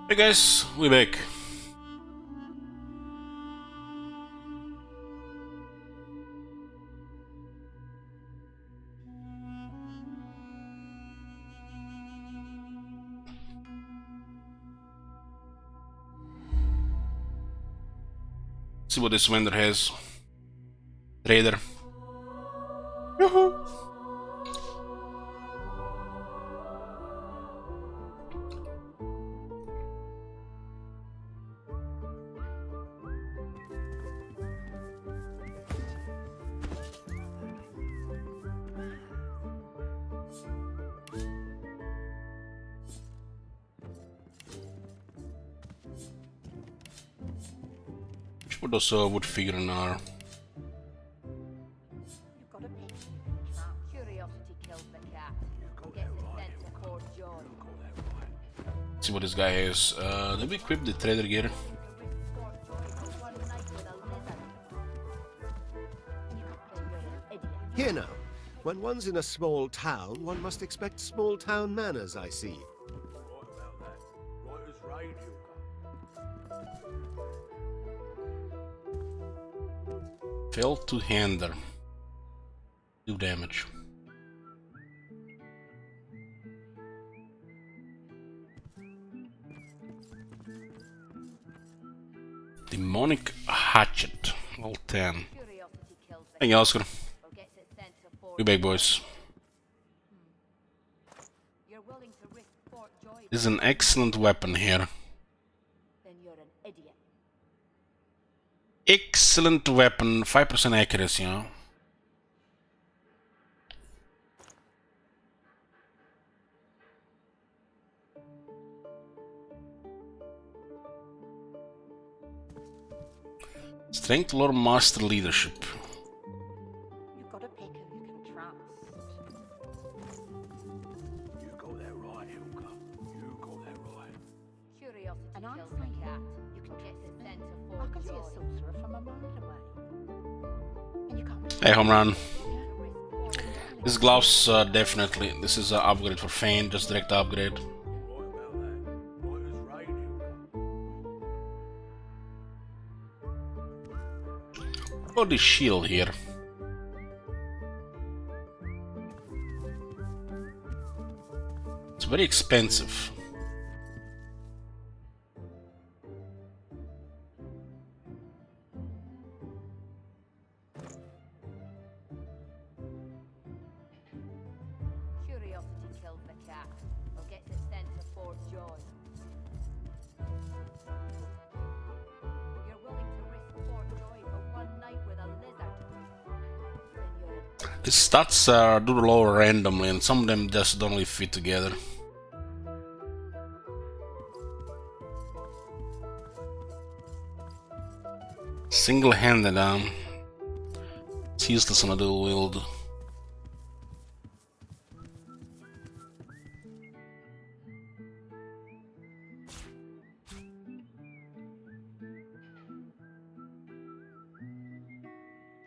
Hey guys, we back. See what this vendor has. Trader. Yoo-hoo. What does wood figure in our? See what this guy has. Did we equip the trader gear? Here now, when one's in a small town, one must expect small town manners, I see. Fail to hander. 2 damage. Demonic hatchet. All 10. Thank you, Oscar. We back, boys. This is an excellent weapon here. Excellent weapon, 5% accuracy, you know. Strength, lore, master, leadership. You've got to pick who you can trust. You got that right, Hilka. You got that right. Curiosity kills the cat. You can get the scent of I can see a sorcerer from a mile away. And you can't. Hey, home run. This gloves, definitely. This is an upgrade for Fane, just direct upgrade. Right about that. Right as rain, Hilka. What about this shield here? It's very expensive. Curiosity kills the cat. Or gets its scent of Fort Joy. You're willing to risk Fort Joy for one night with a lizard. Then you're an The stats do lower randomly, and some of them just don't really fit together. Single-handed, it's useless on a dual wield.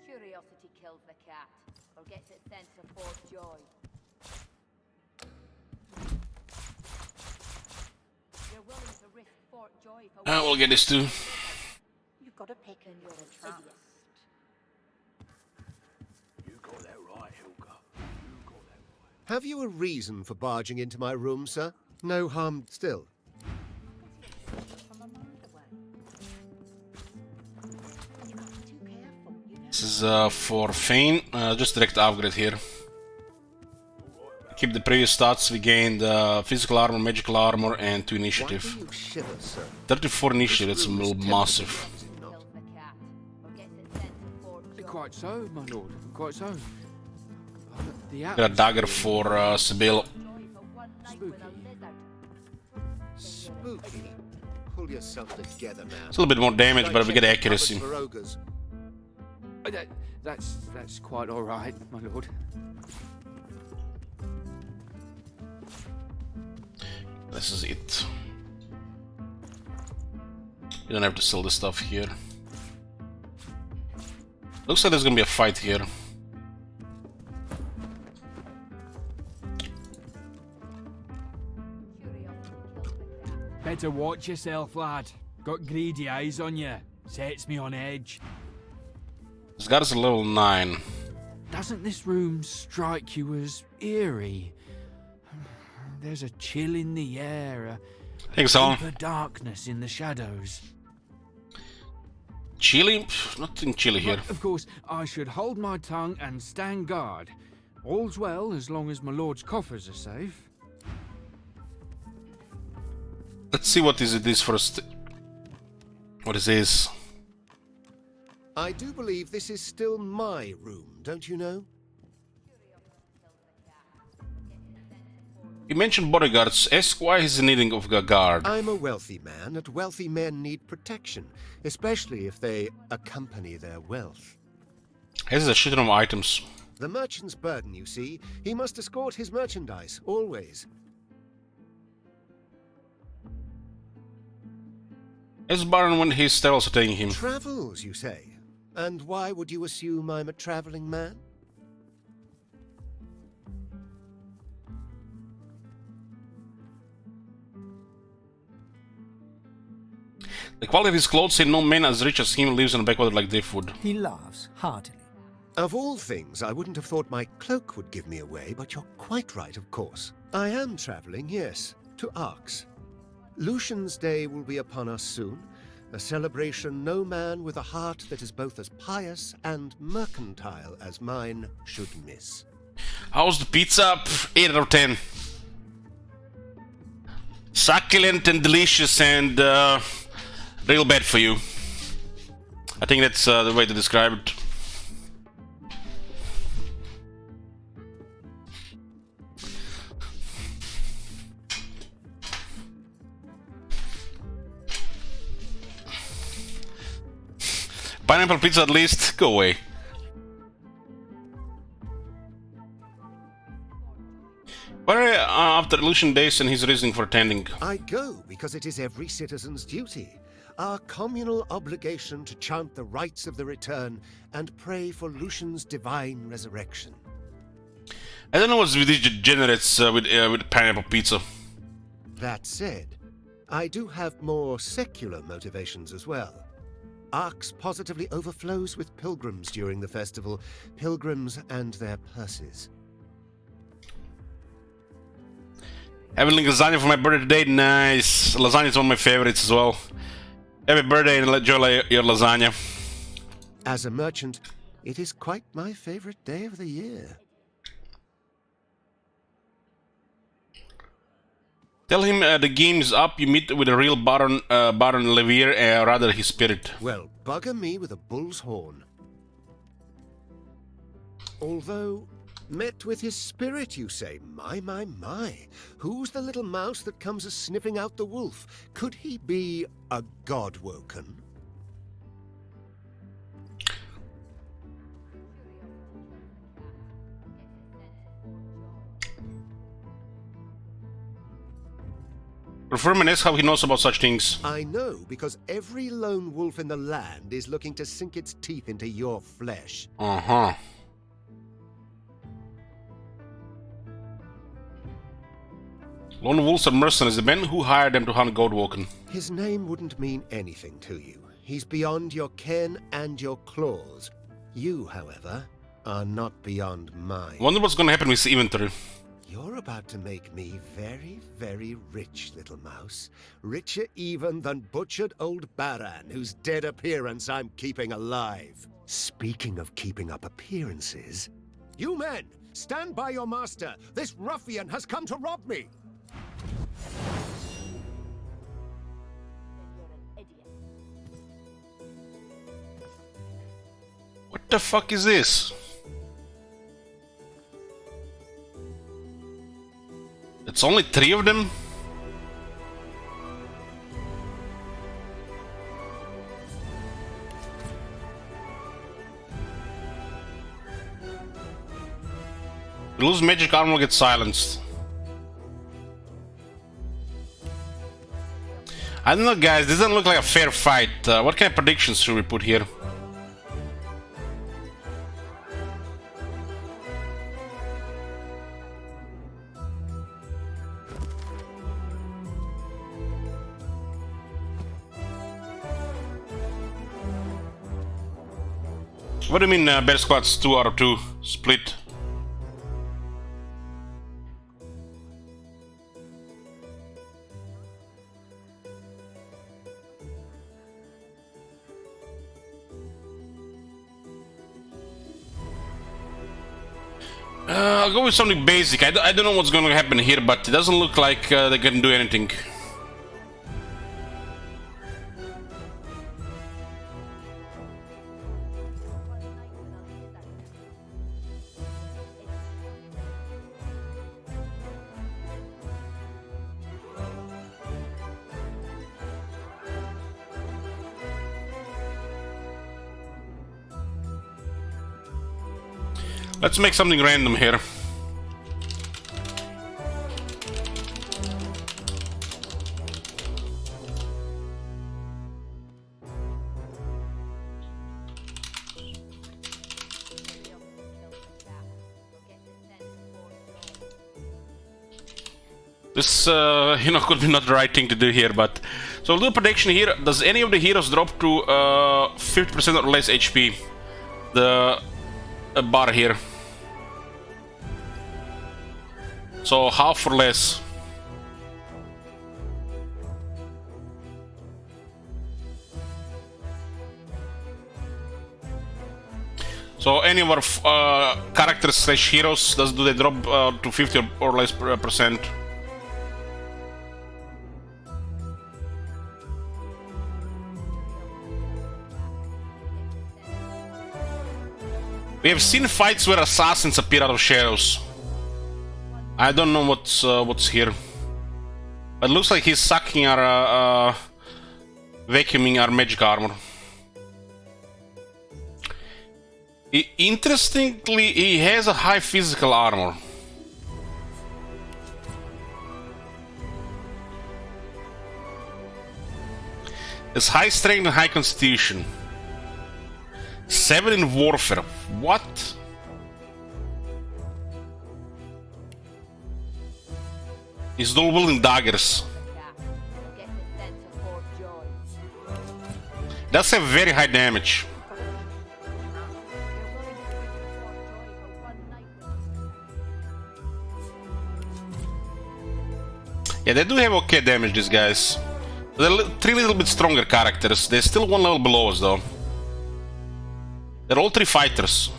Curiosity kills the cat, or gets its scent of Fort Joy. You're willing to risk Fort Joy for We'll get this too. You've got to pick and you're a trust. You got that right, Hilka. You got that right. Have you a reason for barging into my room, sir? No harm still. From a mile away. You can't be too careful. You know. This is for Fane, just direct upgrade here. Keep the previous stats, we gained physical armor, magical armor, and 2 Why do initiative. you shiver, sir? 34 initiative, that's massive. Kills the cat, or gets its scent of Fort Joy. Quite so, my lord. Quite so. The Got a dagger for Sibyl. Joy for one night with a lizard. Spooky. Pull yourself together, man. It's a little bit more damage, but we get accuracy. For ogres. That's quite all right, my lord. This is it. You don't have to sell this stuff here. Looks like there's gonna be a fight here. Better watch yourself, lad. Got greedy eyes on you. Sets me on edge. This guy's a level 9. Doesn't this room strike you as eerie? There's a chill in the air, a I think so. deeper darkness in the shadows. Chilly? Nothing chilly here. But, of course, I should hold my tongue and stand guard. All's well as long as my lord's coffers are safe. Let's see what is it is first. What is this? I do believe this is still my room, don't you know? You mentioned bodyguards. Ask why he's in need of a guard. I'm a wealthy man, and wealthy men need protection, especially if they accompany their wealth. Has a shit ton of items. The merchant's burden, you see. He must escort his merchandise, always. As Baron when his travels are taking him. Travels, you say? And why would you assume I'm a traveling man? The quality of his clothes say no man as rich as him lives in a backwater like Driftwood. He laughs heartily. Of all things, I wouldn't have thought my cloak would give me away, but you're quite right, of course. I am traveling, yes, to Arx. Lucian's Day will be upon us soon, a celebration no man with a heart that is both as pious and mercantile as mine should miss. How's the pizza? 8 out of 10. Succulent and delicious and real bad for you. I think that's the way to describe it. Pineapple pizza at least? Go away. Why after Lucian Days and his reasoning for attending? I go because it is every citizen's duty, our communal obligation to chant the rites of the return and pray for Lucian's divine resurrection. I don't know what's with these degenerates with pineapple pizza. That said, I do have more secular motivations as well. Arx positively overflows with pilgrims during the festival, pilgrims and their purses. Having lasagna for my birthday today, nice. Lasagna is one of my favorites as well. Happy birthday and enjoy your lasagna. As a merchant, it is quite my favorite day of the year. Tell him the game's up, you meet with a real Baron Levier, rather his spirit. Well, bugger me with a bull's horn. Although, met with his spirit, you say? My. Who's the little mouse that comes a-sniffing out the wolf? Could he be a god-woken? Confirm and ask how he knows about such things. I know, because every lone wolf in the land is looking to sink its teeth into your flesh. Uh-huh. Lone wolves are mercenaries, the men who hired them to hunt Goldwoken. His name wouldn't mean anything to you. He's beyond your ken and your claws. You, however, are not beyond mine. Wonder what's gonna happen with the inventory. You're about to make me very, very rich, little mouse. Richer even than butchered old Baran, whose dead appearance I'm keeping alive. Speaking of keeping up appearances... You men! Stand by your master! This ruffian has come to rob me! What the fuck is this? It's only 3 of them? We lose magic armor, get silenced. I don't know, guys, this doesn't look like a fair fight. What kind of predictions should we put here? What do you mean bear squad's 2 out of 2 split? I'll go with something basic. I don't know what's going to happen here, but it doesn't look like they can do anything. Let's make something random here. This, you know, could be not the right thing to do here, but... So we'll do a prediction here. Does any of the heroes drop to 50% or less HP? The bar here. So half or less. So any of our characters slash heroes, do they drop to 50 or less percent? We have seen fights where assassins appear out of shadows. I don't know what's here. But it looks like he's sucking our vacuuming our magic armor. Interestingly, he has a high physical armor. It's high strength and high constitution. 7 in warfare. What? He's dual wielding daggers. That's a very high damage. Yeah, they do have okay damage, these guys. They're 3 little bit stronger characters. They're still 1 level below us, though. They're all 3 fighters.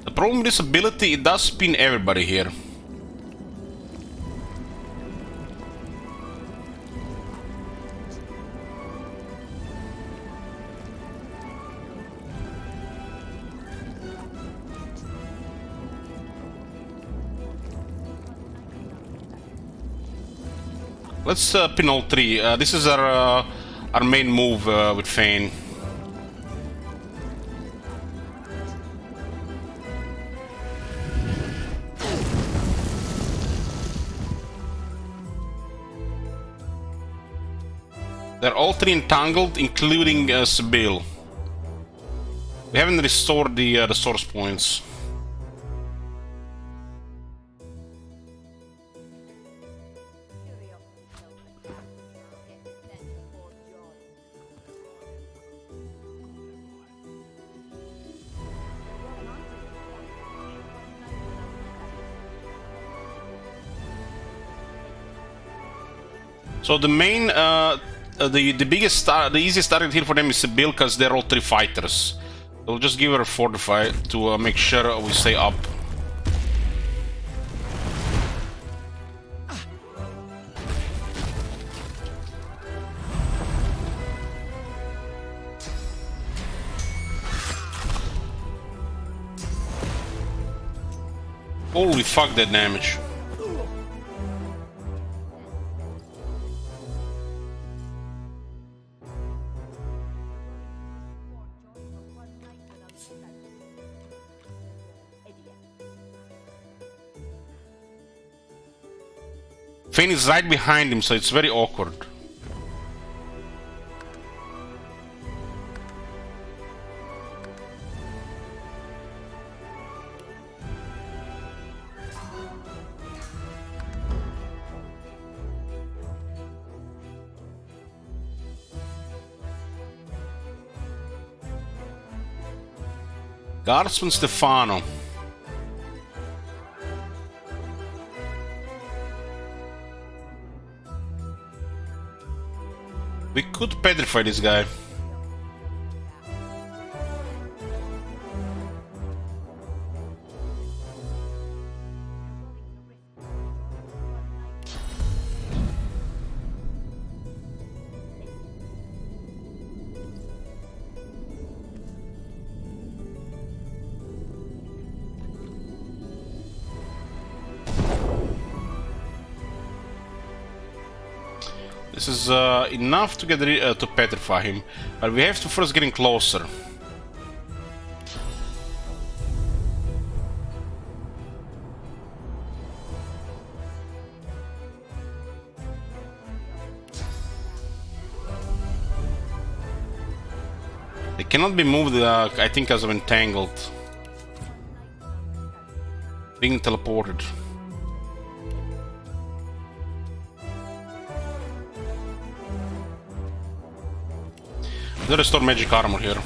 The problem with this ability, it does spin everybody here. Let's pin all 3. This is our main move with Fane. They're all 3 entangled, including Sibyl. We haven't restored the source points. So the main, the easiest target here for them is Sibyl, because they're all 3 fighters. We'll just give her a fortify to make sure we stay up. Holy fuck, that damage. Fane is right behind him, so it's very awkward. Guardsman Stefano. We could petrify this guy. This is enough to get to petrify him, but we have to first get in closer. They cannot be moved, I think, as of entangled. Being teleported. Let's restore magic armor here.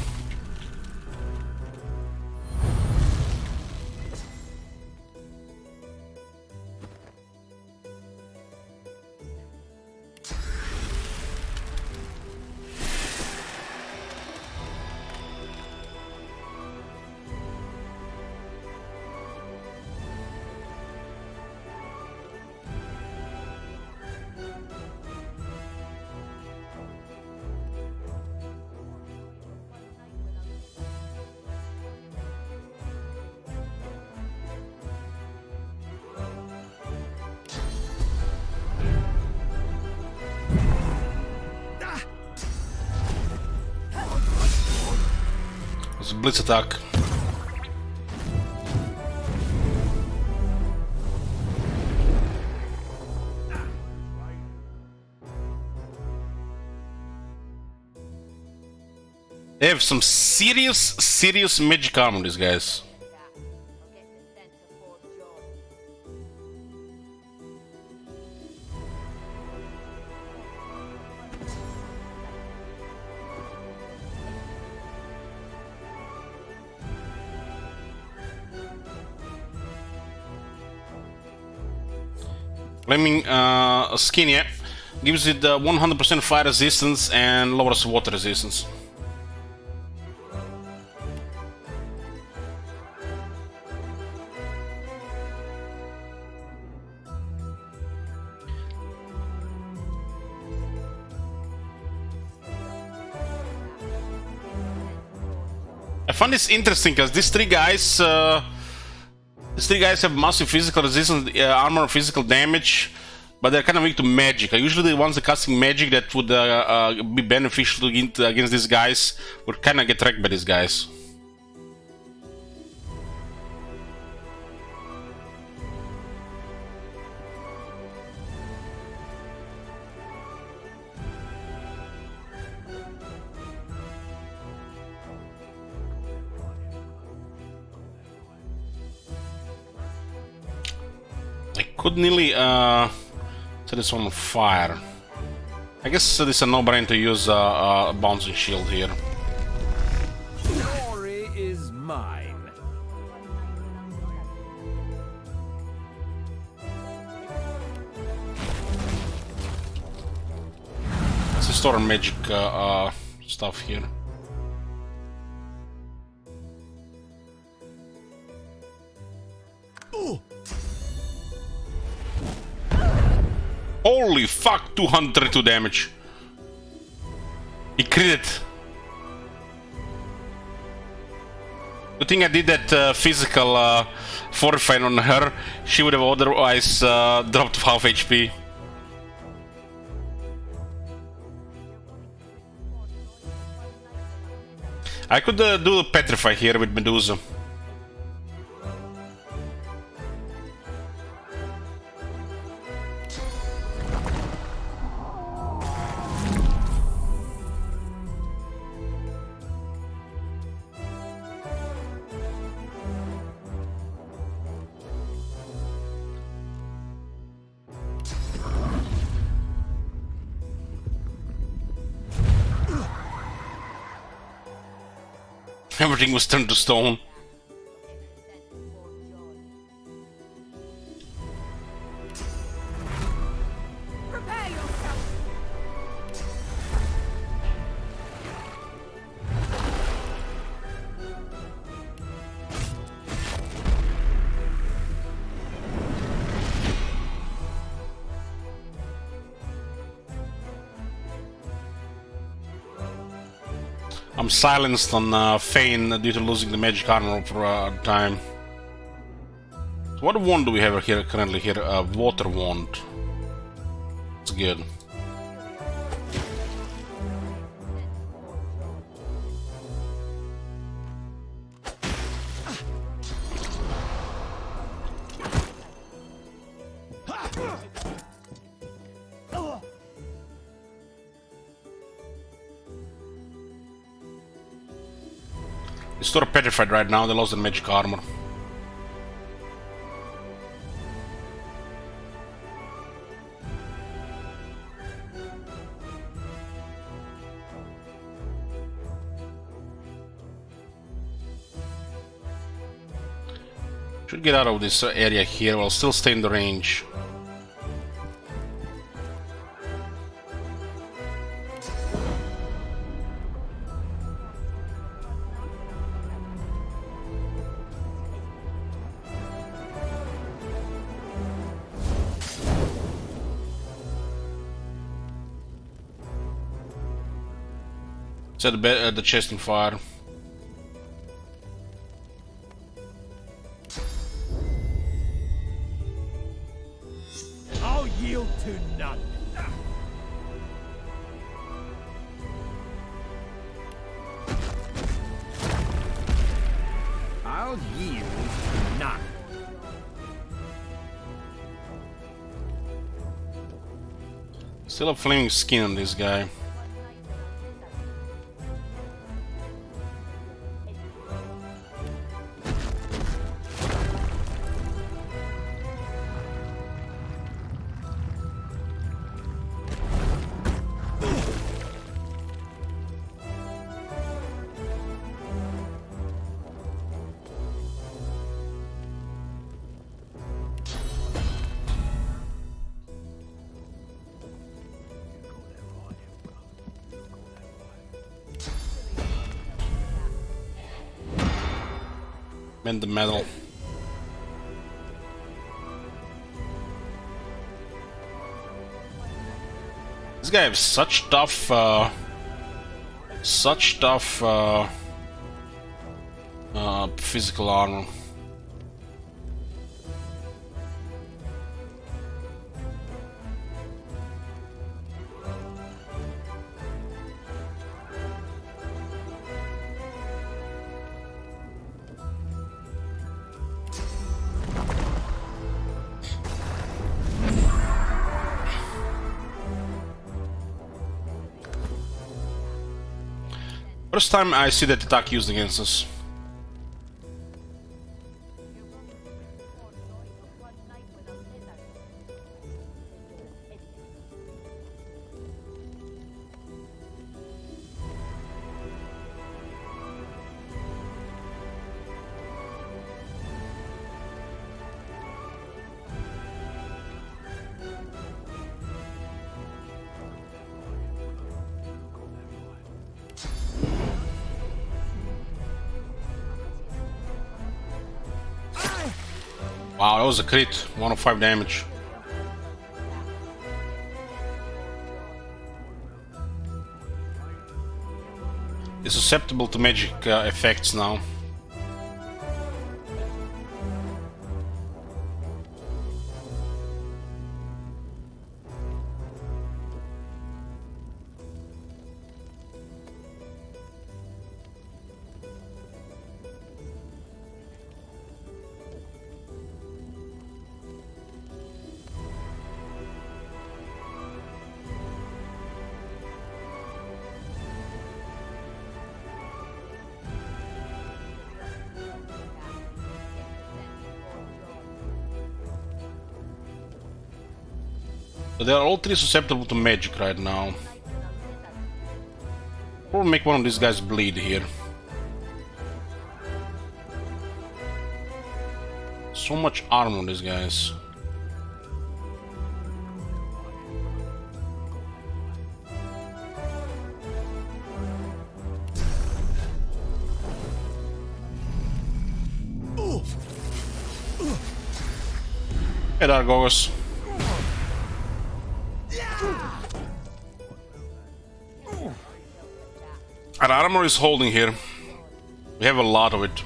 It's a blitz attack. They have some serious magic armor, these guys. Flaming skin, yeah. Gives it 100% fire resistance and lowers water resistance. I find this interesting because these three guys have massive physical resistance, armor, physical damage, but they're kind of weak to magic. Usually the ones that casting magic that would be beneficial against these guys would kind of get wrecked by these guys. I could nearly set this one on fire. I guess this is a no-brainer to use a bouncing shield here. Glory is mine. Let's restore magic stuff here. Holy fuck, 232 damage. He critted. Good thing I did that physical fortifying on her. She would have otherwise dropped half HP. I could do a petrify here with Medusa. Everything was turned to stone. I'm silenced on Fane due to losing the magic armor for a time. So what wand do we have here currently here? Water wand. It's good. It's sort of petrified right now, they lost the magic armor. Should get out of this area here while still stay in the range. Set the chest on fire. I'll yield to none. I'll yield to none. Still a flaming skin on this guy. Mend the metal. This guy has such tough physical armor. First time I see that attack used against us. Wow, that was a crit. 105 damage. It's susceptible to magic effects now. So they are all three susceptible to magic right now. Or make one of these guys bleed here. So much armor on these guys. Hey there, Gogos. Our armor is holding here. We have a lot of it.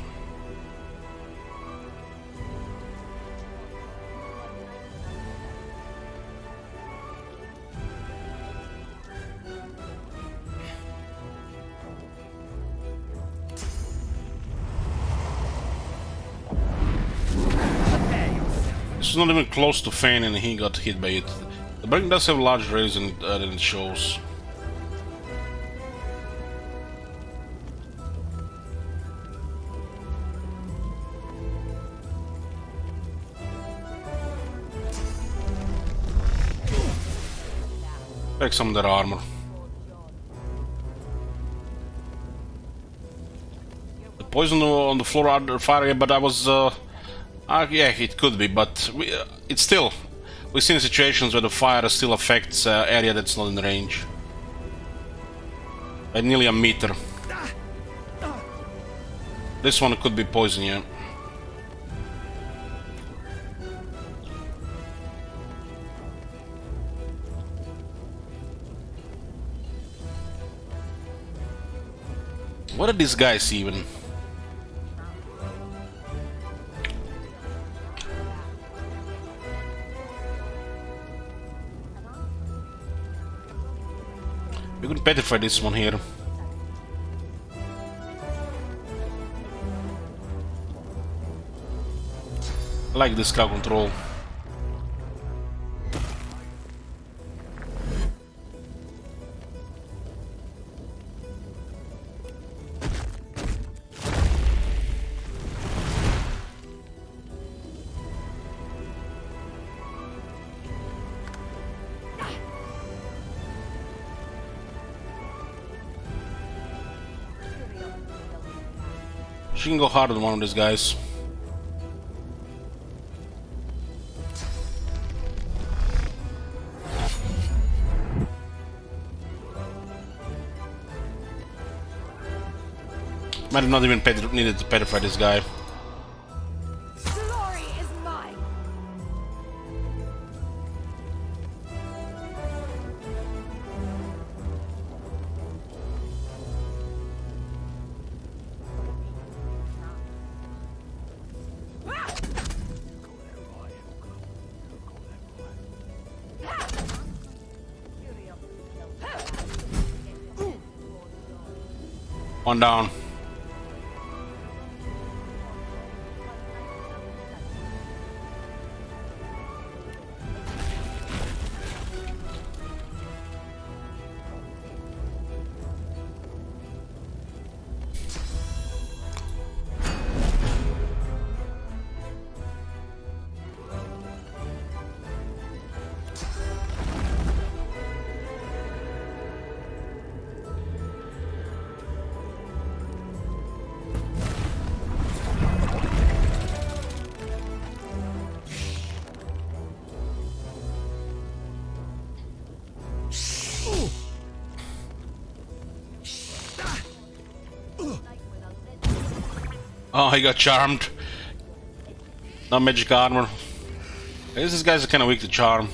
This is not even close to Fane and he got hit by it. The Berg does have large rays than it shows. Take some of their armor. The poison on the floor under fire, but I was yeah, it could be, but it's still, we've seen situations where the fire still affects area that's not in range by nearly a meter. This one could be poison, yeah. What are these guys even? We could petrify this one here. I like this crowd control. She can go hard on one of these guys. Might have not even needed to petrify this guy. Glory is mine. One down. Oh, he got charmed. No magic armor. I guess these guys are kind of weak to charm.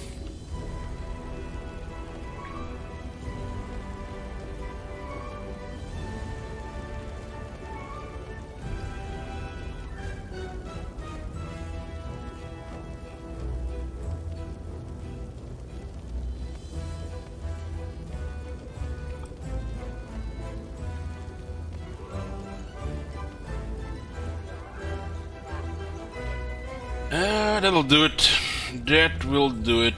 That'll do it. That will do it.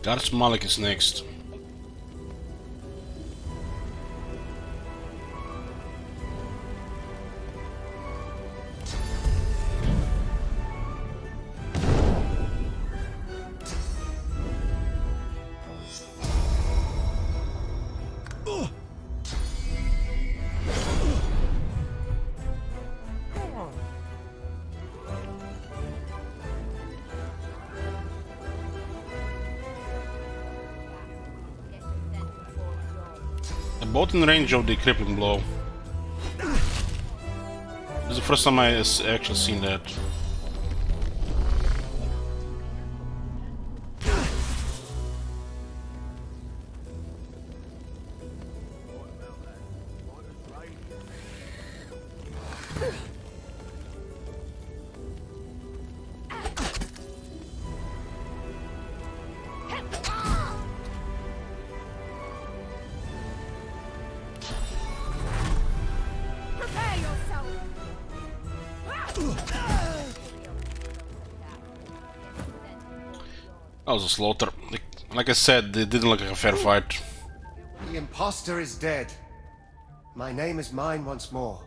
Garth Malik is next. They're both in range of the crippling blow. This is the first time I actually seen that. Prepare yourself! That was a slaughter. Like I said, it didn't look like a fair fight. The imposter is dead. My name is mine once more.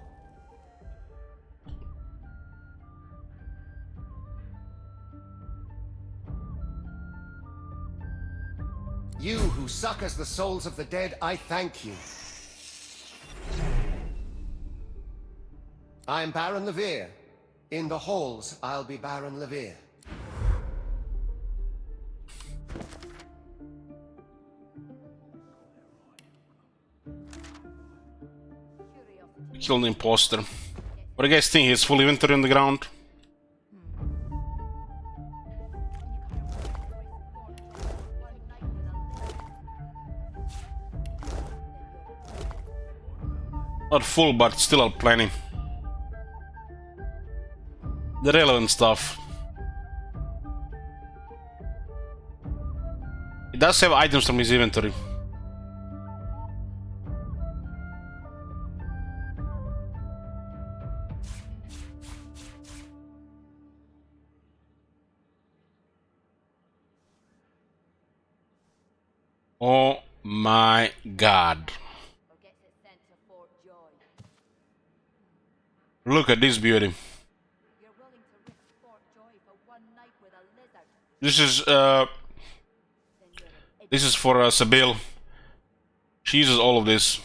You who succors the souls of the dead, I thank you. I am Baron Levere. In the halls, I'll be Baron Levere. Kill the imposter. What do you guys think? He's full inventory on the ground? Not full, but still plenty. The relevant stuff. He does have items from his inventory. Oh my god. Look at this beauty. This is for Sabil. She uses all of this.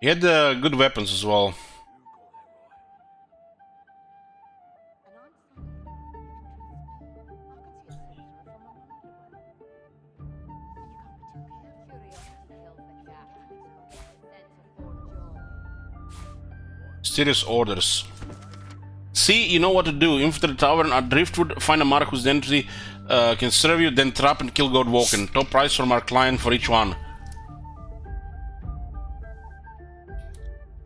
He had good weapons as well. Mysterious orders. See, you know what to do. Infiltrate the tavern at Driftwood, find a mark whose identity can serve you, then trap and kill God Walken. Top price from our client for each one.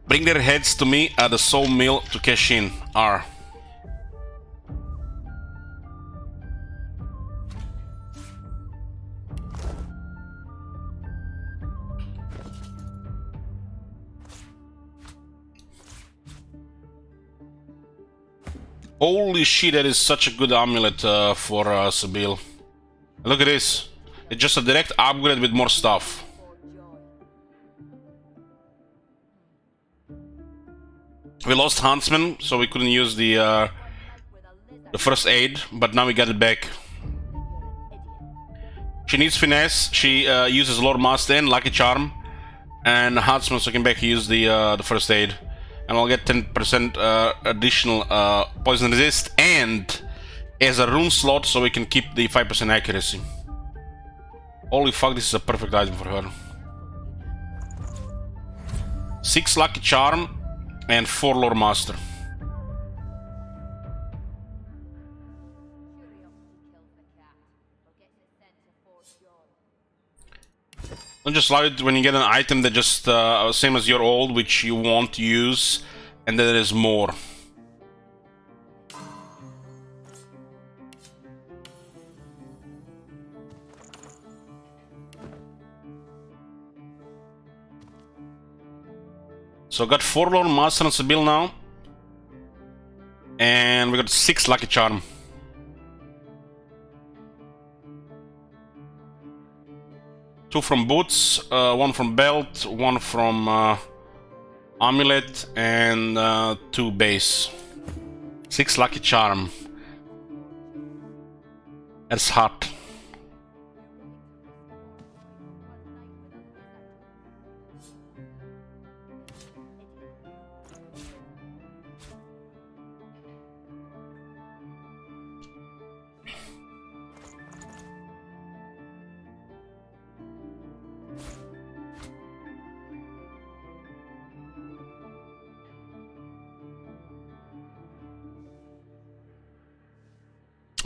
Bring their heads to me at the Soul Mill to cash in. R. Holy shit, that is such a good amulet for Sabil. Look at this. It's just a direct upgrade with more stuff. We lost Huntsman, so we couldn't use the first aid, but now we got it back. She needs finesse. She uses Lord Master and Lucky Charm, and Huntsman, so I can back use the first aid, and I'll get 10% additional poison resist, and as a rune slot, so we can keep the 5% accuracy. Holy fuck, this is a perfect item for her. 6 Lucky Charm and 4 Lord Master. Don't just allow it when you get an item that just same as your old, which you won't use, and then there is more. So got 4 Lord Master on Sibyl now. And we got 6 Lucky Charm. Two from Boots, one from Belt, one from Amulet, and 2 base. 6 Lucky Charm. That's hot.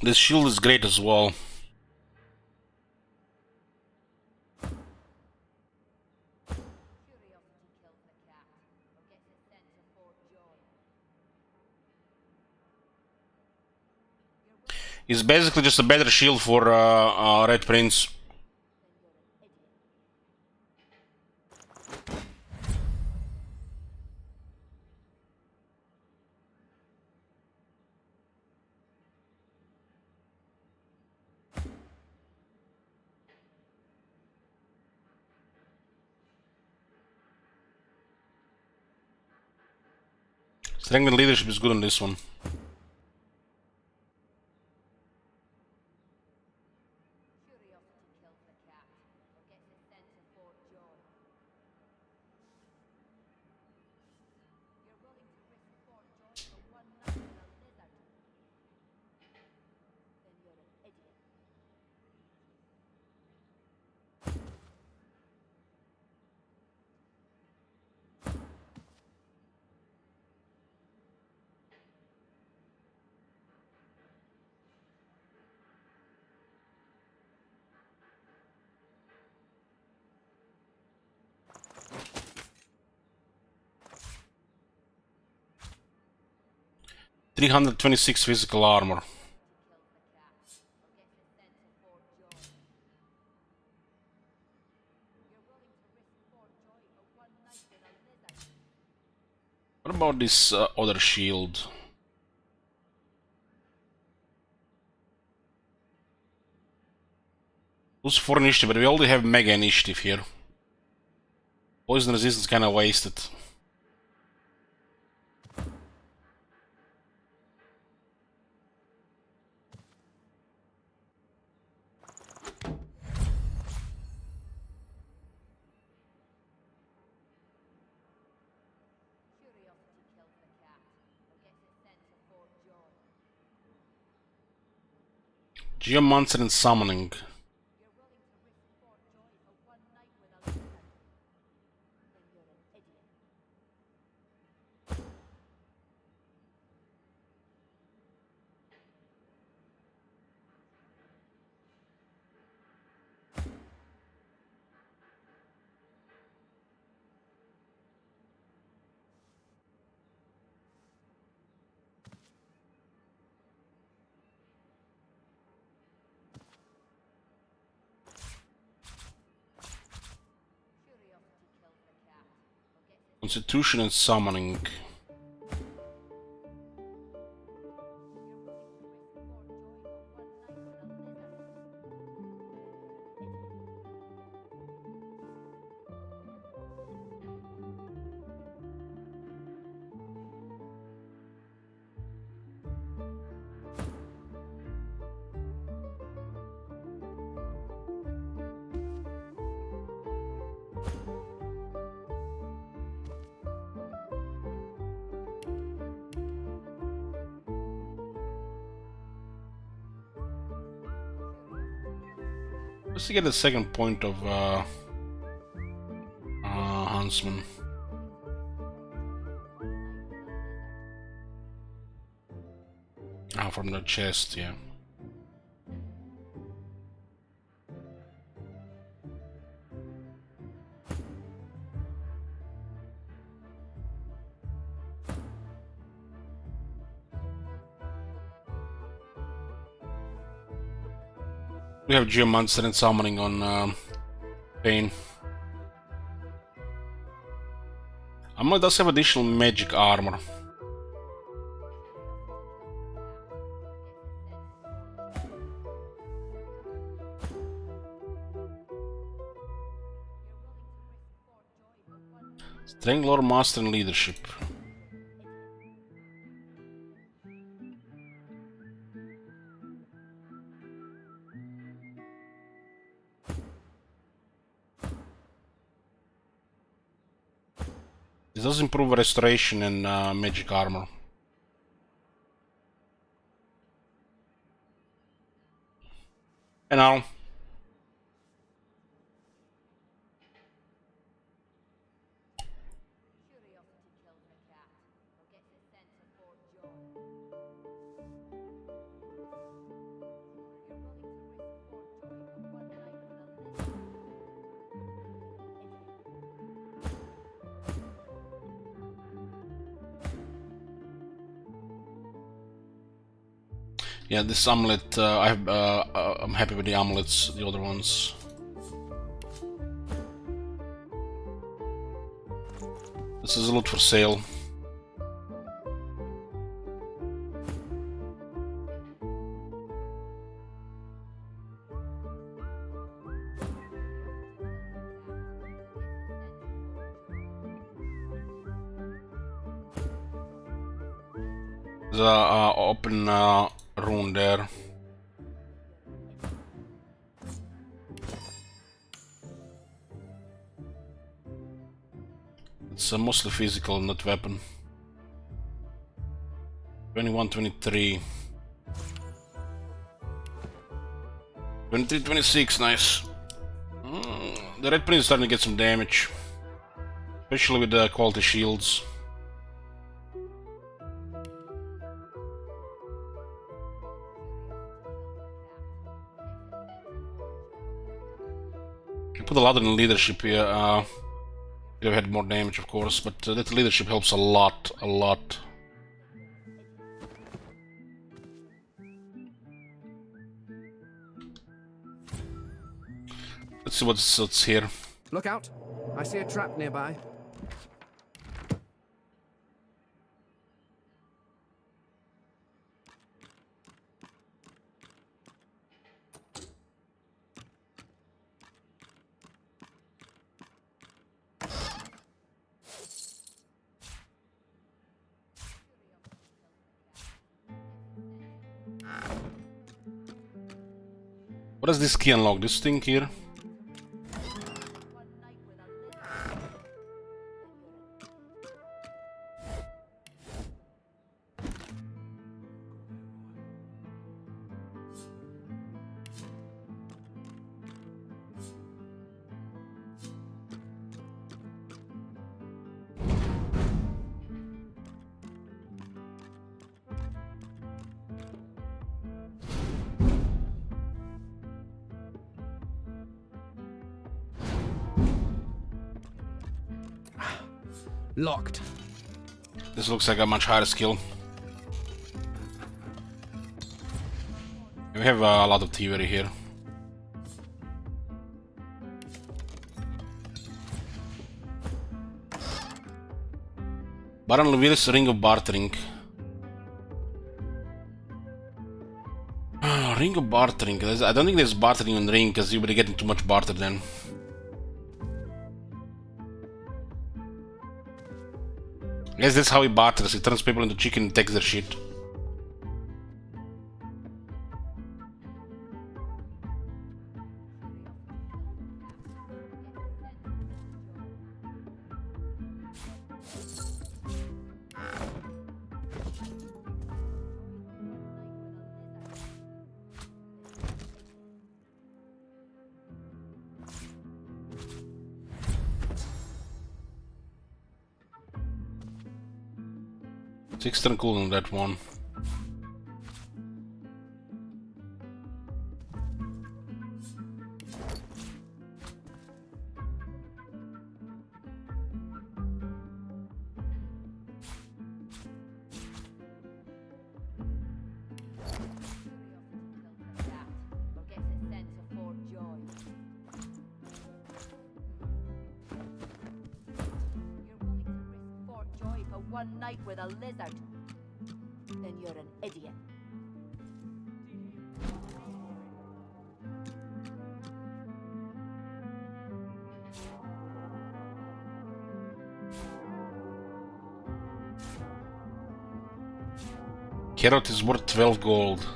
This shield is great as well. It's basically just a better shield for Red Prince. Strength and leadership is good on this one. $326 physical armor. What about this other shield? Lose 4 initiative, but we already have mega initiative here. Poison resistance kinda wasted. Geomancer and Summoning. Constitution and Summoning. Just to get the second point of Huntsman. Ah, from the chest, yeah. We have Geomancer and Summoning on Pain. Amulet does have additional magic armor. Strength, lore, master, and leadership. This does improve restoration and magic armor. And now, Curiosity kills the cat, or gets it sent to Fort Joy. You're willing to risk Fort Joy for one night with a lizard? yeah, this amulet, I'm happy with the amulets, the other ones. This is a lot for sale. There's a open rune there. It's mostly physical, not weapon. 21, 23. 23, 26, nice. The red prince is starting to get some damage. Especially with the quality shields. I put a lot in leadership here. Could have had more damage, of course, but that leadership helps a lot, a lot. Let's see what's here. Look out! I see a trap nearby. What does this key unlock? This thing here? Locked. This looks like a much higher skill. We have a lot of thievery here. Baron Levir's Ring of Bartering. Ring of Bartering. I don't think there's bartering on ring because you would be getting too much barter then. I guess that's how he barters. He turns people into chicken and takes their shit. Six turn cool on that one. Or gets it sent to Fort Joy. You're willing to risk one night with a lizard, then you're an idiot. Carrot is worth 12 gold.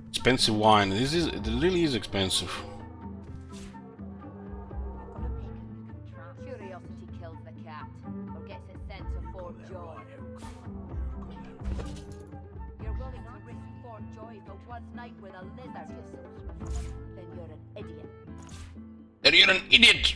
Expensive wine. It really is expensive. Curiosity kills the cat, or gets it sent to Fort Joy. You're willing to risk Fort Joy for one night with a lizard, then you're an idiot. Then you're an idiot!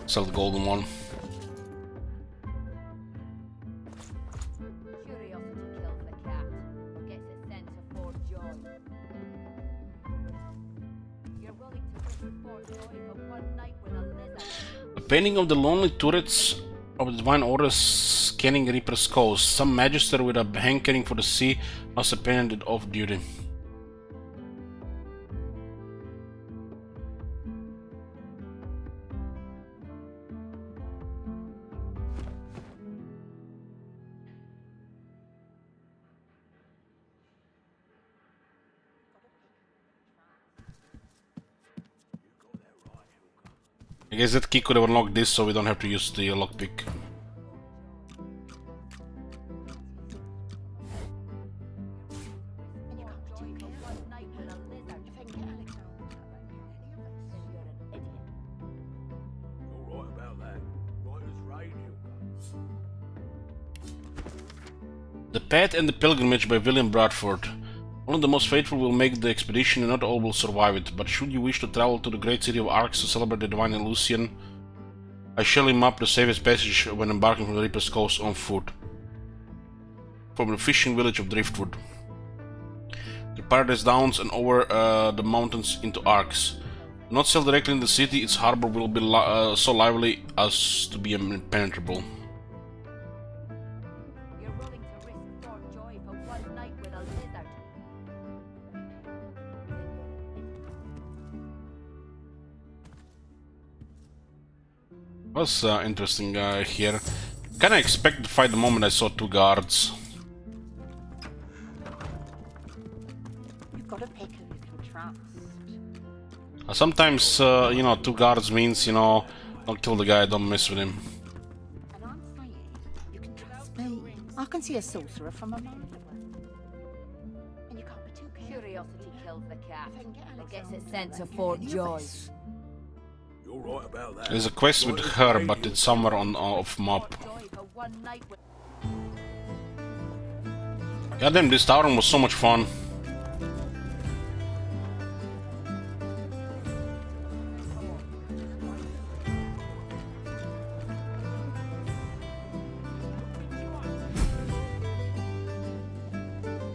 Sell the golden one. Curiosity kills the cat, or gets it sent to Fort Joy. You're willing to risk Fort Joy for one night with a lizard. A painting of the lonely turrets of the Divine Order scanning Reaper's coast. Some magister with a hankering for the sea must have painted it off duty. I guess that key could have unlocked this, so we don't have to use the lockpick. You're right about that. Right as rain, Hilda. The Path and the Pilgrimage by William Bradford. Only the most faithful will make the expedition and not all will survive it, but should you wish to travel to the great city of Arx to celebrate the Divine Lucian, I shall map the safest passage when embarking from the Reaper's Coast on foot. From the fishing village of Driftwood. The Paradise Downs and over the mountains into Arx. Do not sail directly in the city, its harbor will be so lively as to be impenetrable. You're willing to risk Fort Joy for one night with a lizard. Was interesting here. Kinda expected to fight the moment I saw two guards. You've got a pick who you can trust. Sometimes, you know, two guards means, you know, don't kill the guy, don't mess with him. And I'm saying, you can trust me. I can see a sorcerer from a mile away. And you can't be too careful. Curiosity kills the cat, and gets it sent to Fort Joy. You're right about that. There's a quest with her, but it's somewhere on off map. Goddamn, this tavern was so much fun.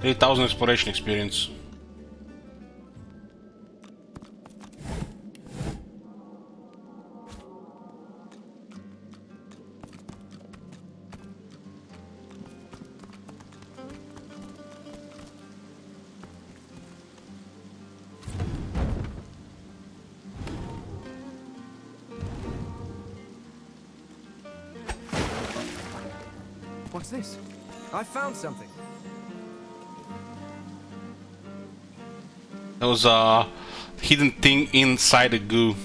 $8,000 exploration experience. What's this? I found something. There was a hidden thing inside the goo.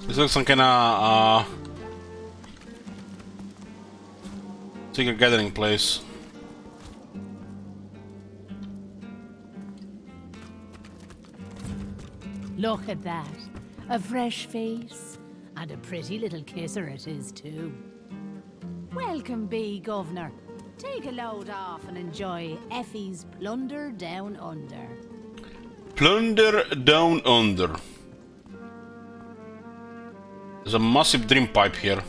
This looks some kinda secret gathering place. Look at that. A fresh face. And a pretty little kisser it is, too. Welcome be, Governor. Take a load off and enjoy Effie's Plunder Down Under. Plunder Down Under. There's a massive dream pipe here.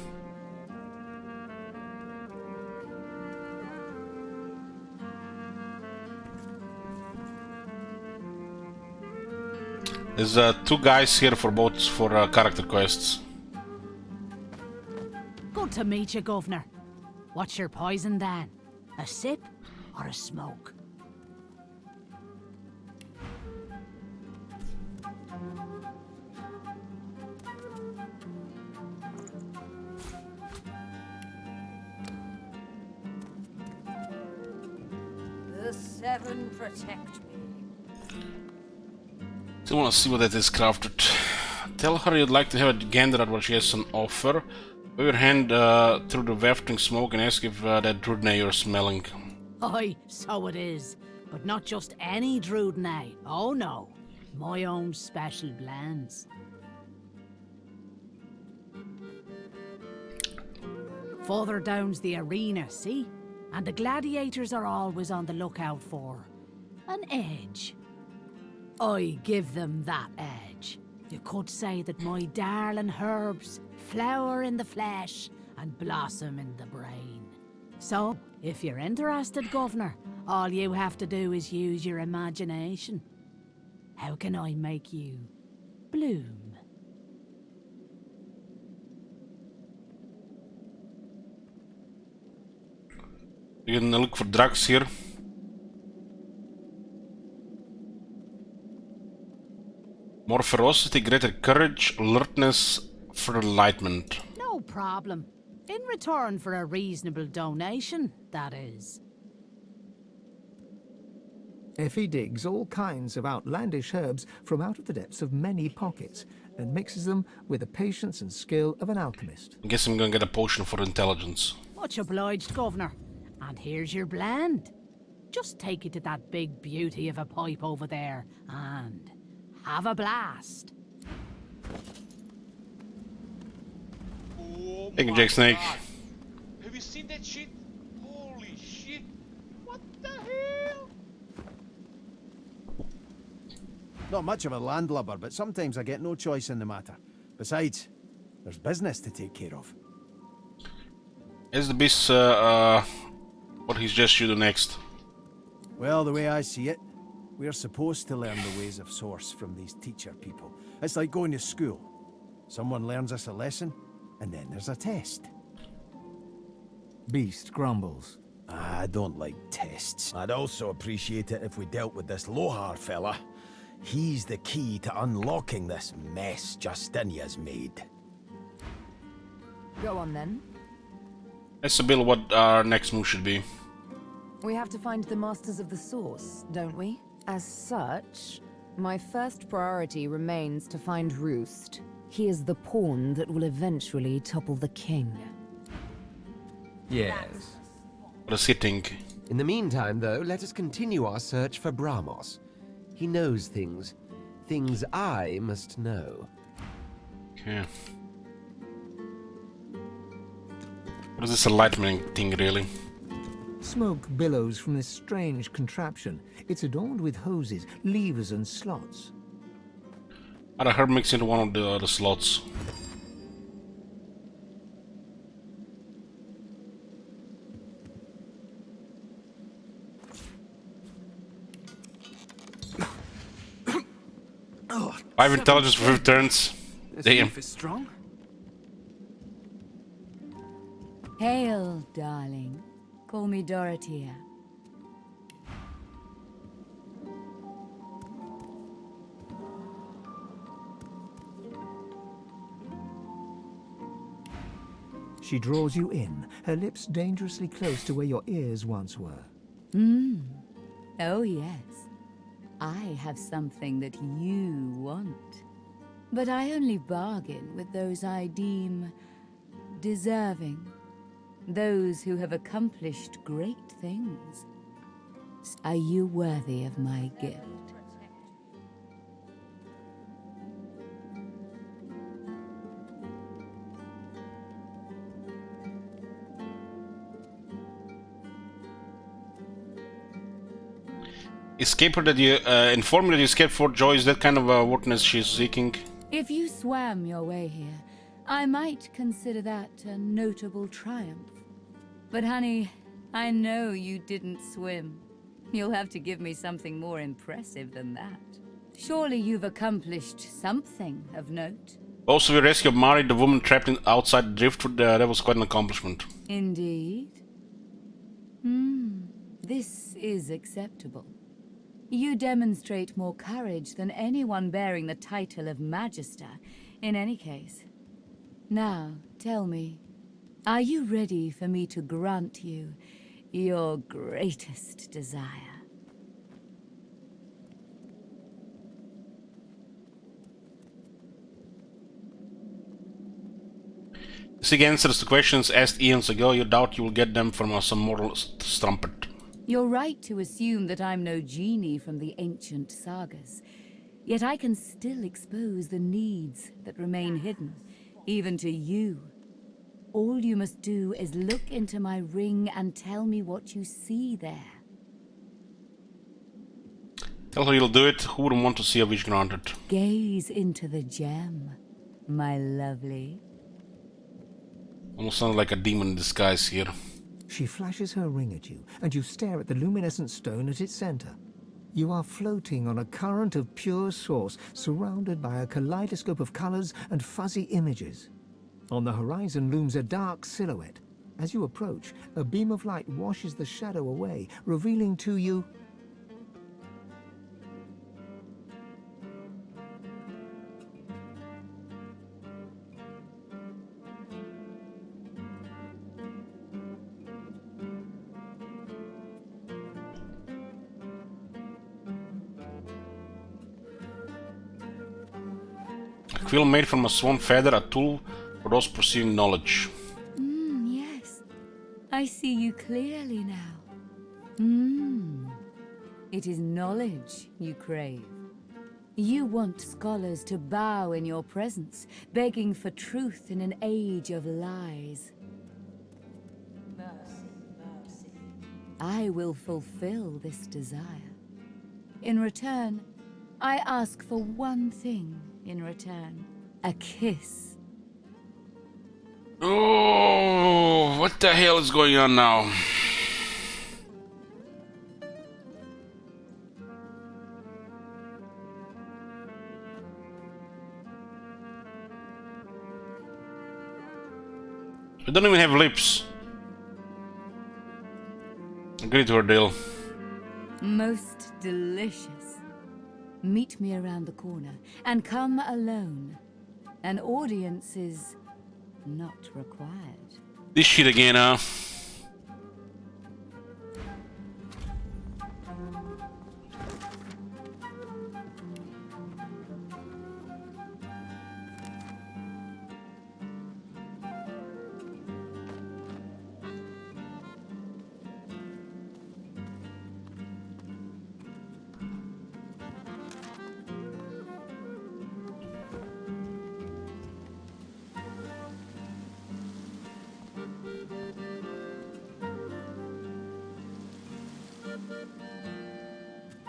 There's two guys here for both for character quests. Good to meet you, Governor. What's your poison, Dan? A sip or a smoke? The Seven protect me. I want to see what that is crafted. Tell her you'd like to have a gander at what she has on offer. Wave your hand through the wafting smoke and ask if that Drudney you're smelling. Aye, so it is. But not just any Drudney. Oh no. My own special blends. Further down's the arena, see? And the gladiators are always on the lookout for an edge. I give them that edge. You could say that my darling herbs flower in the flesh and blossom in the brain. So, if you're interested, Governor, all you have to do is use your imagination. How can I make you bloom? You're gonna look for drugs here. More ferocity, greater courage, alertness, for enlightenment. No problem. In return for a reasonable donation, that is. Effie digs all kinds of outlandish herbs from out of the depths of many pockets and mixes them with the patience and skill of an alchemist. I guess I'm gonna get a potion for intelligence. Much obliged, Governor. And here's your blend. Just take it to that big beauty of a pipe over there and have a blast. Oh Thank you, my Jake Snake. God. Have you seen that shit? Holy shit! What the hell? Not much of a landlubber, but sometimes I get no choice in the matter. Besides, there's business to take care of. Is the beast what he's just you do next? Well, the way I see it, we're supposed to learn the ways of Source from these teacher people. It's like going to school. Someone learns us a lesson, and then there's a test. Beast grumbles. I don't like tests. I'd also appreciate it if we dealt with this Lohar fella. He's the key to unlocking this mess Justinia's made. Go on then. Let's Bill what our next move should be. We have to find the Masters of the Source, don't we? As such, my first priority remains to find Roost. He is the pawn that will eventually topple the king. Yes. What is he think? In the meantime, though, let us continue our search for Bramos. He knows things. Things I must know. Okay. What is this enlightenment thing, really? Smoke billows from this strange contraption. It's adorned with hoses, levers, and slots. I heard mixed into one of the slots. Oh, 5 intelligence for 5 turns. This Damn. beef is strong. Hail, darling. Call me Dorothea. She draws you in, her lips dangerously close to where your ears once were. Oh, yes. I have something that you want. But I only bargain with those I deem deserving. Those who have accomplished great things. Are you worthy of my gift? Escape her that you inform me that you escaped Fort Joy. Is that kind of a witness she's seeking? If you swam your way here, I might consider that a notable triumph. But honey, I know you didn't swim. You'll have to give me something more impressive than that. Surely you've accomplished something of note. Also, we rescued Mari, the woman trapped outside the driftwood. That was quite an accomplishment. Indeed. This is acceptable. You demonstrate more courage than anyone bearing the title of Magister, in any case. Now, tell me, are you ready for me to grant you your greatest desire? This again answers the questions asked eons ago. You doubt you will get them from some mortal strumpet. You're right to assume that I'm no genie from the ancient sagas. Yet I can still expose the needs that remain hidden, even to you. All you must do is look into my ring and tell me what you see there. Tell her you'll do it. Who wouldn't want to see a wish granted? Gaze into the gem, my lovely. Almost sounds like a demon in disguise here. She flashes her ring at you, and you stare at the luminescent stone at its center. You are floating on a current of pure source, surrounded by a kaleidoscope of colors and fuzzy images. On the horizon looms a dark silhouette. As you approach, a beam of light washes the shadow away, revealing to you... A quill made from a swan feather, a tool for those pursuing knowledge. Yes. I see you clearly now. It is knowledge you crave. You want scholars to bow in your presence, begging for truth in an age of lies. Mercy, mercy. I will fulfill this desire. In return, I ask for one thing in return. A kiss. Oh, what the hell is going on now? We don't even have lips. Agree to our deal. Most delicious. Meet me around the corner, and come alone. An audience is not required. This shit again, huh?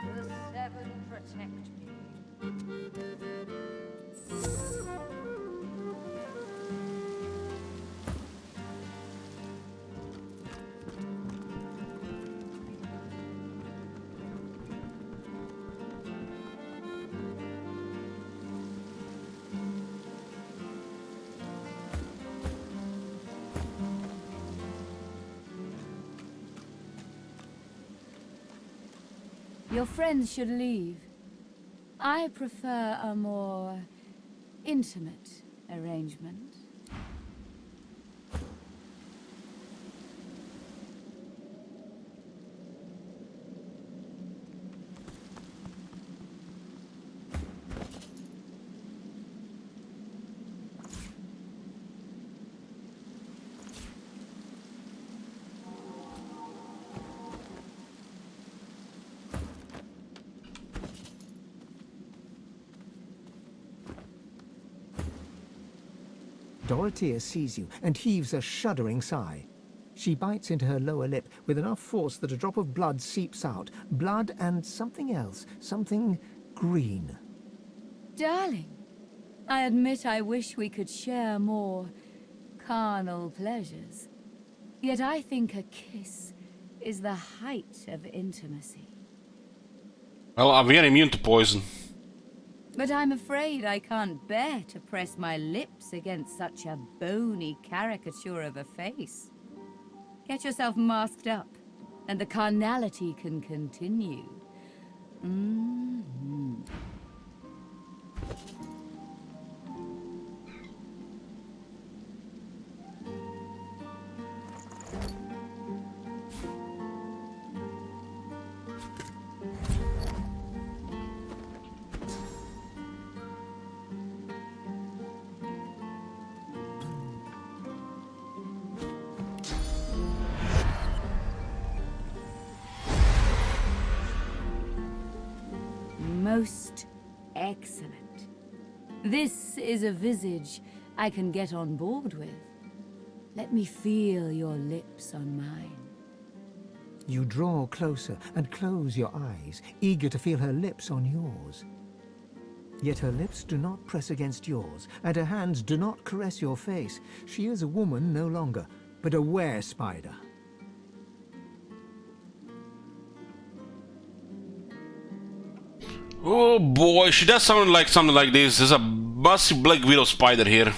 The Seven protect me. Your friends should leave. I prefer a more intimate arrangement. Dorothea sees you and heaves a shuddering sigh. She bites into her lower lip with enough force that a drop of blood seeps out. Blood and something else. Something green. Darling, I admit I wish we could share more carnal pleasures. Yet I think a kiss is the height of intimacy. Well, I'm very immune to poison. But I'm afraid I can't bear to press my lips against such a bony caricature of a face. Get yourself masked up, and the carnality can continue. Most excellent. This is a visage I can get on board with. Let me feel your lips on mine. You draw closer and close your eyes, eager to feel her lips on yours. Yet her lips do not press against yours, and her hands do not caress your face. She is a woman no longer, but a were-spider. Oh boy, she does sound like something like this. There's a massive black widow spider here.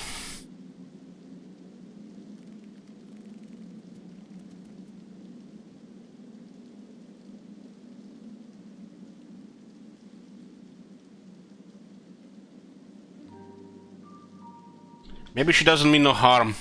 Maybe she doesn't mean no harm.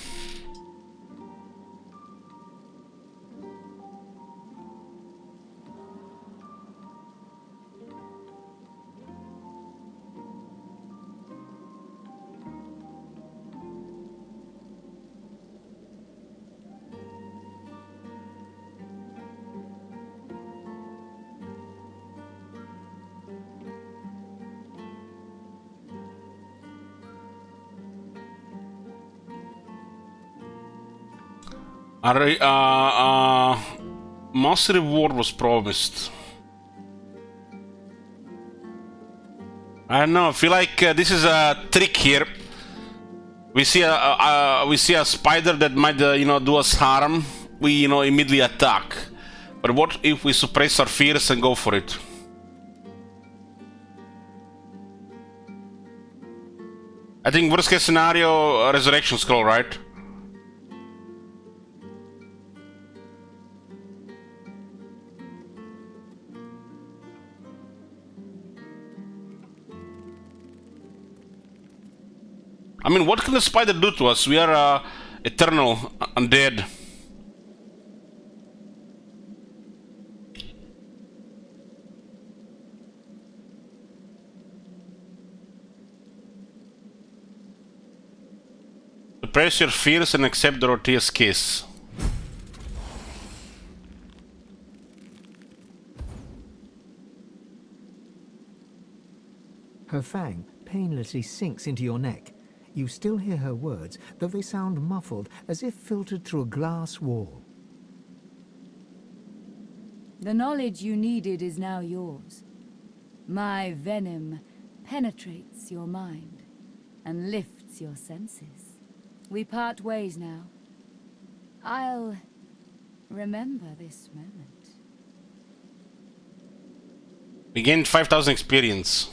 Master reward was promised. I don't know. I feel like this is a trick here. We see a spider that might do us harm. We immediately attack. But what if we suppress our fears and go for it? I think worst case scenario, resurrection scroll, right? I mean, what can the spider do to us? We are eternal, undead. Suppress your fears and accept Dorothea's kiss. Her fang painlessly sinks into your neck. You still hear her words, though they sound muffled, as if filtered through a glass wall. The knowledge you needed is now yours. My venom penetrates your mind and lifts your senses. We part ways now. I'll remember this moment. We gained 5,000 experience.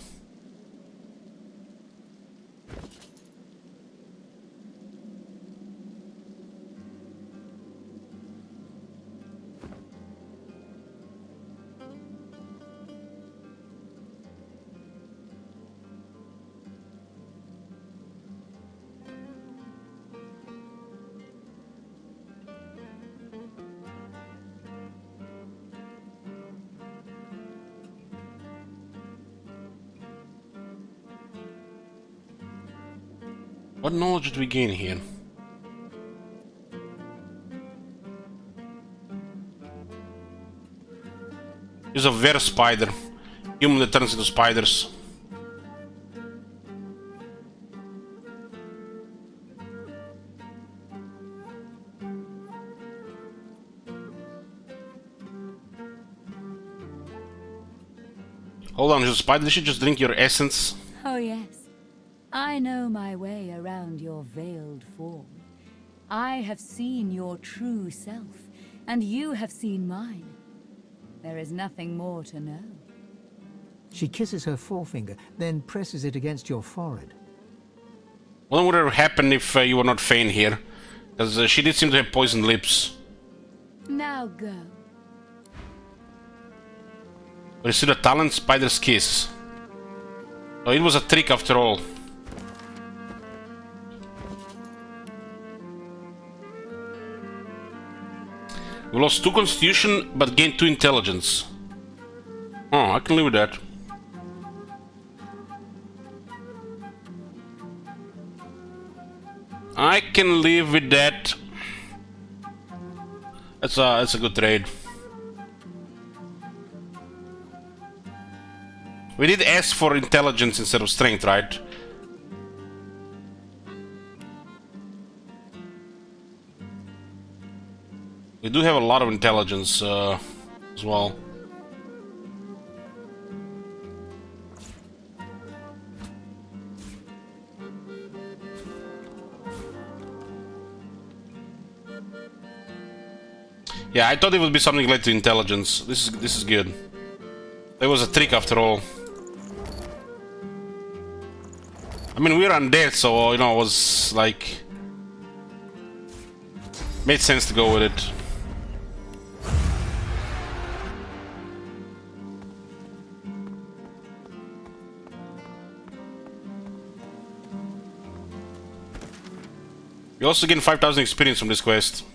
What knowledge did we gain here? Use a were spider. Human that turns into spiders. Hold on, just Spider, did you just drink your essence? Oh, yes. I know my way around your veiled form. I have seen your true self, and you have seen mine. There is nothing more to know. She kisses her forefinger, then presses it against your forehead. What would have happened if you were not Fane here? Because she did seem to have poisoned lips. Now go. Receive a talent, Spider's Kiss. So it was a trick after all. We lost 2 constitution, but gained 2 intelligence. Oh, I can live with that. I can live with that. That's a good trade. We did ask for intelligence instead of strength, right? We do have a lot of intelligence as well. Yeah, I thought it would be something related to intelligence. This is good. It was a trick after all. I mean, we're undead, so you know, it was like made sense to go with it. We also gain 5,000 experience from this quest.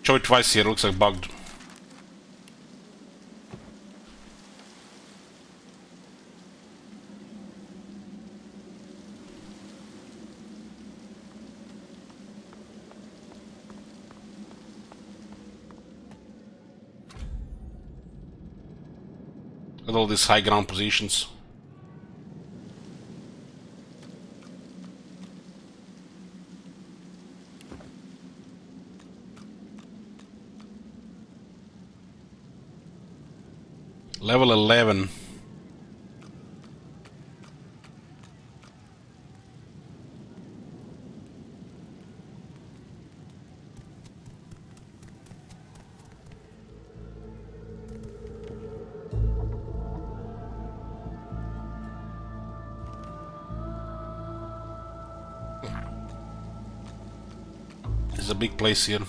Show it twice here, looks like bugged. At all these high ground positions. Level 11. It's a big place here.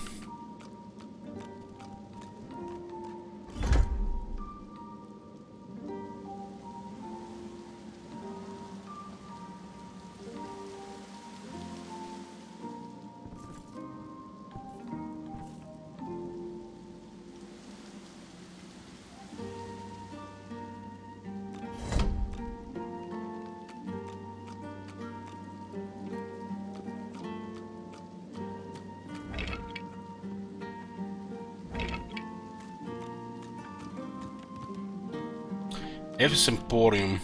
Elvis Emporium.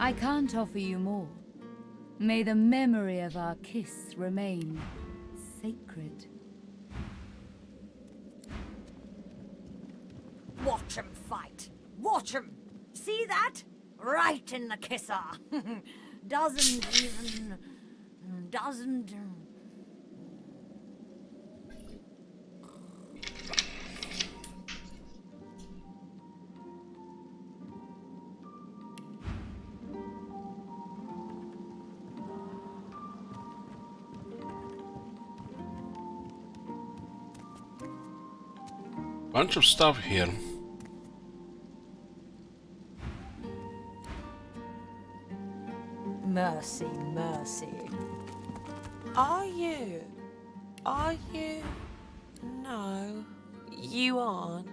I can't offer you more. May the memory of our kiss remain sacred. Watch him fight. Watch him. See that? Right in the kisser. Doesn't. Bunch of stuff here. Mercy, mercy. Are you? Are you? No, you aren't.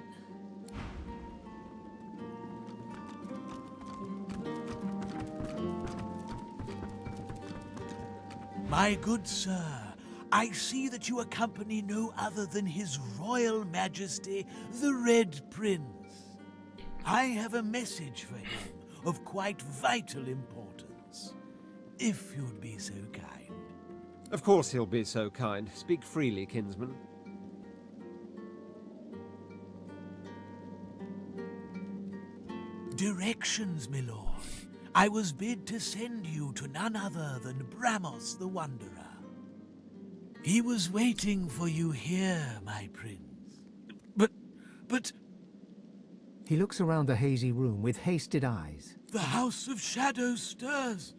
My good sir, I see that you accompany no other than His Royal Majesty, the Red Prince. I have a message for him of quite vital importance, if you'd be so kind. Of course he'll be so kind. Speak freely, kinsman. Directions, my lord. I was bid to send you to none other than Bramos the Wanderer. He was waiting for you here, my prince. But... He looks around the hazy room with hasted eyes. The House of Shadows stirs.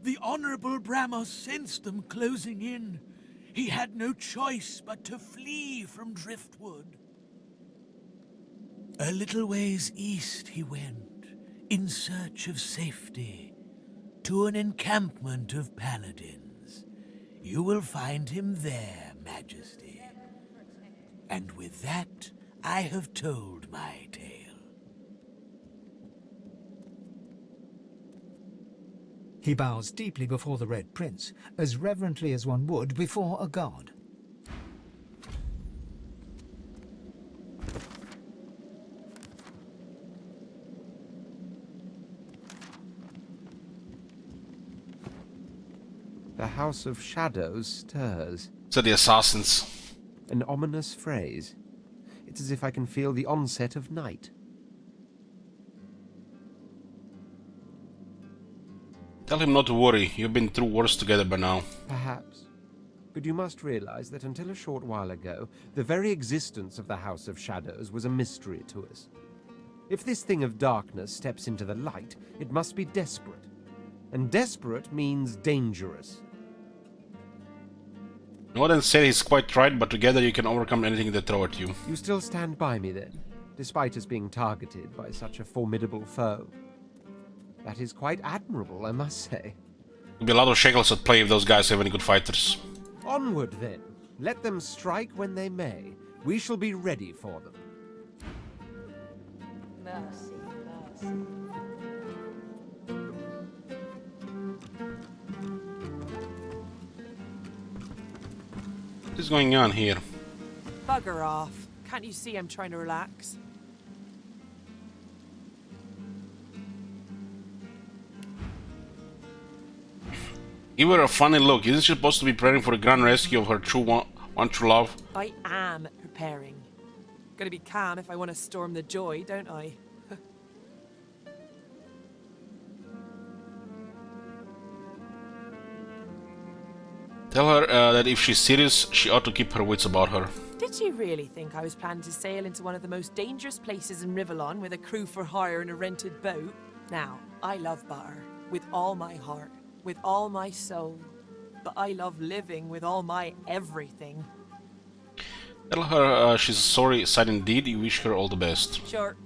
The Honorable Bramos sensed them closing in. He had no choice but to flee from Driftwood. A little ways east he went, in search of safety, to an encampment of paladins. You will find him there, Majesty. And with that, I have told my tale. He bows deeply before the Red Prince, as reverently as one would before a god. The House of Shadows stirs. So the assassins. An ominous phrase. It's as if I can feel the onset of night. Tell him not to worry. You've been through worse together by now. Perhaps. But you must realize that until a short while ago, the very existence of the House of Shadows was a mystery to us. If this thing of darkness steps into the light, it must be desperate. And desperate means dangerous. Noden said he's quite right, but together you can overcome anything they throw at you. You still stand by me then, despite us being targeted by such a formidable foe. That is quite admirable, I must say. There'll be a lot of shekels at play if those guys have any good fighters. Onward then. Let them strike when they may. We shall be ready for them. Mercy, mercy. What is going on here? Bugger off. Can't you see I'm trying to relax? Give her a funny look. Isn't she supposed to be preparing for the grand rescue of her one true love? I am preparing. Gotta be calm if I want to storm the joy, don't I? Tell her that if she's serious, she ought to keep her wits about her. Did you really think I was planning to sail into one of the most dangerous places in Rivellon with a crew for hire and a rented boat? Now, I love butter with all my heart, with all my soul, but I love living with all my everything. Tell her she's sorry, sad indeed. You wish her all the best. Sure,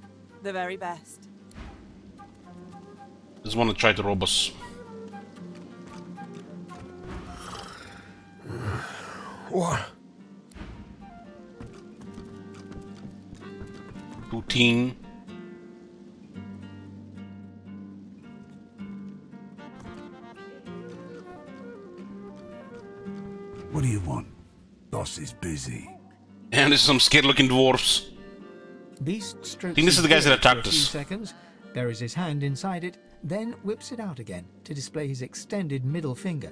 the very best. Just want to try to rob us. What? Routine. What do you want? Boss is busy. And there's some scared-looking dwarfs. Beast strokes I think this is the guys his that beard attacked for a few us. seconds, buries his hand inside it, then whips it out again to display his extended middle finger.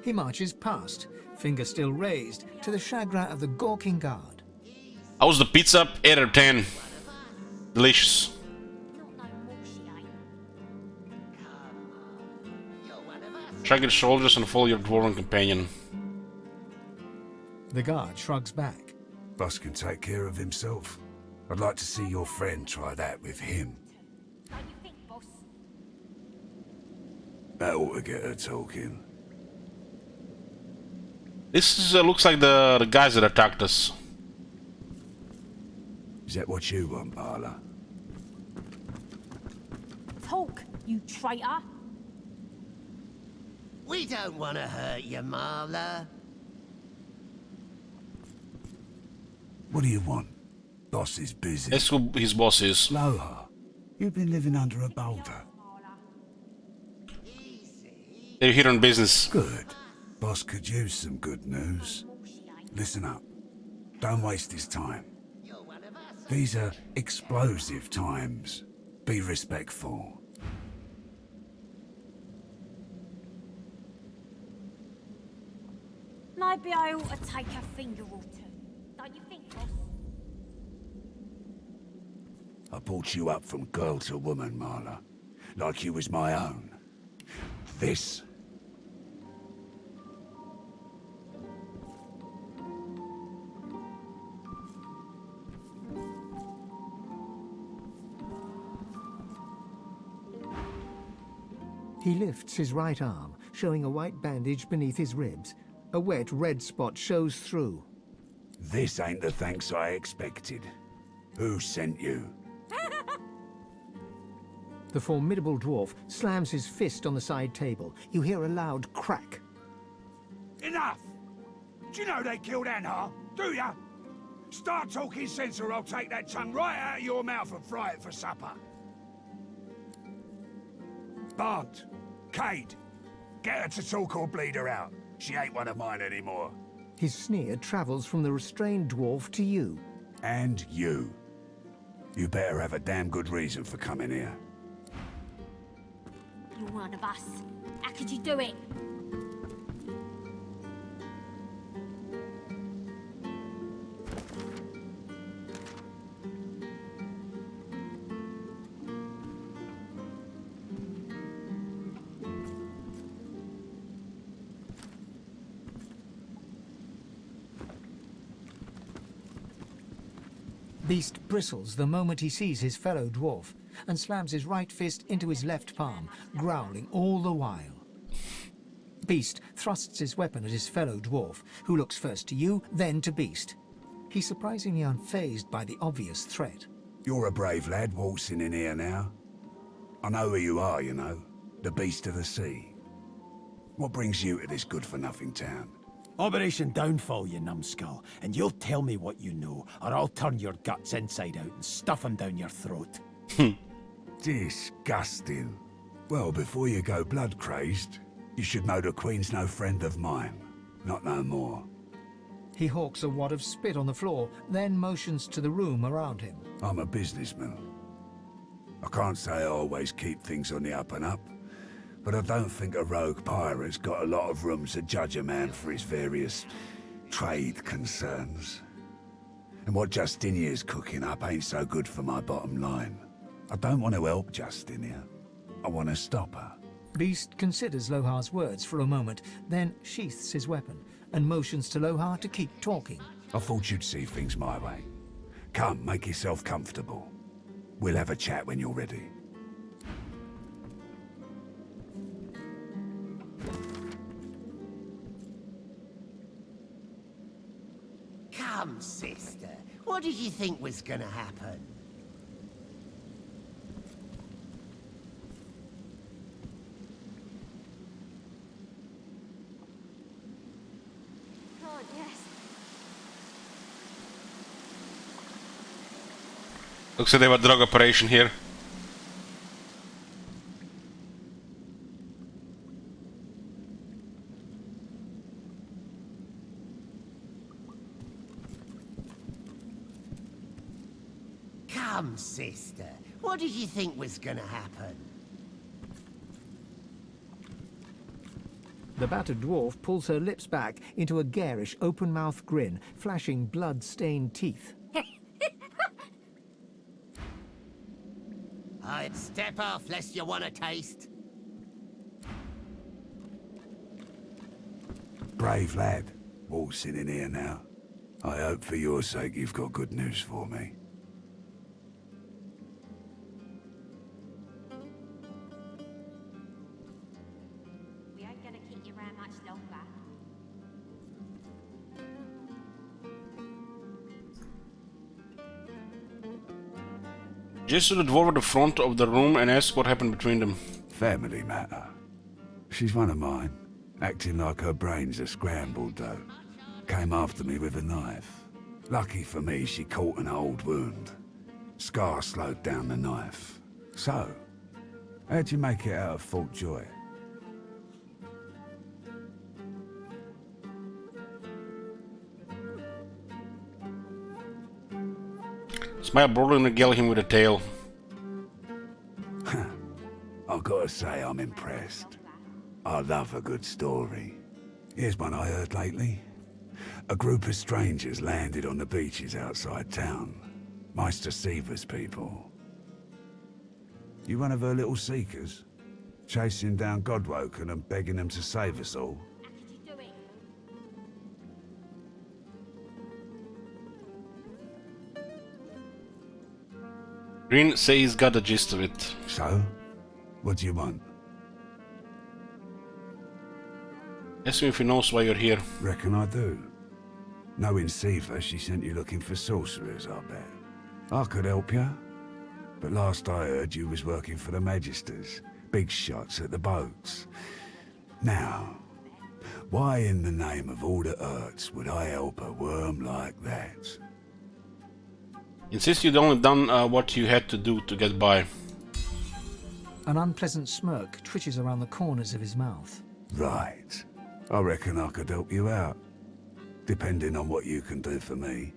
He marches past, finger still raised, to the chagrin of the gawking guard. How's the pizza? 8 out of 10. Delicious. Shrug your shoulders and follow your dwarven companion. The guard shrugs back. Boss can take care of himself. I'd like to see your friend try that with him. That ought to get her talking. This is, looks like the guys that attacked us. Is that what you want, Parla? Talk, you traitor! We don't want to hurt you, Marla. What do you want? Boss is busy. That's who his boss is. Loha, you've been living under a boulder. They're here on business. Good. Boss could use some good news. Listen up. Don't waste his time. These are explosive times. Be respectful. Maybe I ought to take a finger or two. Don't you think, boss? I brought you up from girl to woman, Marla. Like you was my own. This. He lifts his right arm, showing a white bandage beneath his ribs. A wet red spot shows through. This ain't the thanks I expected. Who sent you? The formidable dwarf slams his fist on the side table. You hear a loud crack. Enough! Do you know they killed Anhar? Do ya? Start talking sense or I'll take that tongue right out of your mouth and fry it for supper. Bant, Cade, get her to talk or bleed her out. She ain't one of mine anymore. His sneer travels from the restrained dwarf to you. And you. You better have a damn good reason for coming here. You're one of us. How could you do it? Beast bristles the moment he sees his fellow dwarf and slams his right fist into his left palm, growling all the while. Beast thrusts his weapon at his fellow dwarf, who looks first to you, then to Beast. He's surprisingly unfazed by the obvious threat. You're a brave lad waltzing in here now. I know who you are, you know. The Beast of the Sea. What brings you to this good-for-nothing town? Operation Downfall, you numbskull, and you'll tell me what you know, or I'll turn your guts inside out and stuff them down your throat. Disgusting. Well, before you go blood-crazed, you should know the Queen's no friend of mine. Not no more. He hawks a wad of spit on the floor, then motions to the room around him. I'm a businessman. I can't say I always keep things on the up and up, but I don't think a rogue pirate's got a lot of room to judge a man for his various trade concerns. And what Justinia's cooking up ain't so good for my bottom line. I don't want to help Justinia. I want to stop her. Beast considers Lohar's words for a moment, then sheaths his weapon and motions to Lohar to keep talking. I thought you'd see things my way. Come, make yourself comfortable. We'll have a chat when you're ready. Come, sister. What did you think was gonna happen? God, yes. Looks like they have a drug operation here. Come, sister. What did you think was gonna happen? The battered dwarf pulls her lips back into a garish, open-mouthed grin, flashing blood-stained teeth. I'd step off lest you want a taste. Brave lad, waltzing in here now. I hope for your sake you've got good news for me. We ain't gonna keep you around much longer. Just to the dwarf at the front of the room and ask what happened between them. Family matter. She's one of mine. acting like her brains are scrambled though. Came after me with a knife. Lucky for me, she caught an old wound. Scar slowed down the knife. So, how'd you make it out of Fort Joy? It's my brother and regale him with a tale. I've got to say I'm impressed. I love a good story. Here's one I heard lately. A group of strangers landed on the beaches outside town. Meister Seaver's people. You one of her little seekers? Chasing down Godwoken and begging them to save us all? Green says he's got the gist of it. So? What do you want? Ask him if he knows why you're here. Reckon I do. Knowing Seaver, she sent you looking for sorcerers, I bet. I could help you. But last I heard, you was working for the Magisters. Big shots at the boats. Now, why in the name of all the Earths would I help a worm like that? Insist you'd only done what you had to do to get by. An unpleasant smirk twitches around the corners of his mouth. Right. I reckon I could help you out. Depending on what you can do for me.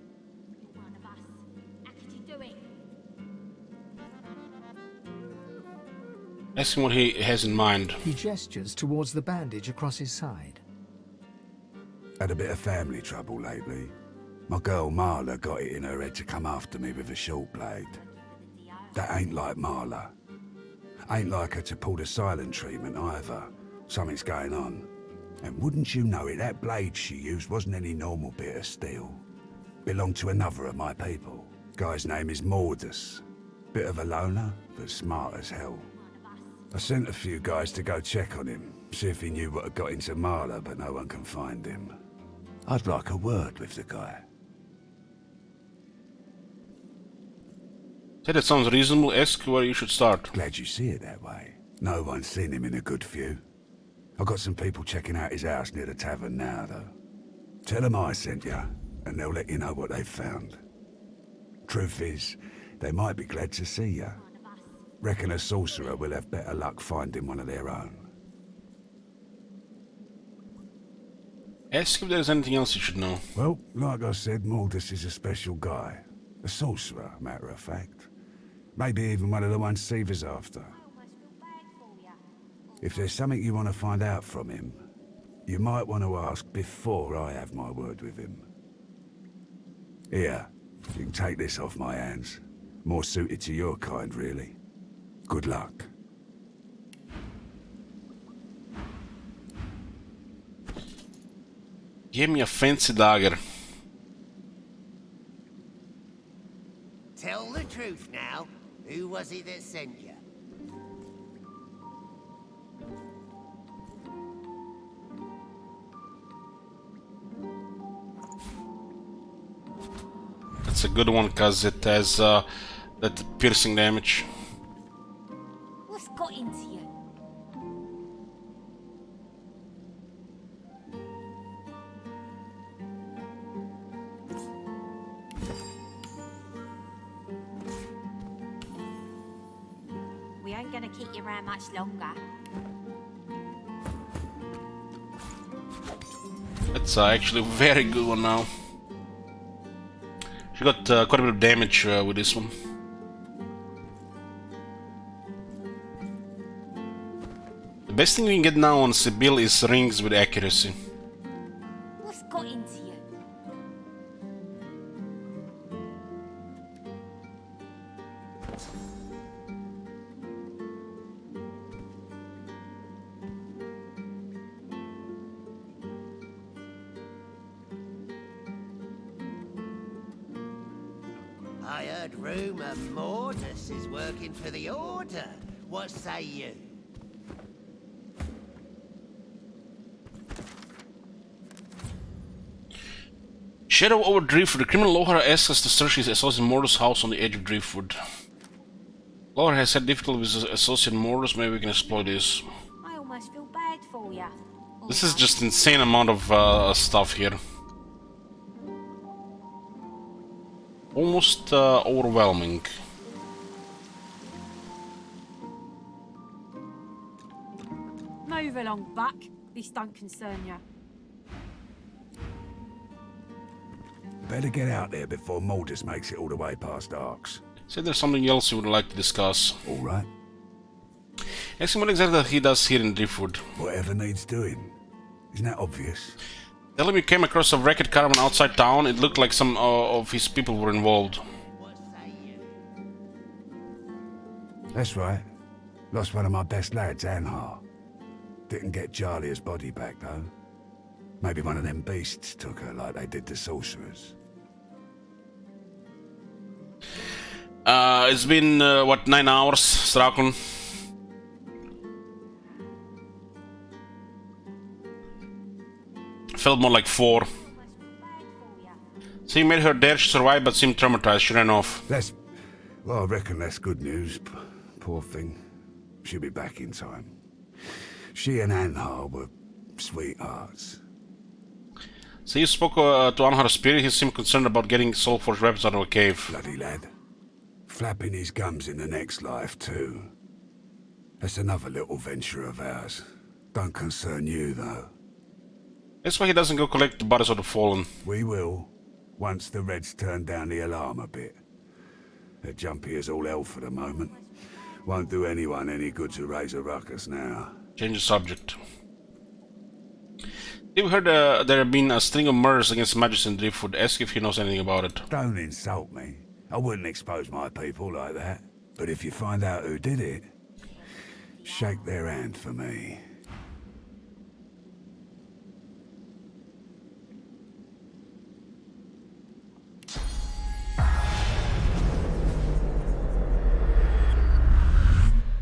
Ask him what he has in mind. He gestures towards the bandage across his side. Had a bit of family trouble lately. My girl Marla got it in her head to come after me with a short blade. That ain't like Marla. Ain't like her to pull the silent treatment either. Something's going on. And wouldn't you know it, that blade she used wasn't any normal bit of steel. Belonged to another of my people. Guy's name is Mordus. Bit of a loner, but smart as hell. I sent a few guys to go check on him, see if he knew what had got into Marla, but no one can find him. I'd like a word with the guy. Say that sounds reasonable. Ask where you should start. Glad you see it that way. No one's seen him in a good few. I've got some people checking out his house near the tavern now, though. Tell them I sent you, and they'll let you know what they've found. Truth is, they might be glad to see you. Reckon a sorcerer will have better luck finding one of their own. Ask if there's anything else you should know. Well, like I said, Mordus is a special guy. A sorcerer, matter of fact. Maybe even one of the ones Seaver's after. If there's something you want to find out from him, you might want to ask before I have my word with him. Here, you can take this off my hands. More suited to your kind, really. Good luck. Give me a fancy dagger. Tell the truth now. Who was it that sent you? That's a good one, cause it has that piercing damage. What's got into you? We ain't gonna keep you around much longer. That's actually a very good one now. She got quite a bit of damage with this one. The best thing we can get now on Sibyl is rings with accuracy. What's got into you? I heard rumour Mordus is working for the Order. What say you? Shadow over Driftwood. The criminal Lohara asks us to search his associate Mordus' house on the edge of Driftwood. Lohara has had difficulty with his associate Mordus. Maybe we can exploit this. I almost feel bad for you. This is just insane amount of stuff here. Almost overwhelming. Move along, Buck. This don't concern you. Better get out there before Mortis makes it all the way past Arks. Say there's something else you would like to discuss. All right. Ask him what exactly he does here in Driftwood. Whatever needs doing. Isn't that obvious? Tell him you came across a wrecked caravan outside town. It looked like some of his people were involved. That's right. Lost one of my best lads, Anhar. Didn't get Jalia's body back, though. Maybe one of them beasts took her like they did the sorcerers. It's been, what, 9 hours, Strakon? Felt more like 4. So you made her dare, she survived but seemed traumatized, she ran off. Well, I reckon that's good news. Poor thing. She'll be back in time. She and Anhar were sweethearts. So you spoke to Anhar's spirit, he seemed concerned about getting Soulforged weapons out of a cave. Bloody lad. Flapping his gums in the next life, too. That's another little venture of ours. Don't concern you, though. That's why he doesn't go collect the bodies of the fallen. We will, once the Reds turn down the alarm a bit. They're jumpy as all hell for the moment. Won't do anyone any good to raise a ruckus now. Change the subject. You've heard there have been a string of murders against magistrates in Driftwood. Ask if he knows anything about it. Don't insult me. I wouldn't expose my people like that. But if you find out who did it, shake their hand for me.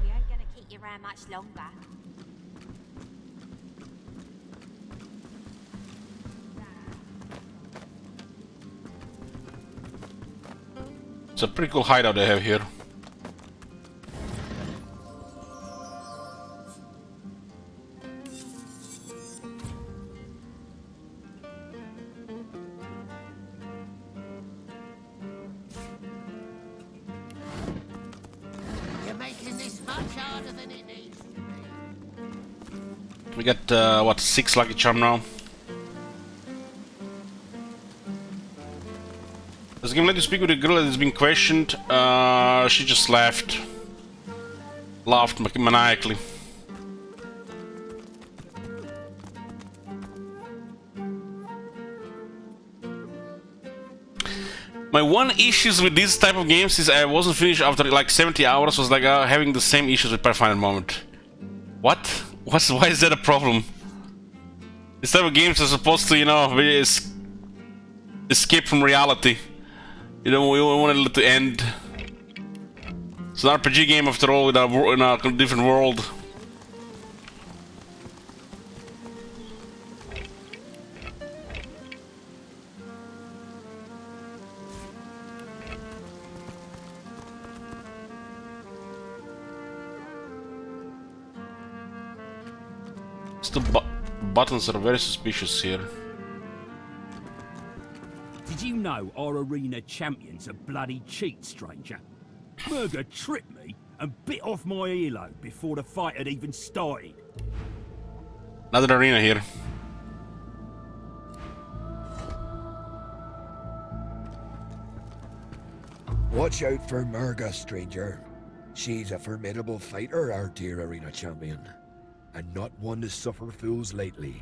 We ain't gonna keep you around much longer. It's a pretty cool hideout they have here. You're making this much harder than it needs to be. We got, what, 6 lucky charm now? Does the game let you speak with a girl that is being questioned? She just laughed. Laughed maniacally. My one issues with these type of games is I wasn't finished after like 70 hours. Was like having the same issues with Pathfinder moment. What? Why is that a problem? This type of games are supposed to, you know, escape from reality. You know, we want it to end. It's an RPG game after all, in a different world. The buttons are very suspicious here. Did you know our arena champion's a bloody cheat, stranger? Murga tripped me and bit off my earlobe before the fight had even started. Another arena here. Watch out for Murga, stranger. She's a formidable fighter, our dear arena champion. And not one to suffer fools lately.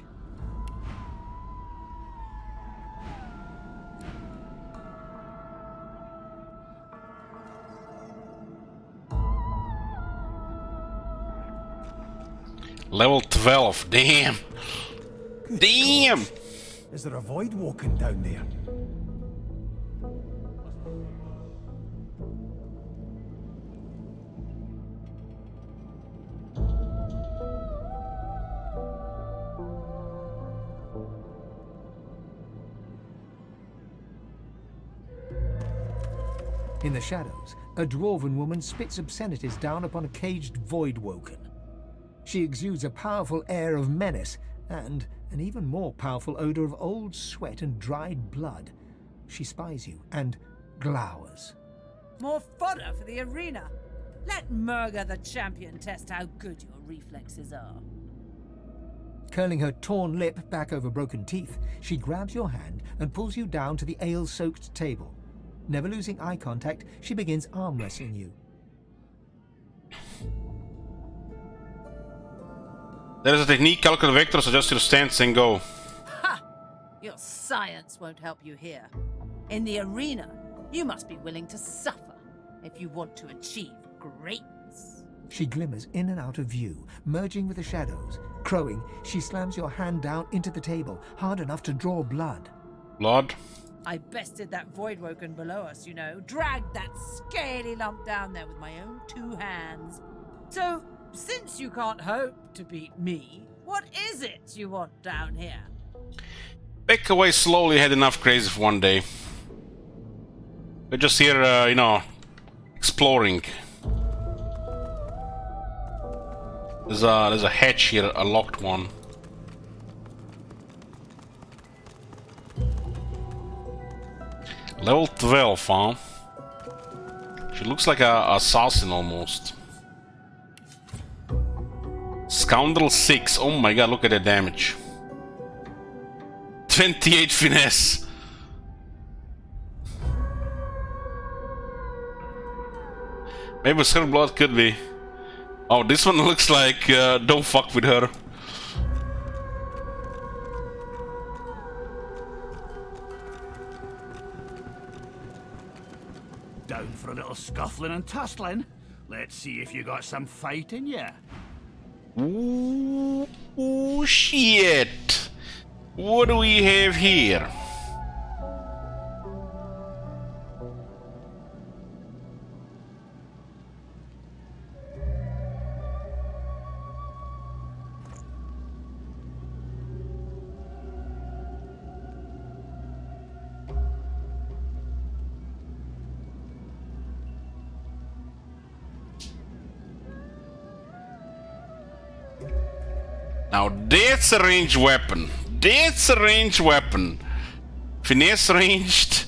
Level 12, damn! Damn! Gosh. Is there a void walking down there? In the shadows, a dwarven woman spits obscenities down upon a caged void woken. She exudes a powerful air of menace and an even more powerful odor of old sweat and dried blood. She spies you and glowers. More fodder for the arena. Let Murga the champion test how good your reflexes are. Curling her torn lip back over broken teeth, she grabs your hand and pulls you down to the ale-soaked table. Never losing eye contact, she begins arm wrestling you. There is a technique, calculate vectors, adjust your stance and go. Ha! Your science won't help you here. In the arena, you must be willing to suffer if you want to achieve greatness. She glimmers in and out of view, merging with the shadows. Crowing, she slams your hand down into the table, hard enough to draw blood. Blood? I bested that Voidwoken below us, you know. Dragged that scaly lump down there with my own 2 hands. So, since you can't hope to beat me, what is it you want down here? Back away slowly, had enough crazy for one day. We're just here, you know, exploring. There's a hatch here, a locked one. Level 12, huh? She looks like a assassin almost. Scoundrel 6. Oh my god, look at the damage. 28 finesse. Maybe her blood could be. Oh, this one looks like don't fuck with her. Down for a little scuffling and tussling. Let's see if you got some fight in ya. Ooh, shit. What do we have here? Now that's a ranged weapon. That's a ranged weapon. Finesse ranged.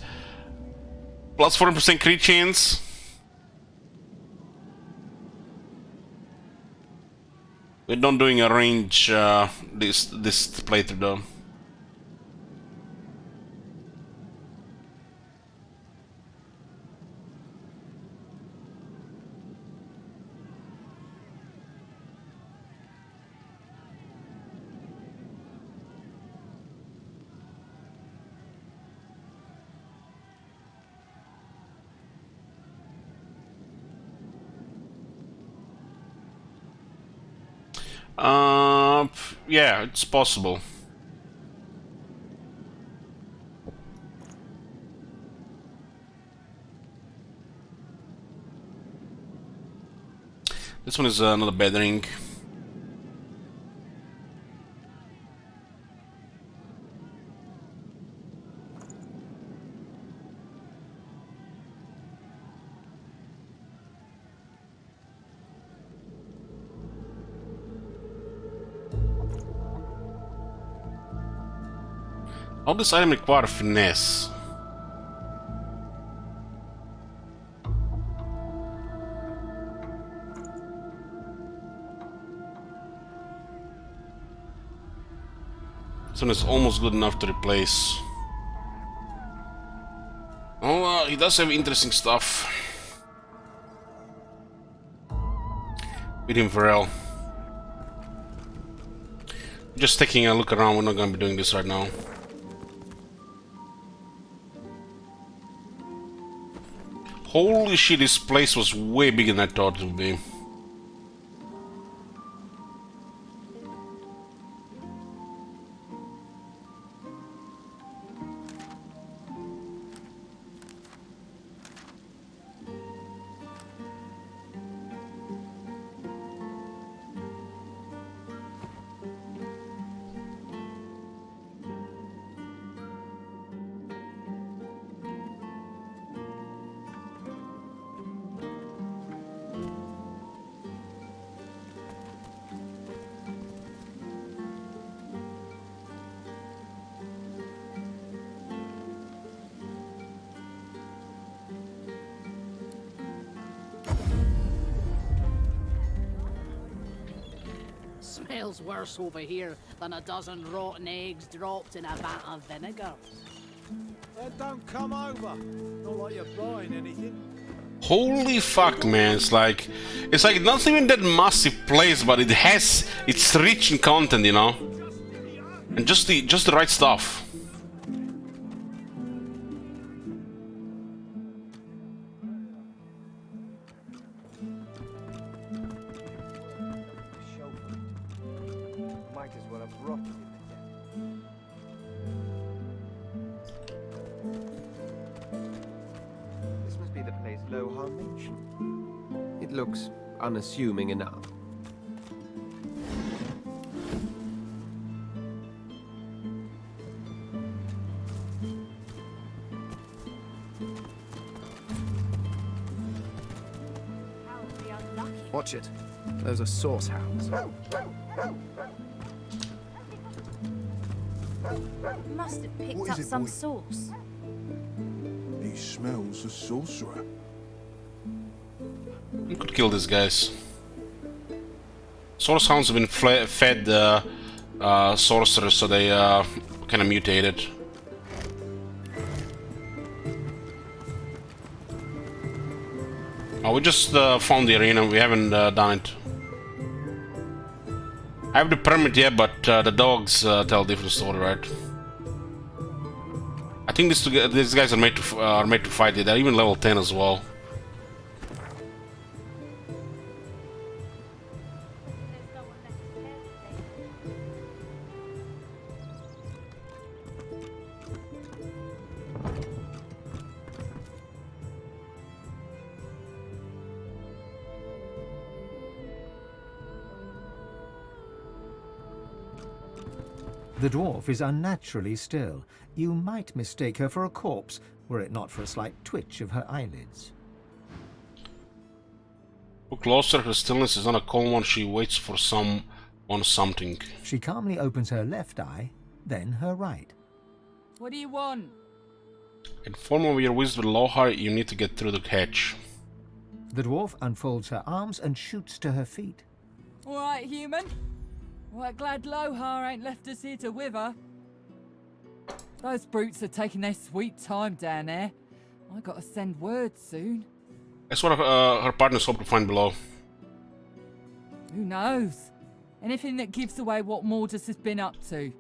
Plus 40% crit chance. We're not doing a range this playthrough though. Yeah, it's possible. This one is another bad ring. All this item require finesse. This one is almost good enough to replace. Oh, he does have interesting stuff. With him, Varel. Just taking a look around, we're not gonna be doing this right now. Holy shit, this place was way bigger than I thought it would be. Smells worse over here than a dozen rotten eggs dropped in a vat of vinegar. Then don't come over. Not like you're buying anything. Holy fuck, man! It's like not even that massive place, but it has, it's rich in content, you know, and just the right stuff. Might as well have brought it in the This must be the place Lohar mentioned. It looks unassuming enough. Watch it. Those are source hounds. Must have picked What up is it, some boy? sauce. He smells a sorcerer. We could kill these guys. Source hounds have been fed sorcerers, so they kind of mutated. Oh, we just found the arena. We haven't done it. I have the permit, yeah, but the dogs tell a different story, right? I think these guys are made to fight. They're even level 10 as well. The dwarf is unnaturally still. You might mistake her for a corpse, were it not for a slight twitch of her eyelids. Look closer, her stillness is not a calm one. She waits for something. She calmly opens her left eye, then her right. What do you want? Inform of your wizard Lohar, you need to get through the hatch. The dwarf unfolds her arms and shoots to her feet. All right, human. Right, glad Lohar ain't left us here to wither. Those brutes are taking their sweet time down there. I gotta send word soon. That's what her partners hope to find below. Who knows? Anything that gives away what Mordus has been up to.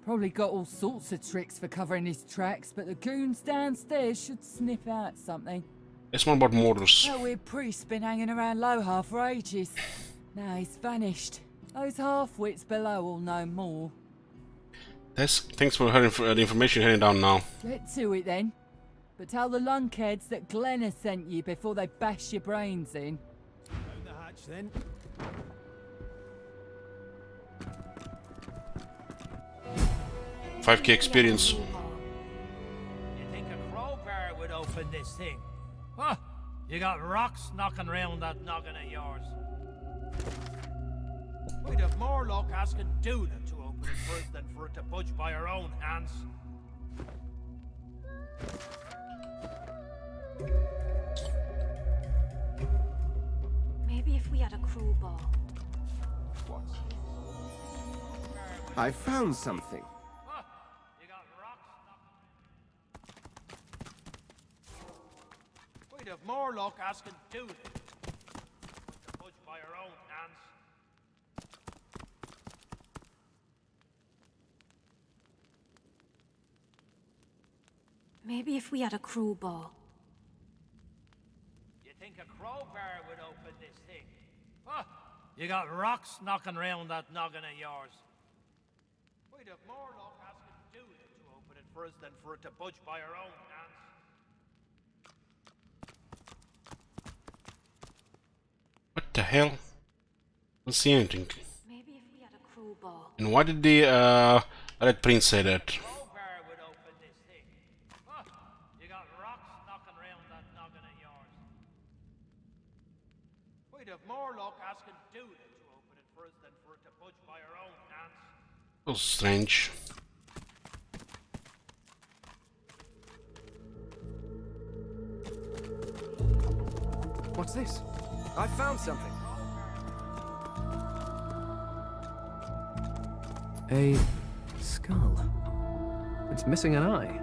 Probably got all sorts of tricks for covering his tracks, but the goons downstairs should sniff out something. It's more about Mordus. That weird priest's been hanging around Lohar for ages. Now he's vanished. Those half-wits below will know more. Thanks for the information heading down now. Get to it then. But tell the lunkheads that Glenna sent you before they bash your brains in. Down the hatch then. $5K experience. You think a crowbar would open this thing? Huh? You got rocks knocking round that noggin of yours. We'd have more luck asking Duna to open it for us than for it to budge by our own hands. Maybe if we had a crowbar. What? I found something. We'd have more luck asking Duna to budge by our own hands. Maybe if we had a crowbar. You think a crowbar would open this thing? Huh? You got rocks knocking round that noggin of yours. We'd have more luck asking Duna to open it for us than for it to budge by our own hands. What the hell? Don't see anything. Maybe if we had a crowbar. And why did the Red Prince say that? We'd have more luck asking Duna to open it for us than for it to budge by our own hands. That was strange. What's this? I found something. A skull. It's missing an eye.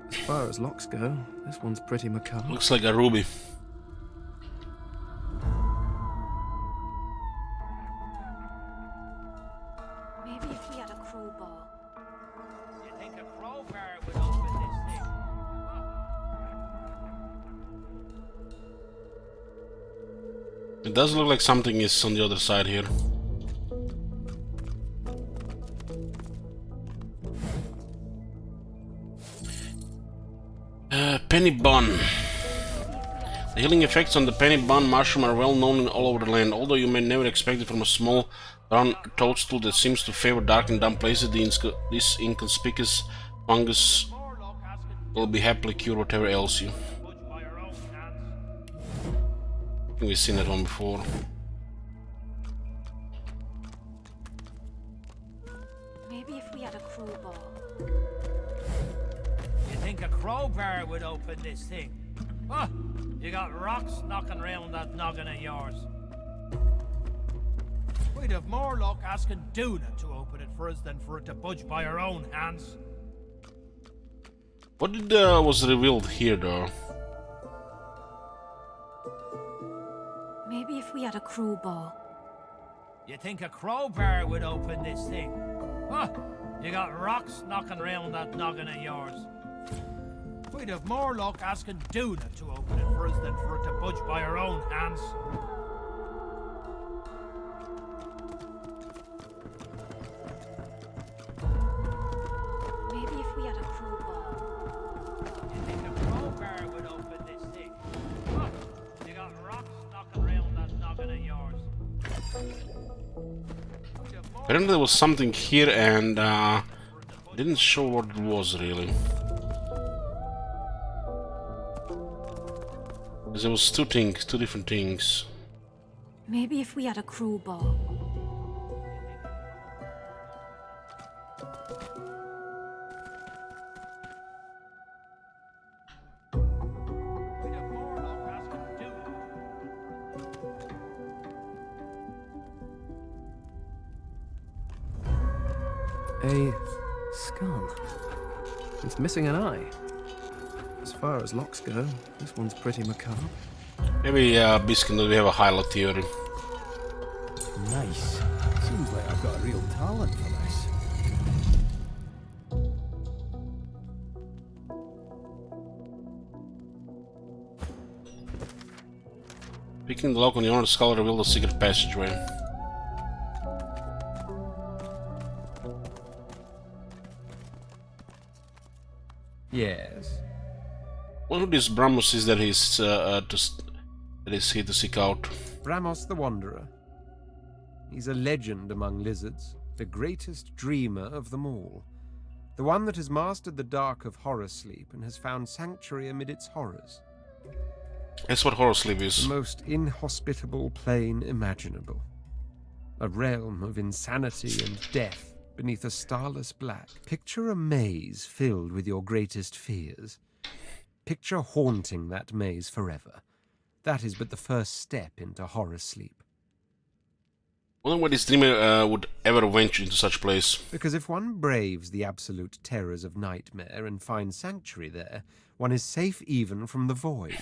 As far as locks go, this one's pretty macabre. Looks like a ruby. Maybe if we had a crowbar. You think a crowbar would open this thing? It does look like something is on the other side here. Penny bun. The healing effects on the penny bun mushroom are well known all over the land. Although you may never expect it from a small brown toadstool that seems to favor dark and damp places, this inconspicuous fungus will be happily cure whatever ails you. I think we've seen that one before. Maybe if we had a crowbar. You think a crowbar would open this thing? Huh? You got rocks knocking around that noggin of yours. We'd have more luck asking Duna to open it for us than for it to budge by our own hands. What did was revealed here, though? Maybe if we had a crowbar. You think a crowbar would open this thing? Huh? You got rocks knocking around that noggin of yours. We'd have more luck asking Duna to open it for us than for it to budge by our own hands. Maybe if we had a crowbar. You think a crowbar would open this thing? Huh? You got rocks knocking around that noggin of yours. Apparently there was something here and didn't show what it was really. There was two different things. Maybe if we had a crowbar. A skull. It's missing an eye. As far as locks go, this one's pretty macabre. Maybe Biscuit, we have a highlight theory. Nice. Seems like I've got a real talent for this. Picking the lock on the owner's skull revealed a secret passageway. Yes. What of this Bramos is that he's here to seek out? Bramos the Wanderer. He's a legend among lizards, the greatest dreamer of them all. The one that has mastered the dark of horror sleep and has found sanctuary amid its horrors. That's what horror sleep is. The most inhospitable plane imaginable. A realm of insanity and death beneath a starless black. Picture a maze filled with your greatest fears. Picture haunting that maze forever. That is but the first step into horror sleep. I wonder why this dreamer would ever venture into such a place. Because if one braves the absolute terrors of nightmare and finds sanctuary there, one is safe even from the void.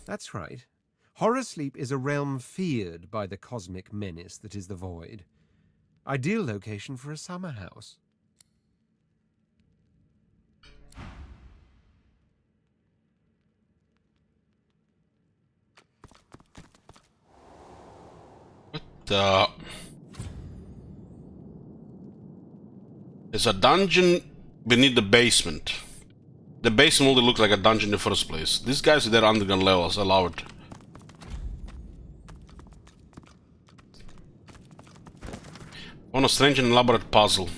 That's right. Horror sleep is a realm feared by the cosmic menace that is the void. Ideal location for a summer house. There's a dungeon beneath the basement. The basement only looked like a dungeon in the first place. These guys are their underground levels, I love it. On a strange and elaborate puzzle.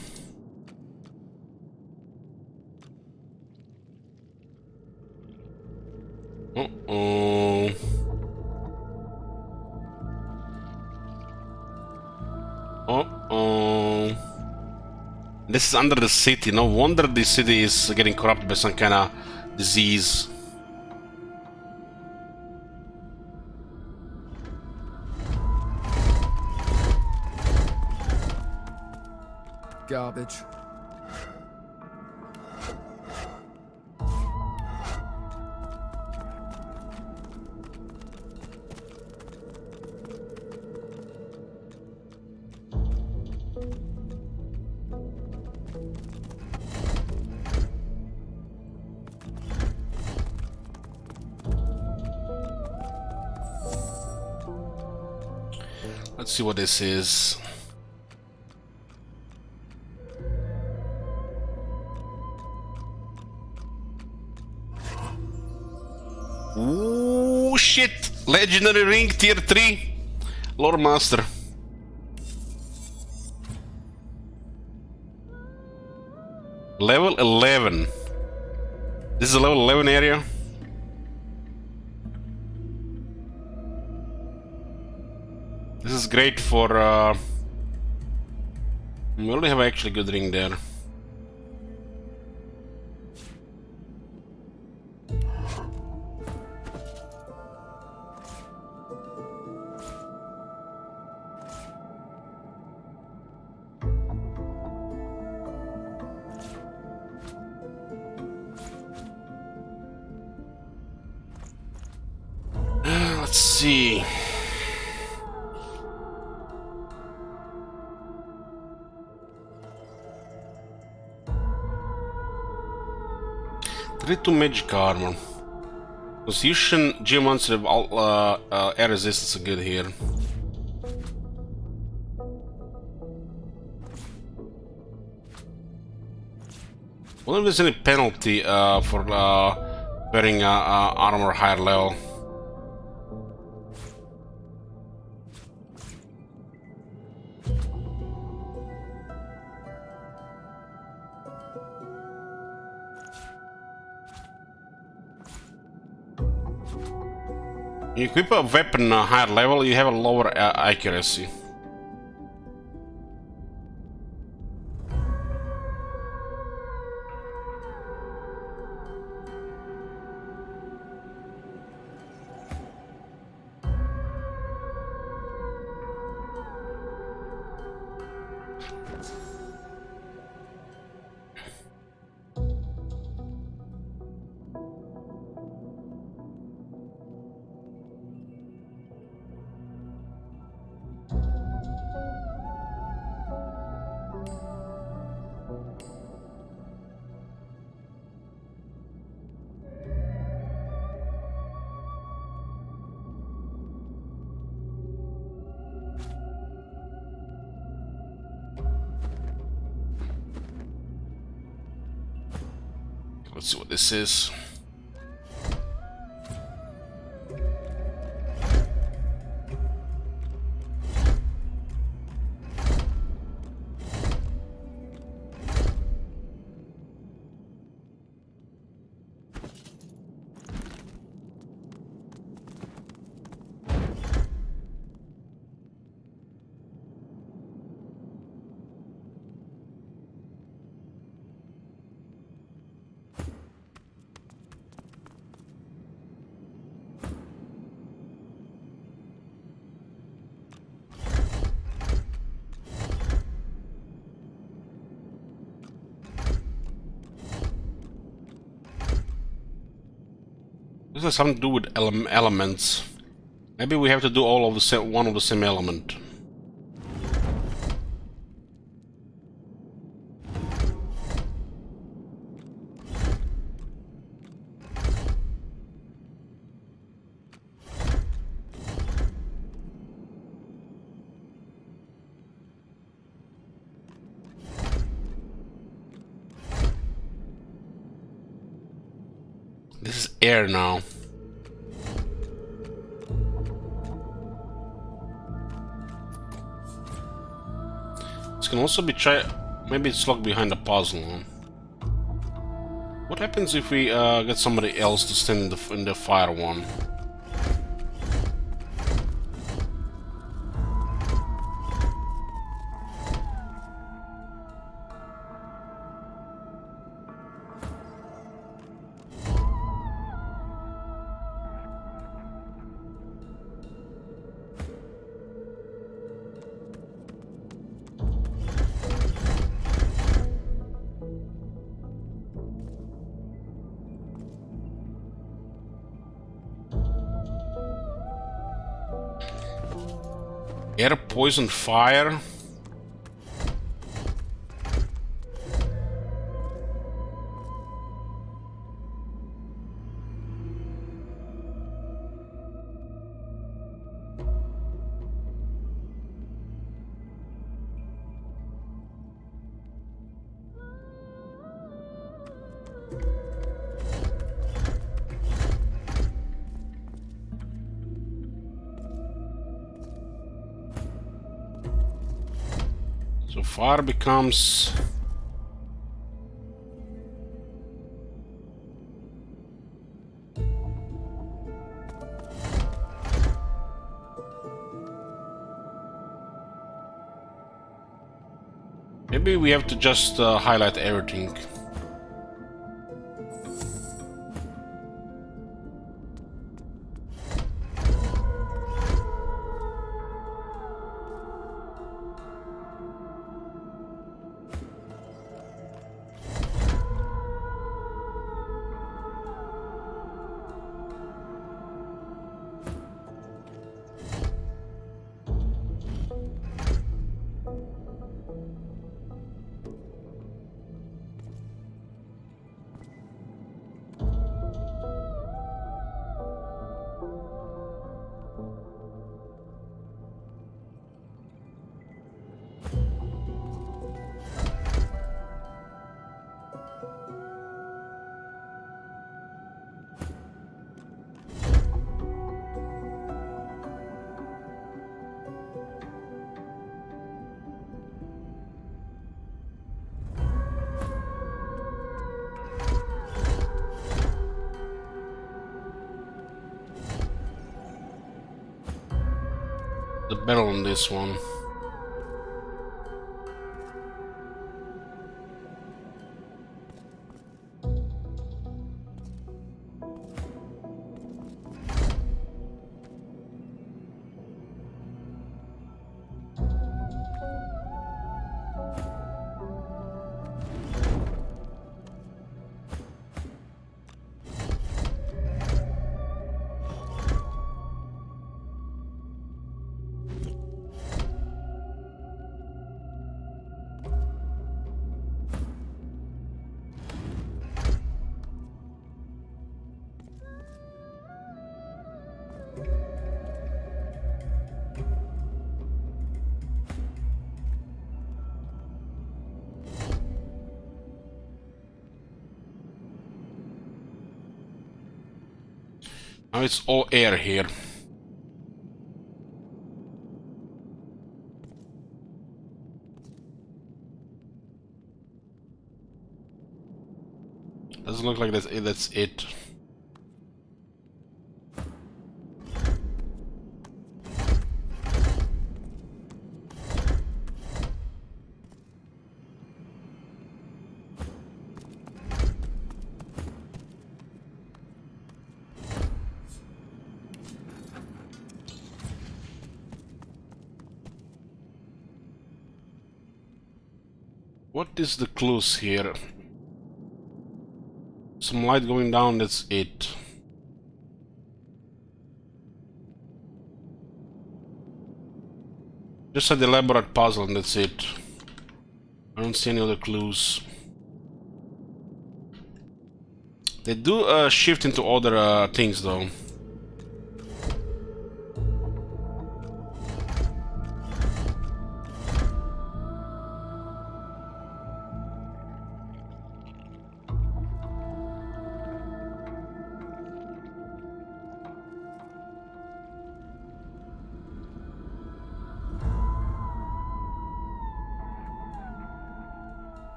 Uh-oh. Uh-oh. This is under the city. No wonder this city is getting corrupted by some kind of disease. Garbage. Let's see what this is. Ooh, shit! Legendary ring, tier 3. Lore Master. Level 11. This is a level 11 area. This is great for... we already have actually good ring there. Let's see. Read to magic armor. Constitution, geomancy, air resistance are good here. I wonder if there's any penalty for wearing armor higher level. You equip a weapon higher level, you have a lower accuracy. Let's see what this is. This has something to do with elements. Maybe we have to do all of the same, one of the same element. This is air now. This can also be maybe it's locked behind a puzzle. Huh? What happens if we get somebody else to stand in the fire one? Air, poison, fire. So fire becomes maybe we have to just highlight everything. The battle on this one. Now it's all air here. Doesn't look like that's it. What is the clues here? Some light going down, that's it. Just an elaborate puzzle and that's it. I don't see any other clues. They do shift into other things though.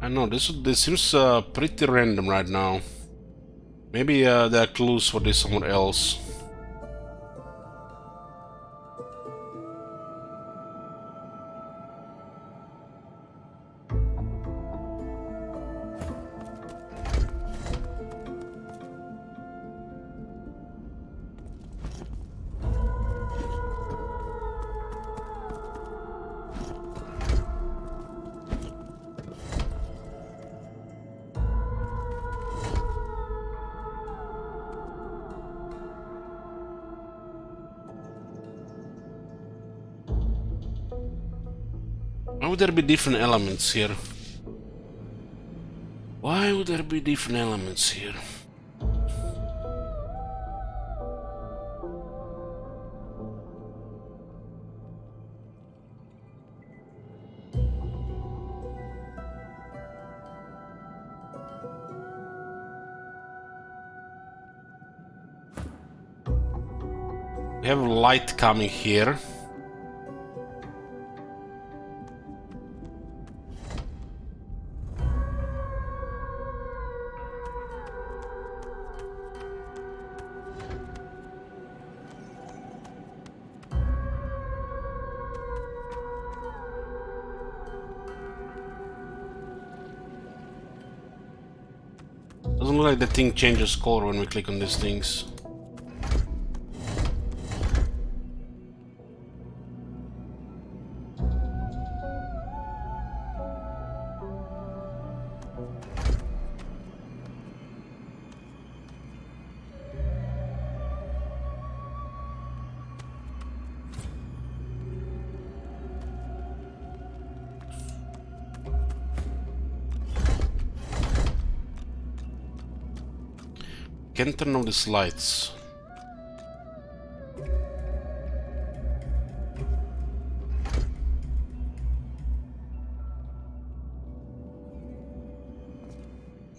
I know this seems pretty random right now. Maybe there are clues for this somewhere else. Why would there be different elements here? Why would there be different elements here? We have light coming here. Doesn't look like the thing changes color when we click on these things. Can't turn off these lights.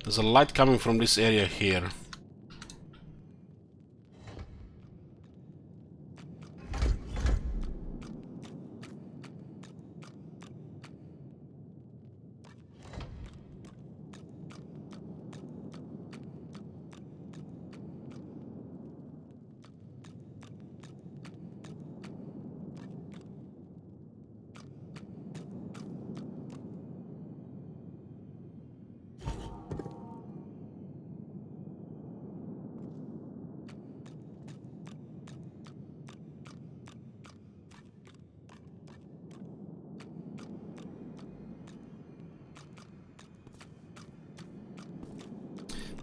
There's a light coming from this area here.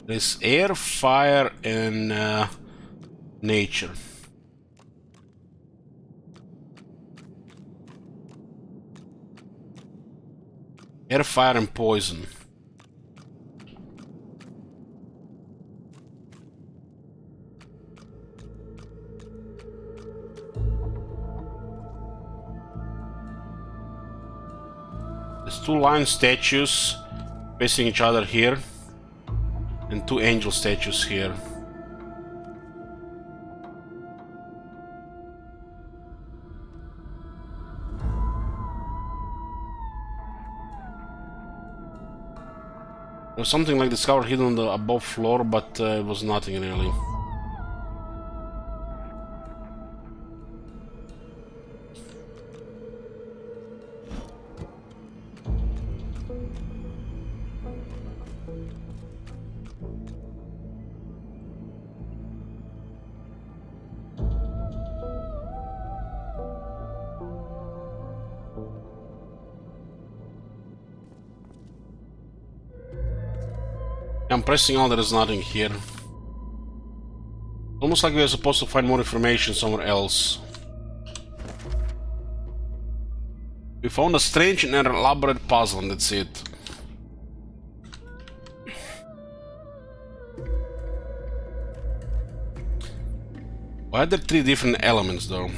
There's air, fire, and nature. Air, fire, and poison. There's two lion statues facing each other here. And two angel statues here. There was something like discovered hidden on the above floor, but it was nothing really. I'm pressing on, there is nothing here. Almost like we are supposed to find more information somewhere else. We found a strange and elaborate puzzle, and that's it. Why are there three different elements though?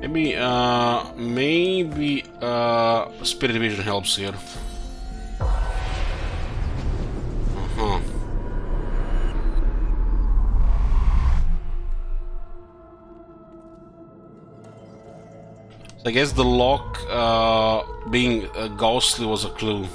Maybe Spirit Vision helps here. So I guess the lock being ghostly was a clue.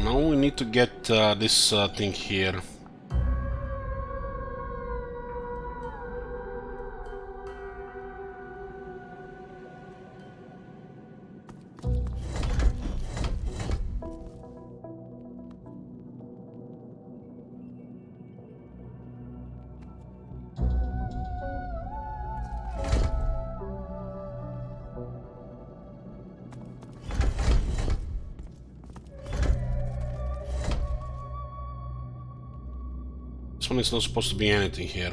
Now we need to get this thing here. This one is not supposed to be anything here.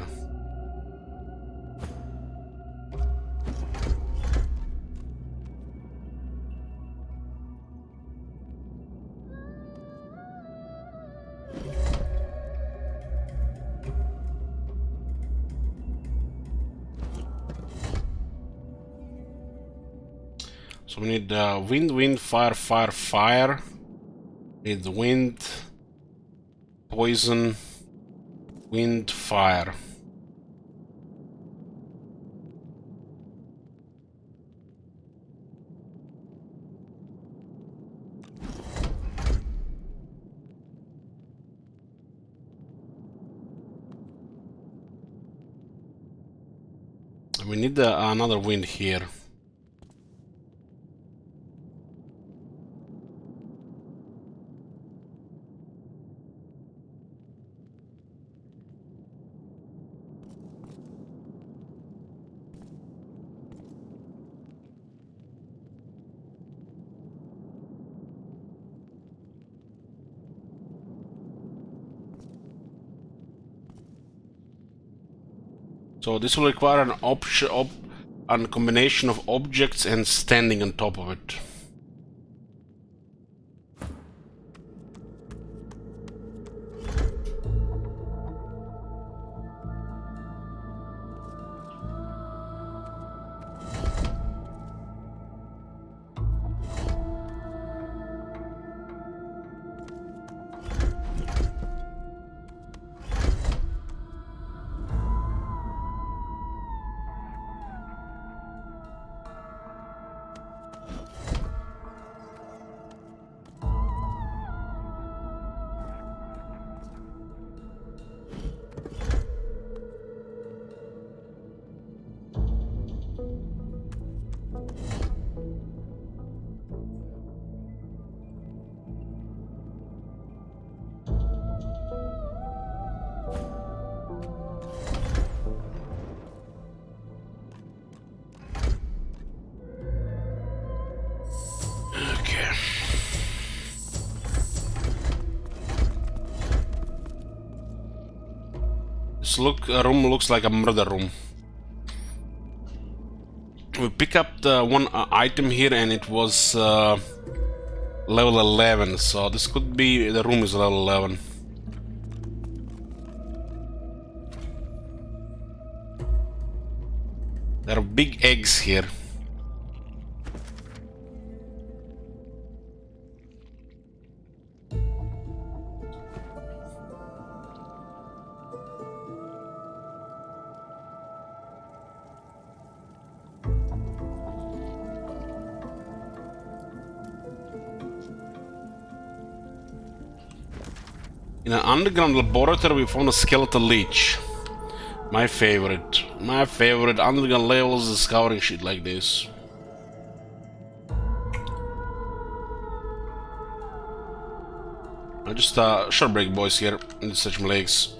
So we need wind, wind, fire, fire, fire. Need wind, poison, wind, fire. We need another wind here. So this will require an combination of objects and standing on top of it. This room looks like a murder room. We pick up the one item here and it was level 11, so this could be the room is level 11. There are big eggs here. In an underground laboratory we found a skeletal leech. My favorite. My favorite underground levels is discovering shit like this. I just short break, boys. Here, and stretch my legs.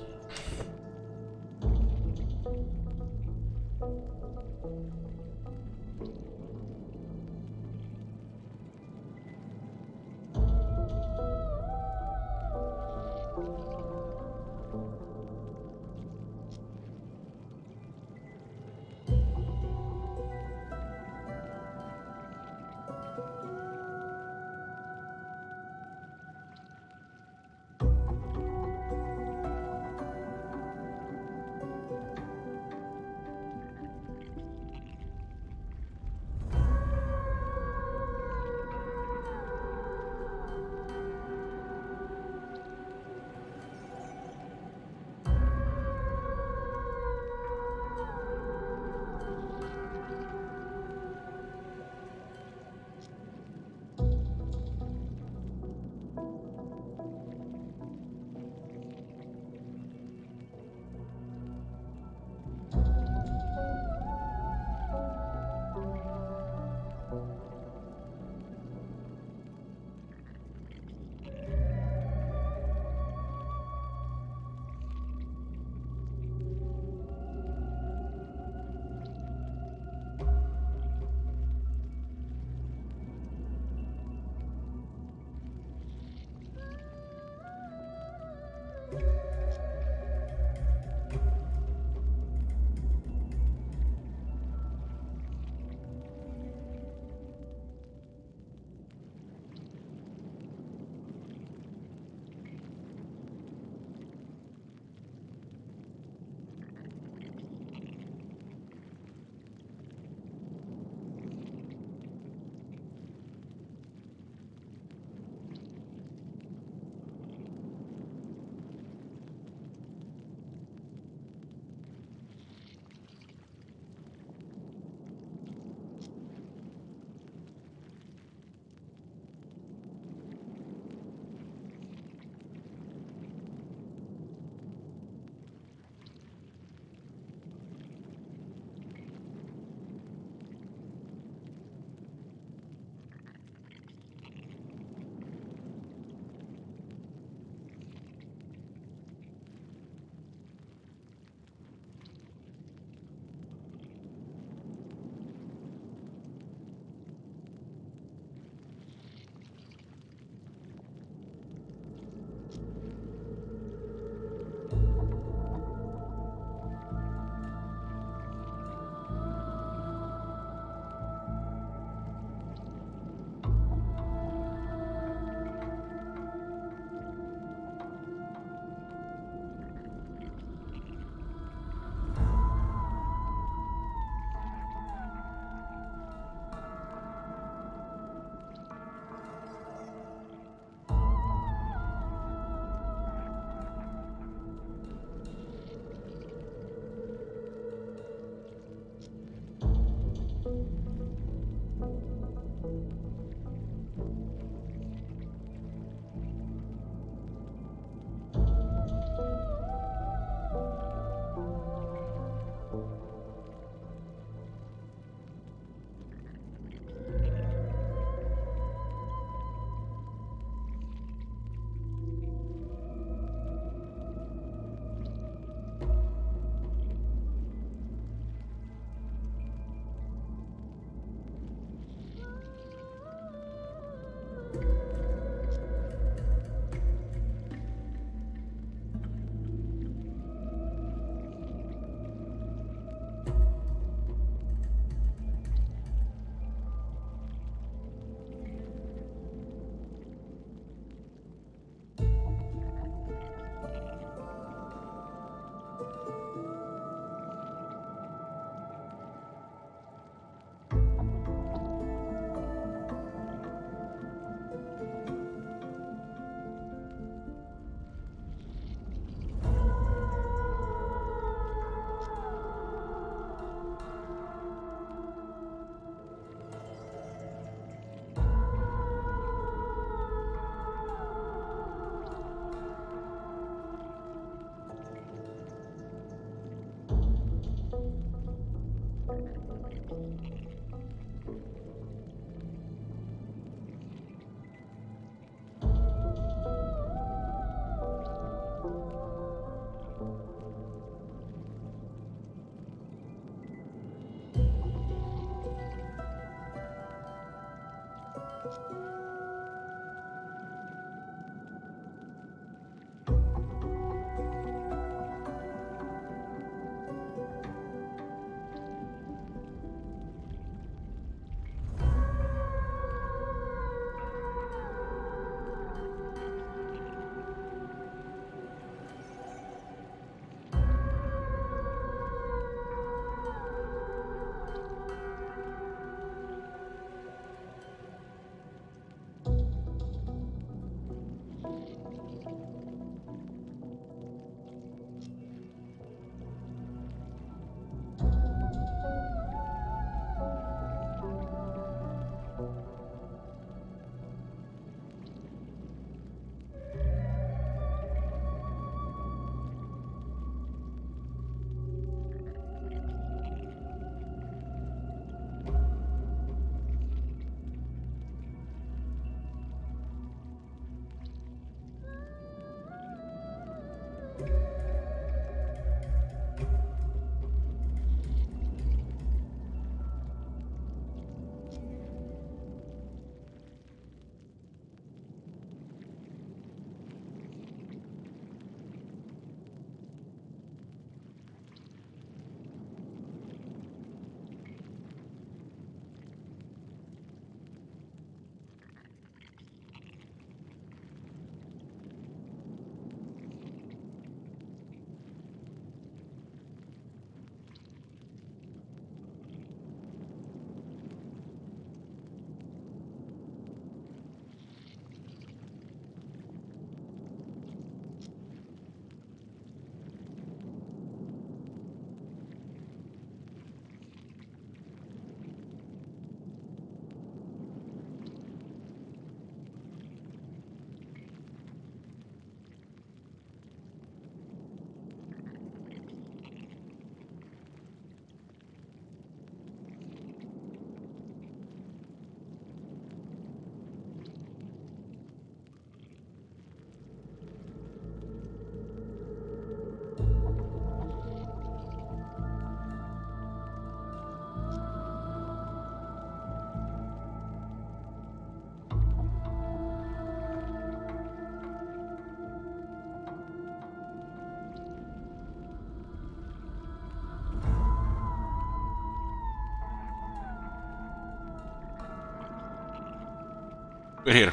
We're here.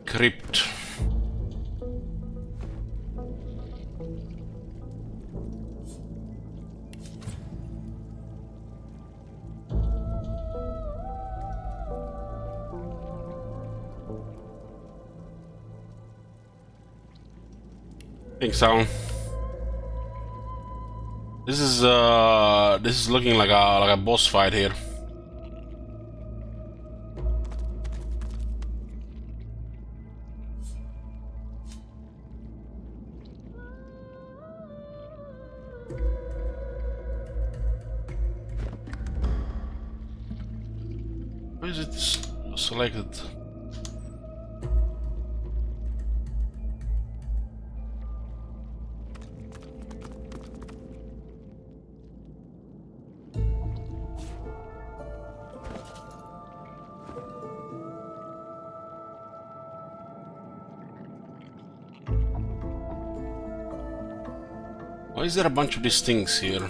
Crypt. Think so. This is looking like a boss fight here. Why is it selected? Why is there a bunch of these things here?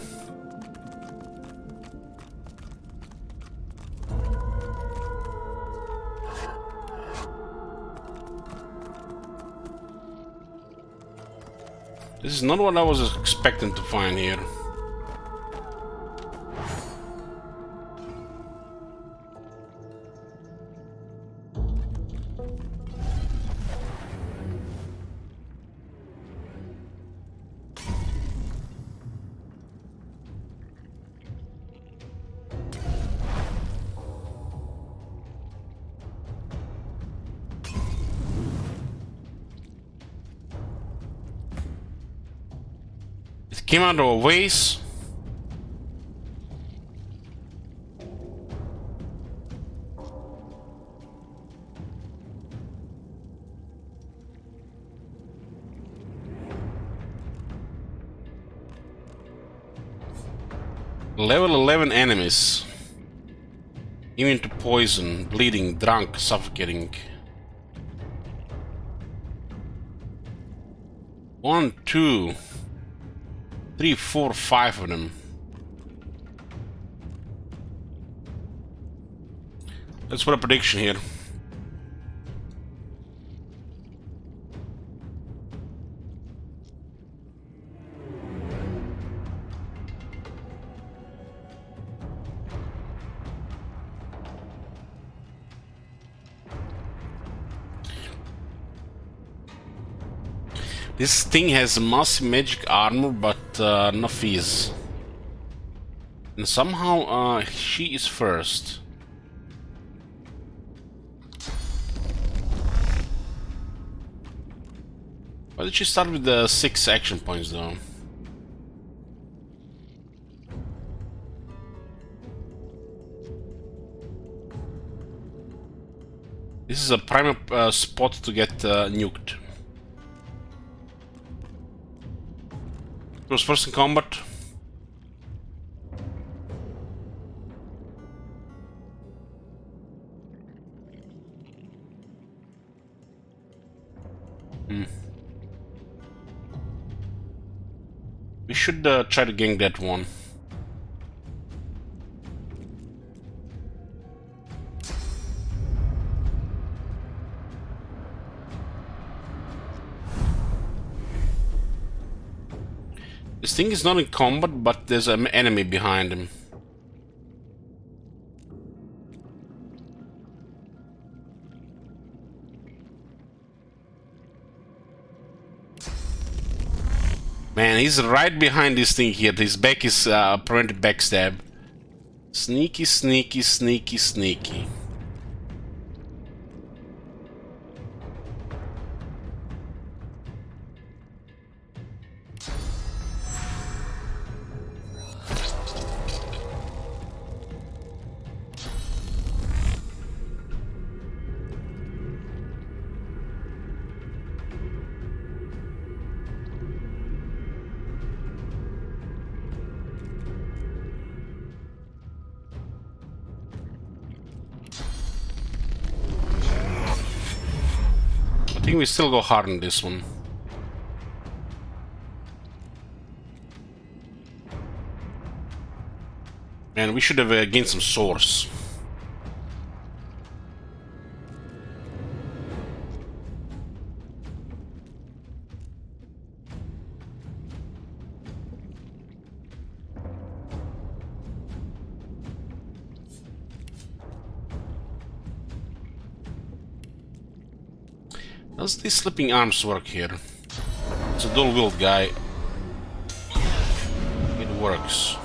This is not what I was expecting to find here. Came out of a vase. Level 11 enemies. Immune to poison, bleeding, drunk, suffocating. 1, 2, 3, 4, 5 of them. Let's put a prediction here. This thing has massive magic armor, but no fizz. And somehow she is first. Why did she start with the 6 action points though? This is a prime spot to get nuked. It was first in combat. We should try to gank that one. This thing is not in combat, but there's an enemy behind him. Man, he's right behind this thing here. His back is apparently backstab. Sneaky, sneaky, sneaky, sneaky. I think we still go hard on this one. Man, we should have gained some source. Does these slipping arms work here? It's a dual-wield guy. It works.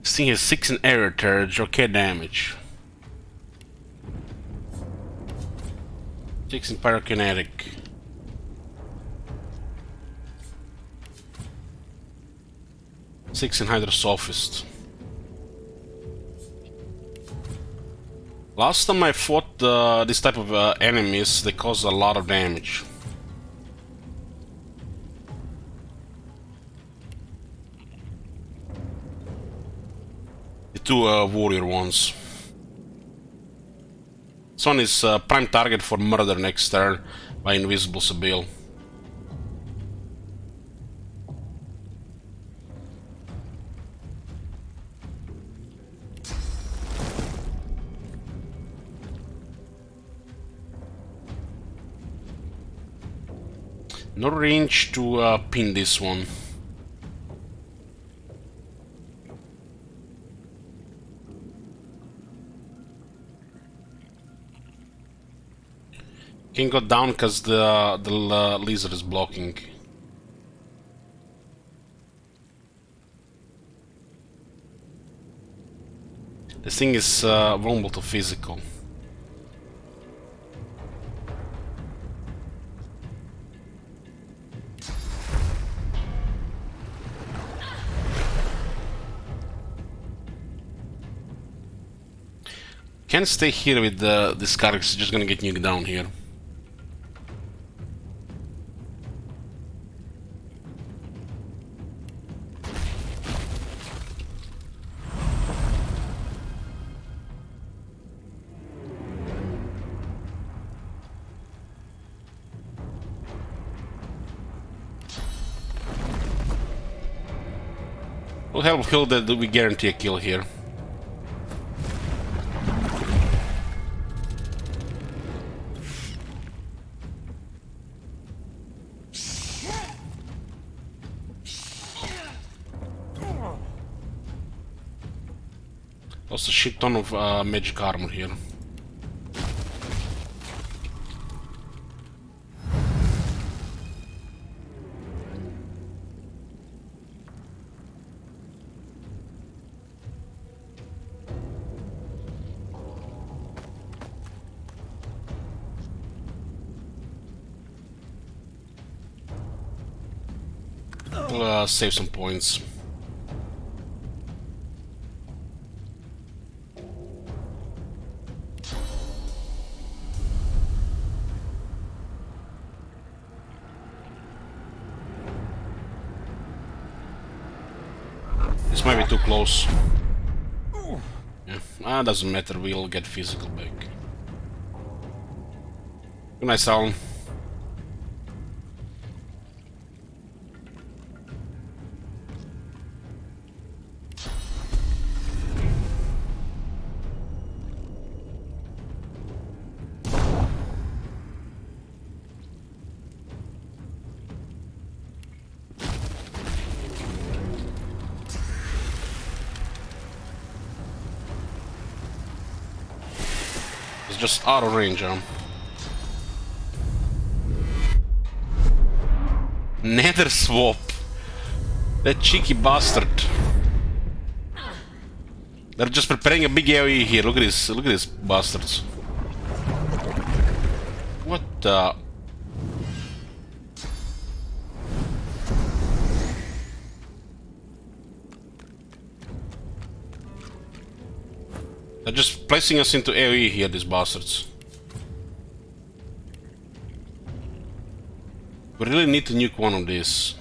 This thing has 6 in air turret, okay damage. 6 in pyrokinetic. Six in Hydrosophist. Last time I fought this type of enemies, they cause a lot of damage. The two warrior ones. This one is prime target for murder next turn by Invisible Sibyl. No range to pin this one. Can't go down because the lizard is blocking. This thing is vulnerable to physical. Can't stay here with this car, it's just gonna get nuked down here. We'll help kill that we guarantee a kill here. Lost a shit ton of magic armor here. We'll save some points. This might be too close. Yeah, doesn't matter, we'll get physical back. Good night, Salon. It's just out of range, huh? Nether swap. That cheeky bastard. They're just preparing a big AoE here. Look at these bastards. What the? They're just placing us into AoE here, these bastards. We really need to nuke one of these.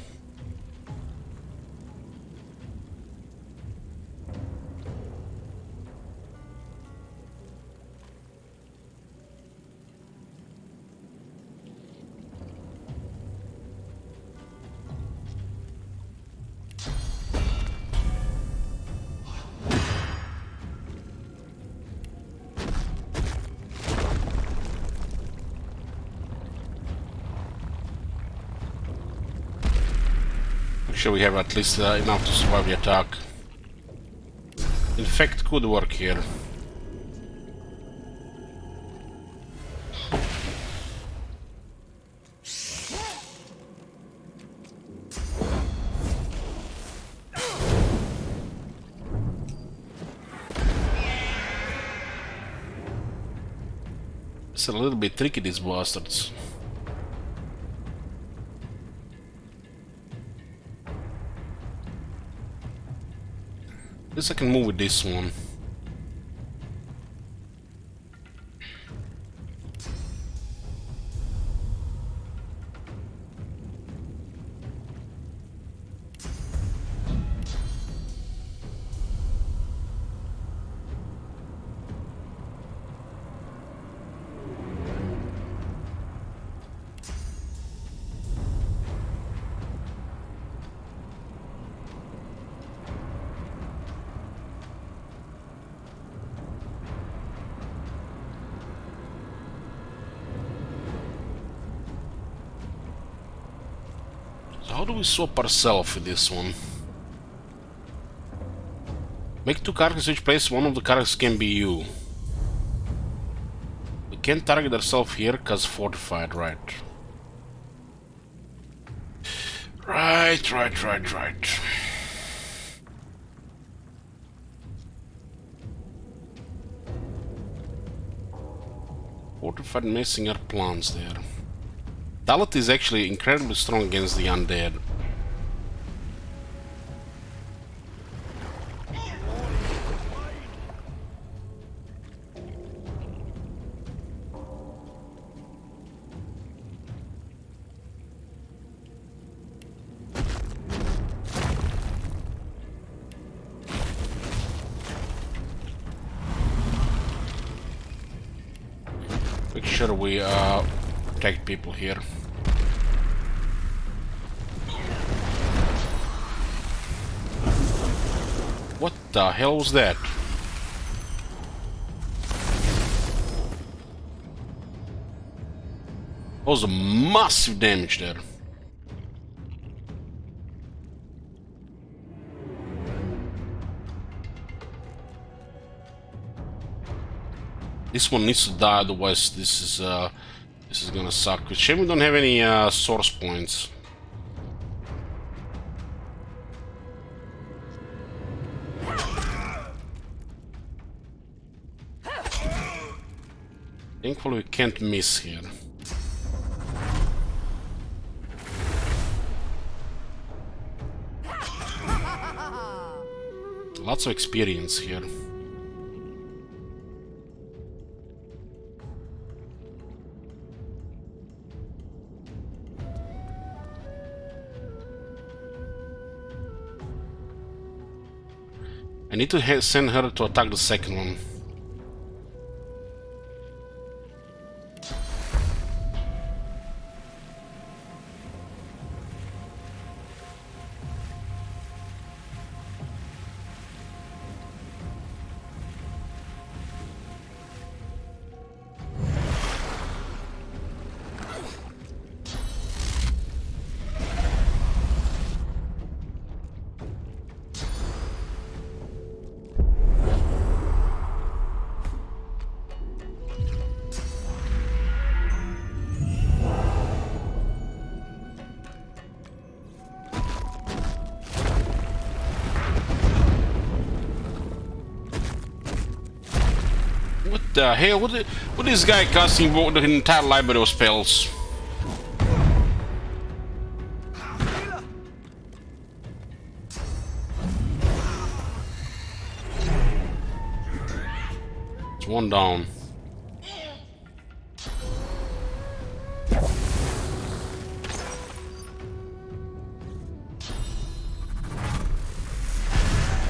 Sure we have at least enough to survive the attack. Infect could work here. It's a little bit tricky, these bastards. At least I can move with this one. How do we swap ourselves with this one? Make two characters which place one of the characters can be you. We can't target ourselves here because fortified, right? Right. Fortified messing our plans there. Dalit is actually incredibly strong against the undead. Make sure we protect people here. What the hell was that? That was a massive damage there. This one needs to die, otherwise this is gonna suck. It's a shame we don't have any source points. Thankfully we can't miss here. Lots of experience here. I need to send her to attack the second one. the hell? What is this guy casting the entire library of spells? It's one down.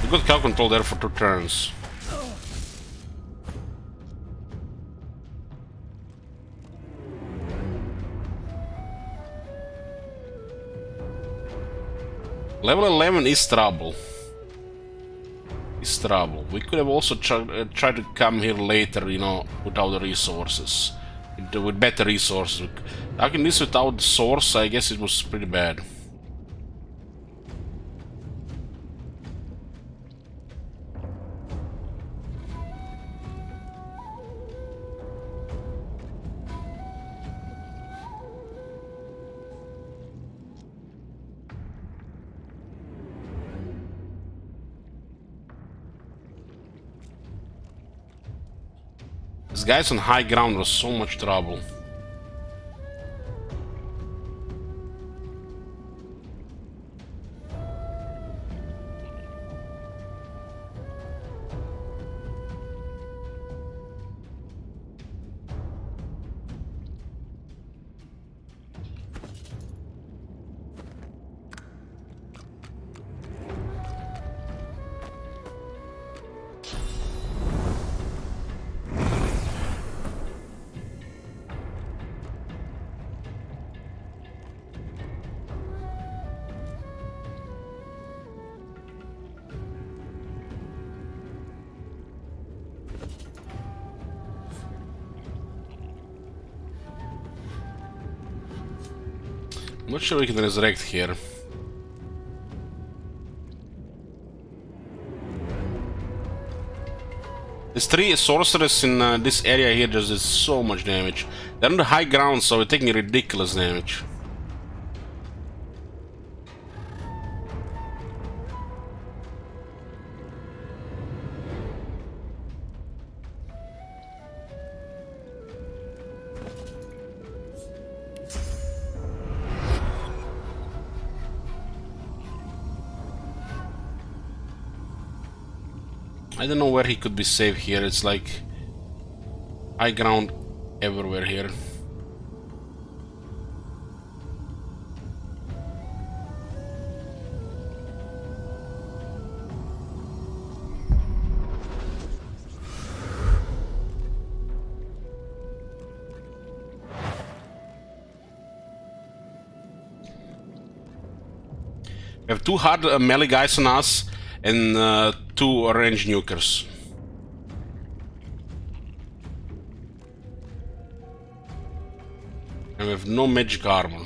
We got cow control there for 2 turns. Level 11 is trouble. Is trouble. We could have also tried to come here later, you know, without the resources. With better resources. Taking this without the source, I guess it was pretty bad. These guys on high ground was so much trouble. I'm not sure we can resurrect here. There's 3 sorcerers in this area here, just did so much damage. They're on the high ground, so we're taking ridiculous damage. I don't know where he could be safe here. It's like high ground everywhere here. We have 2 hard melee guys on us and 2 range nukers. And we have no magic armor.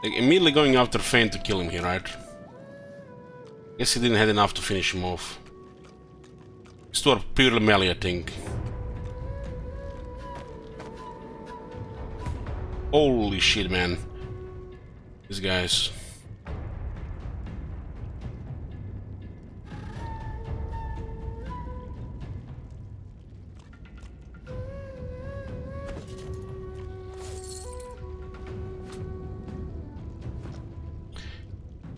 Like, immediately going after Fane to kill him here, right? Guess he didn't have enough to finish him off. These 2 are purely melee, I think. Holy shit, man. These guys.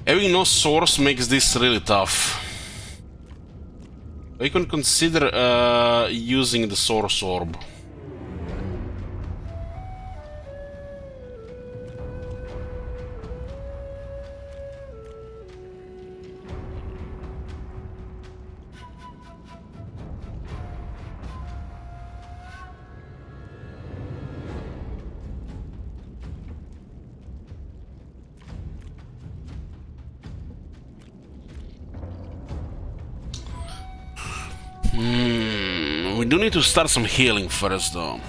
Having no source makes this really tough. We can consider using the source orb. We do need to start some healing first, though.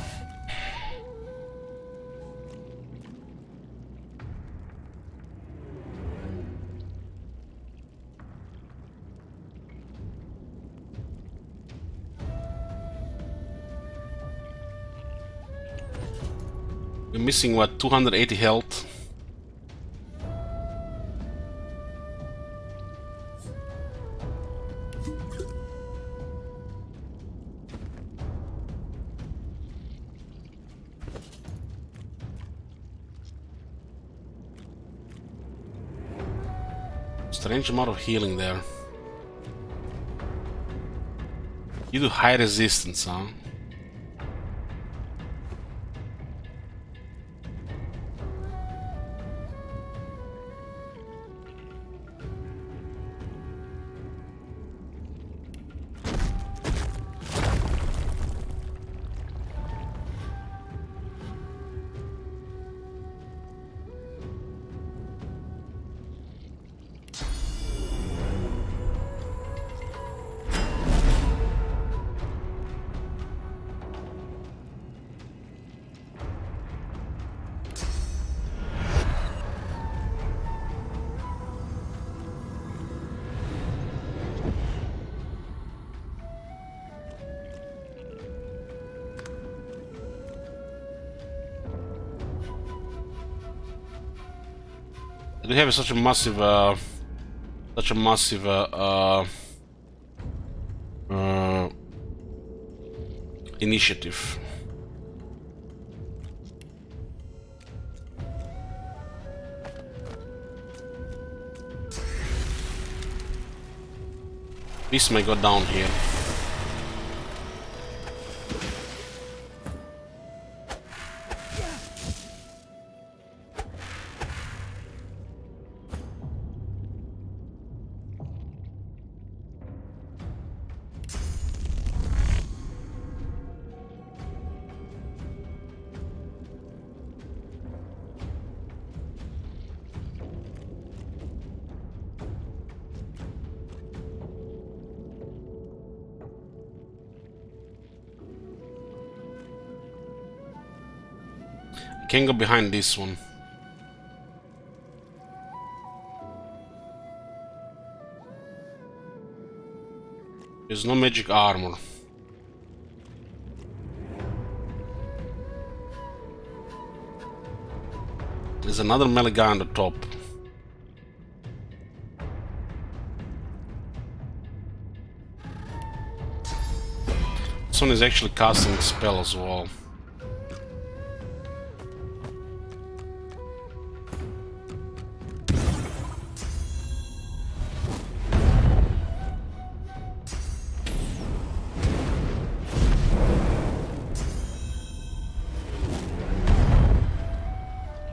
We're missing what, 280 health? Strange amount of healing there. You do high resistance, huh? They have such a massive, initiative. This may go down here. Can go behind this one. There's no magic armor. There's another melee guy on the top. This one is actually casting a spell as well.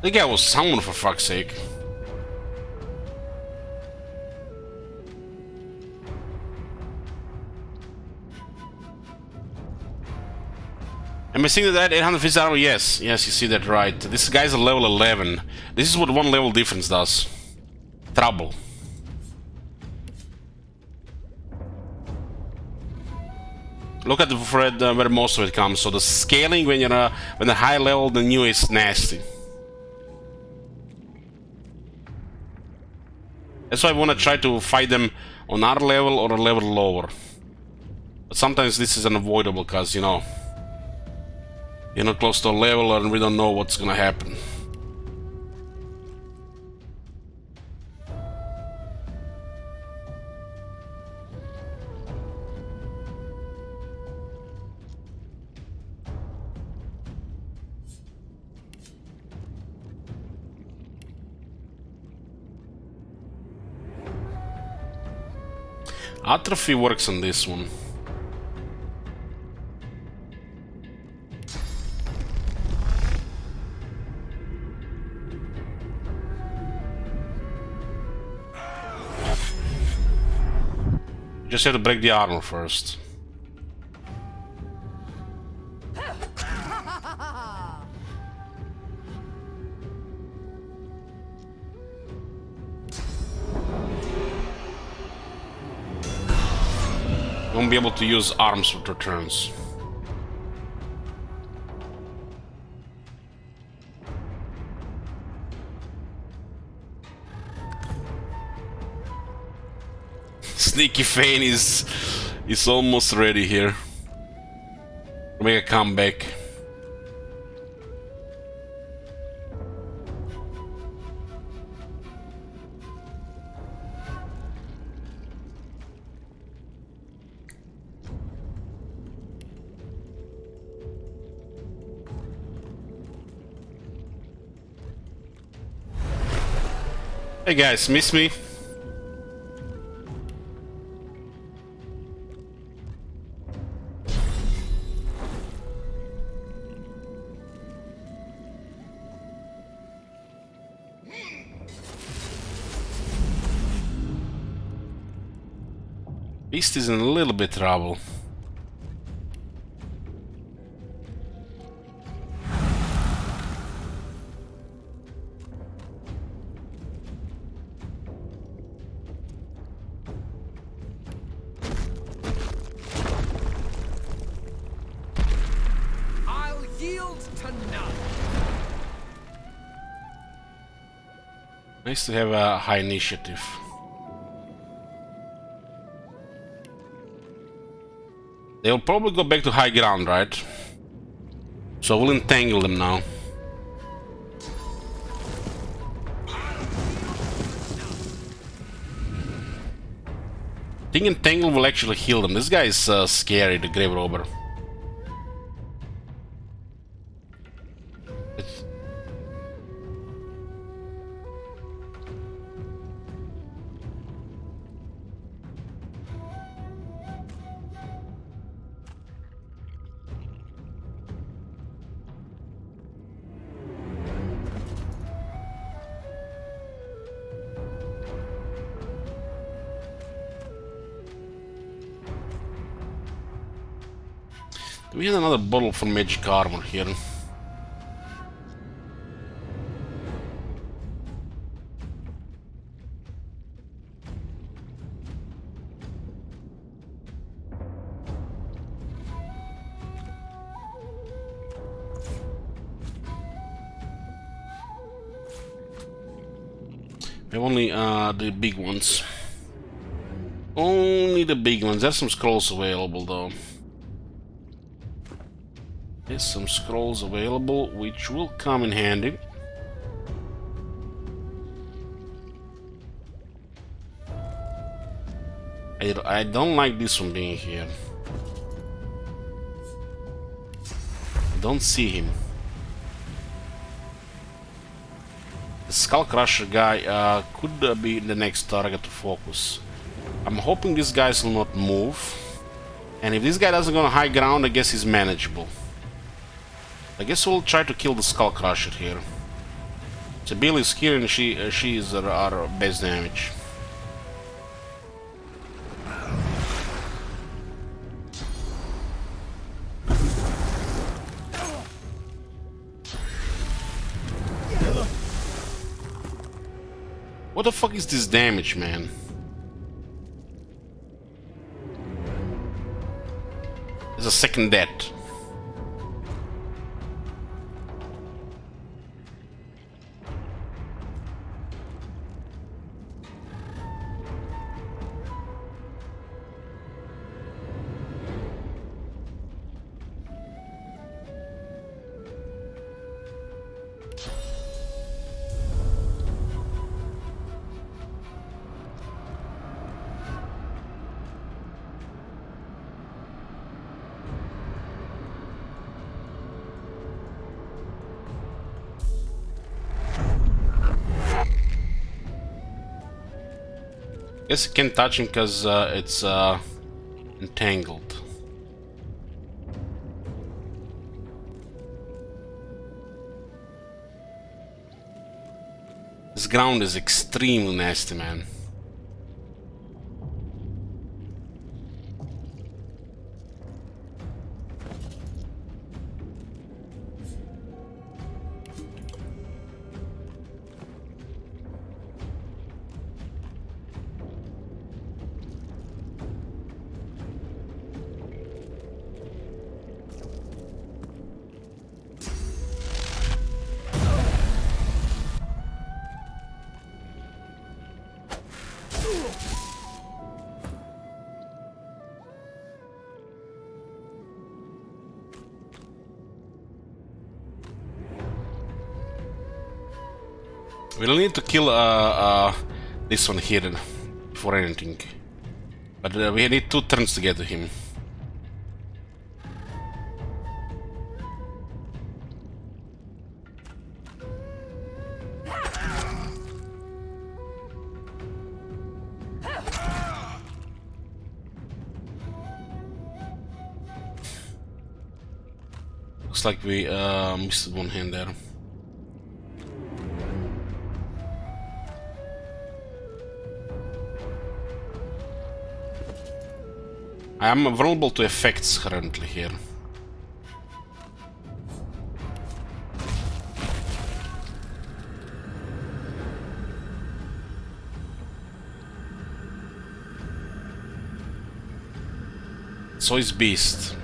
The guy was summoned, for fuck's sake. Am I seeing that 800 physical armor? Yes, yes, you see that right. This guy's a level 11. This is what one level difference does. Trouble. Look at the thread where most of it comes. So the scaling when you're when the high level, the new is nasty. That's why I want to try to fight them on our level or a level lower. But sometimes this is unavoidable because, you know, you're not close to a level and we don't know what's gonna happen. Atrophy works on this one. Just have to break the armor first. Won't be able to use arms with returns. Sneaky Fane is almost ready here. Make a comeback. Hey guys, miss me? Beast is in a little bit trouble. I'll yield to none. Nice to have a high initiative. They'll probably go back to high ground, right? So we'll entangle them now. I think entangle will actually heal them. This guy is scary, the grave robber. We had another bottle for magic armor here. We have only the big ones. Only the big ones. There's some scrolls available though. There's some scrolls available, which will come in handy. I don't like this one being here. Don't see him. The Skull Crusher guy could be the next target to focus. I'm hoping these guys will not move. And if this guy doesn't go on high ground, I guess he's manageable. I guess we'll try to kill the Skull Crusher here. So Bill is here and she is our best damage. What the fuck is this damage, man? There's a second death. Guess I can't touch him because it's entangled. This ground is extremely nasty, man. We'll need to kill this one here before anything. But we need 2 turns to get to him. Looks like we missed one hand there. I am vulnerable to effects currently here. So is Beast.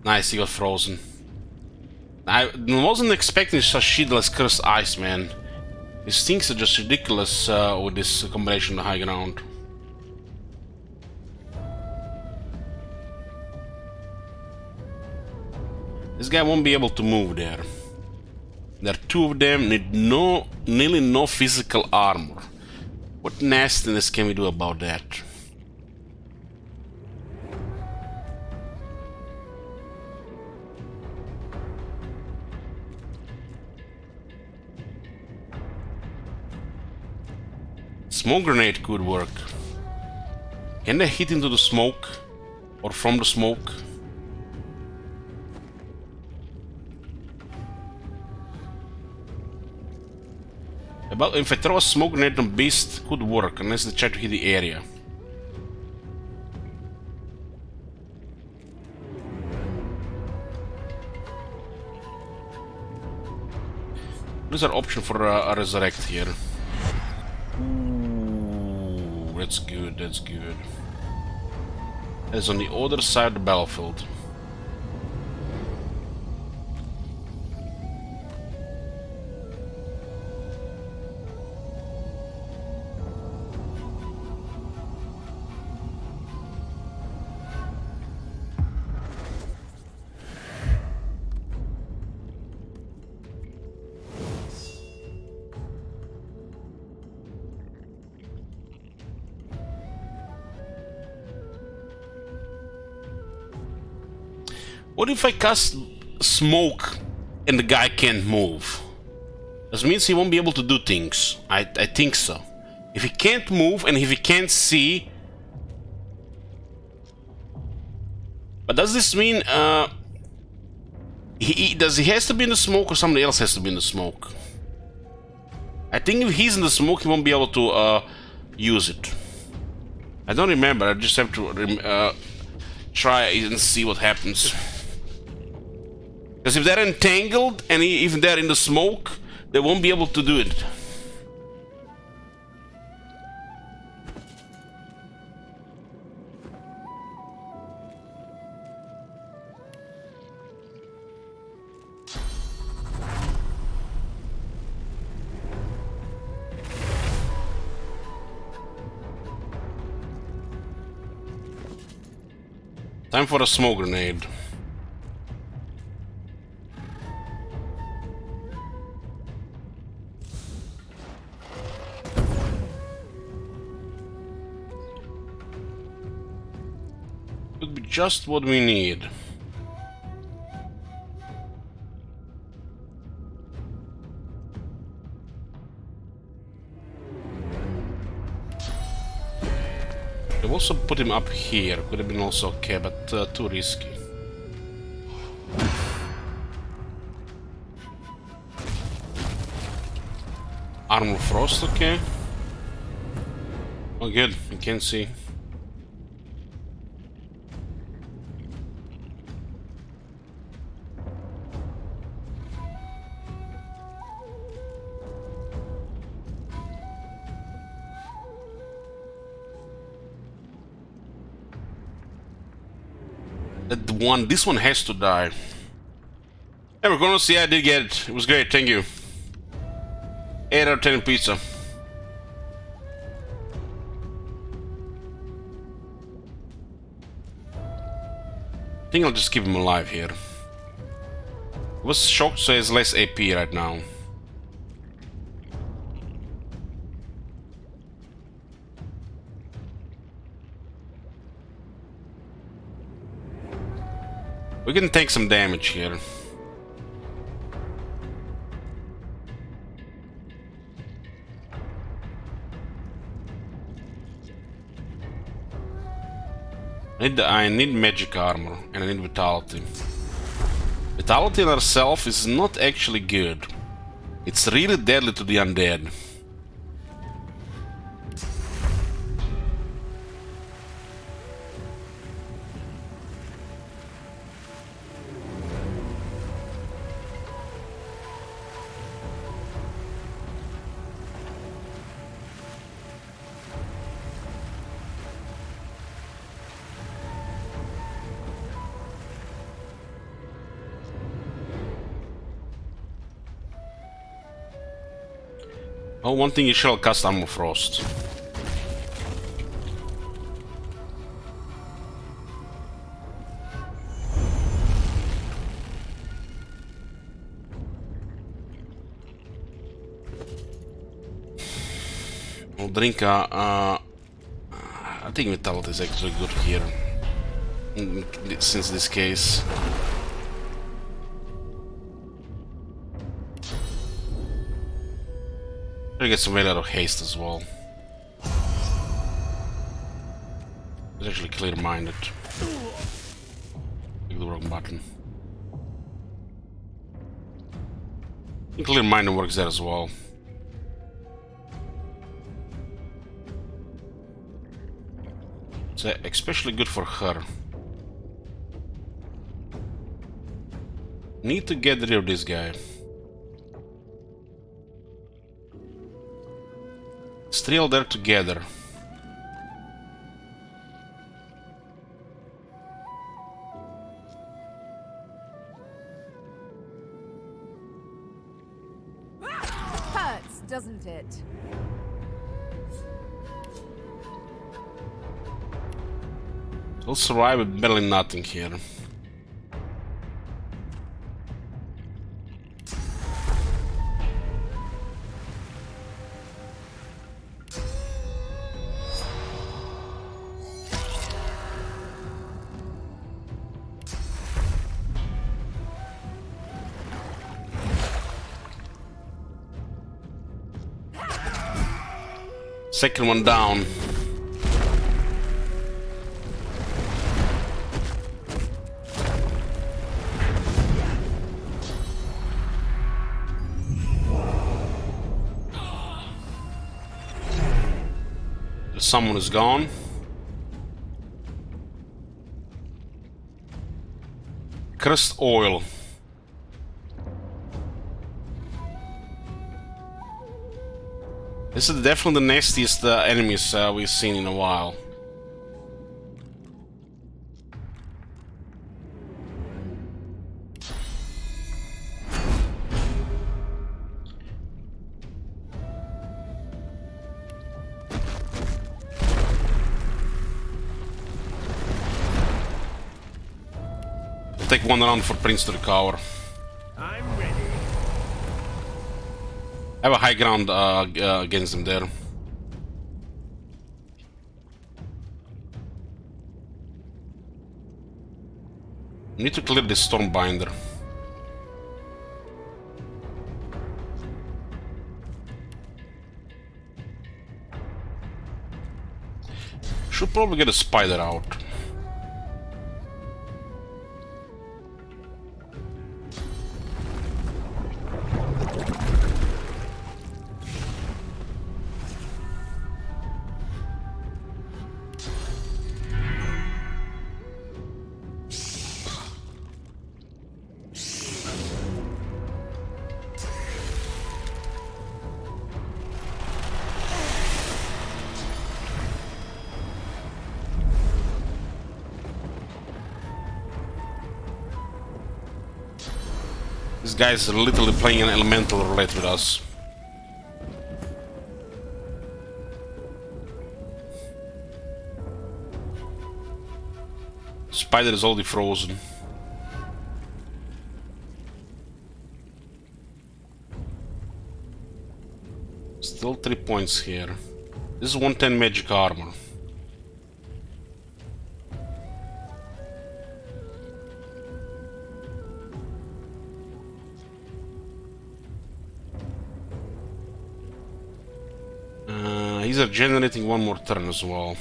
Nice, he got frozen. I wasn't expecting such shitless cursed ice, man. These things are just ridiculous with this combination of high ground. This guy won't be able to move there. There are two of them, need nearly no physical armor. What nastiness can we do about that? Smoke grenade could work. Can they hit into the smoke? Or from the smoke? About if I throw a smoke grenade on Beast, could work unless they try to hit the area. There's an option for a resurrect here. Ooh, that's good, that's good. That's on the other side of the battlefield. What if I cast smoke and the guy can't move? That means he won't be able to do things. I think so. If he can't move and if he can't see... But does this mean he has to be in the smoke or somebody else has to be in the smoke? I think if he's in the smoke he won't be able to use it. I don't remember, I just have to try and see what happens. Because if they're entangled and if they're in the smoke, they won't be able to do it. Time for a smoke grenade. Could be just what we need. I've also put him up here. Could have been also okay, but too risky. Armor Frost, okay. Oh, good. You can see. This one has to die. Hey, we're gonna see. I did get it. It was great. Thank you. 8 out of 10 pizza. I think I'll just keep him alive here. I was shocked, so he has less AP right now. We can take some damage here. I need magic armor and I need vitality. Vitality in herself is not actually good. It's really deadly to the undead. Oh, one thing you shall cast Armor Frost. I'll drink I think Vitality is actually good here. Since this case. I get some way out of haste as well. It's actually clear-minded. Click the wrong button. Clear-minded works there as well. It's especially good for her. Need to get rid of this guy. Still there together. Hurts, doesn't it? We'll survive with barely nothing here. Second one down. Someone is gone. Cursed oil. This is definitely the nastiest enemies we've seen in a while. We'll take one round for Prince to recover. I have a high ground against them there. We need to clear this Stormbinder. Should probably get a spider out. This guy's literally playing an elemental roulette with us. Spider is already frozen. Still 3 points here. This is 110 magic armor. These are generating one more turn as well.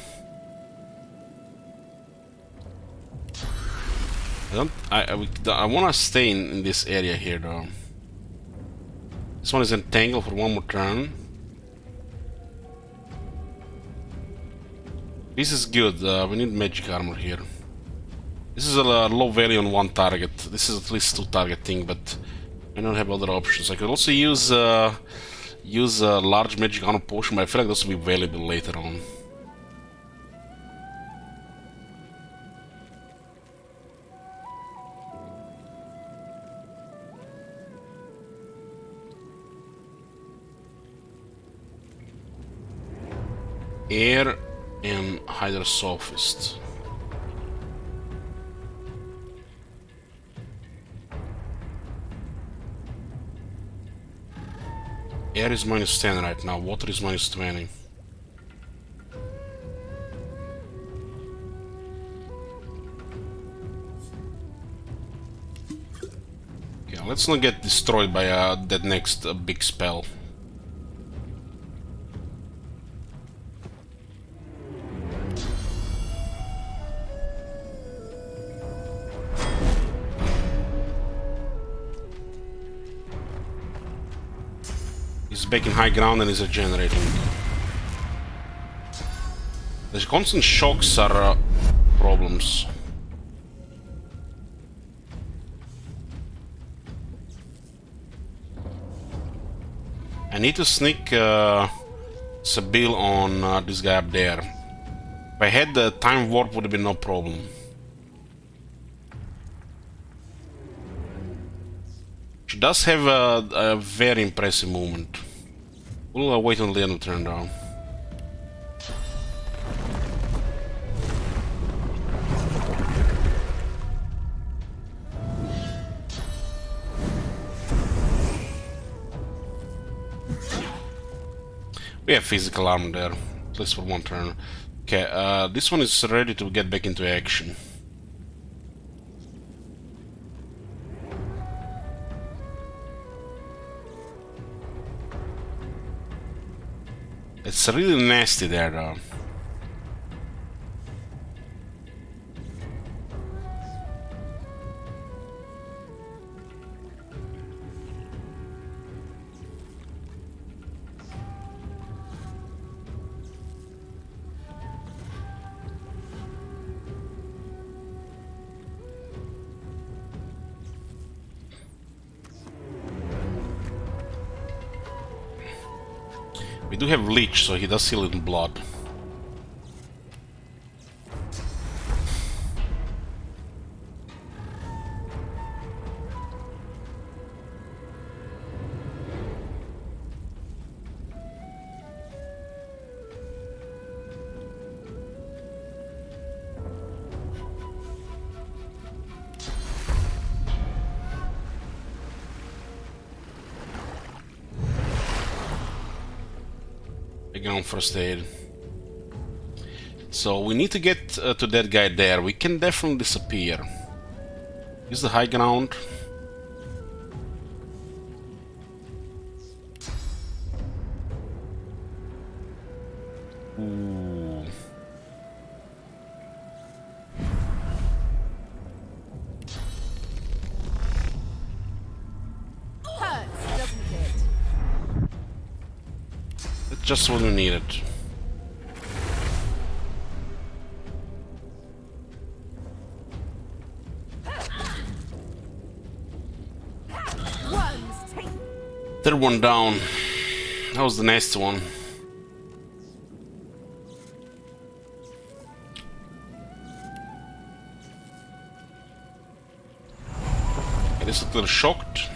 I want to stay in this area here though. This one is entangled for one more turn. This is good. We need magic armor here. This is a low value on one target. This is at least 2 targeting, but I don't have other options. I could also use a large magic armor potion, but I feel like this will be valuable later on. Air and Hydrosophist. Air is -10 right now, water is -20. Okay, let's not get destroyed by that next big spell. He's back in high ground and is regenerating. The constant shocks are problems. I need to sneak Sabil on this guy up there. If I had the time warp, would have been no problem. She does have a very impressive movement. We'll wait until the end of turn down. We have physical armor there, at least for one turn. Okay, this one is ready to get back into action. It's really nasty there though. We do have leech, so he does seal it in blood. On first aid. So we need to get to that guy there. We can definitely disappear. Use the high ground. Ooh. Hurts, doesn't it? That's just what we needed. Third one down. That was the next one. It is a little shocked.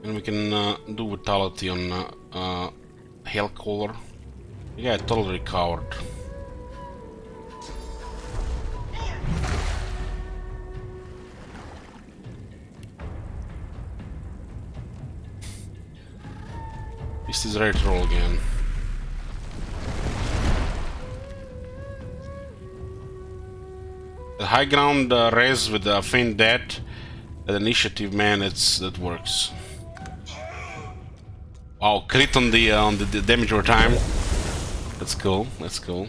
And we can do vitality on Hellcaller. Yeah, I totally recovered. This is ready to roll again. The high ground res with the faint death, the initiative, man, that works. Wow, crit on the damage over time. That's cool. That's cool.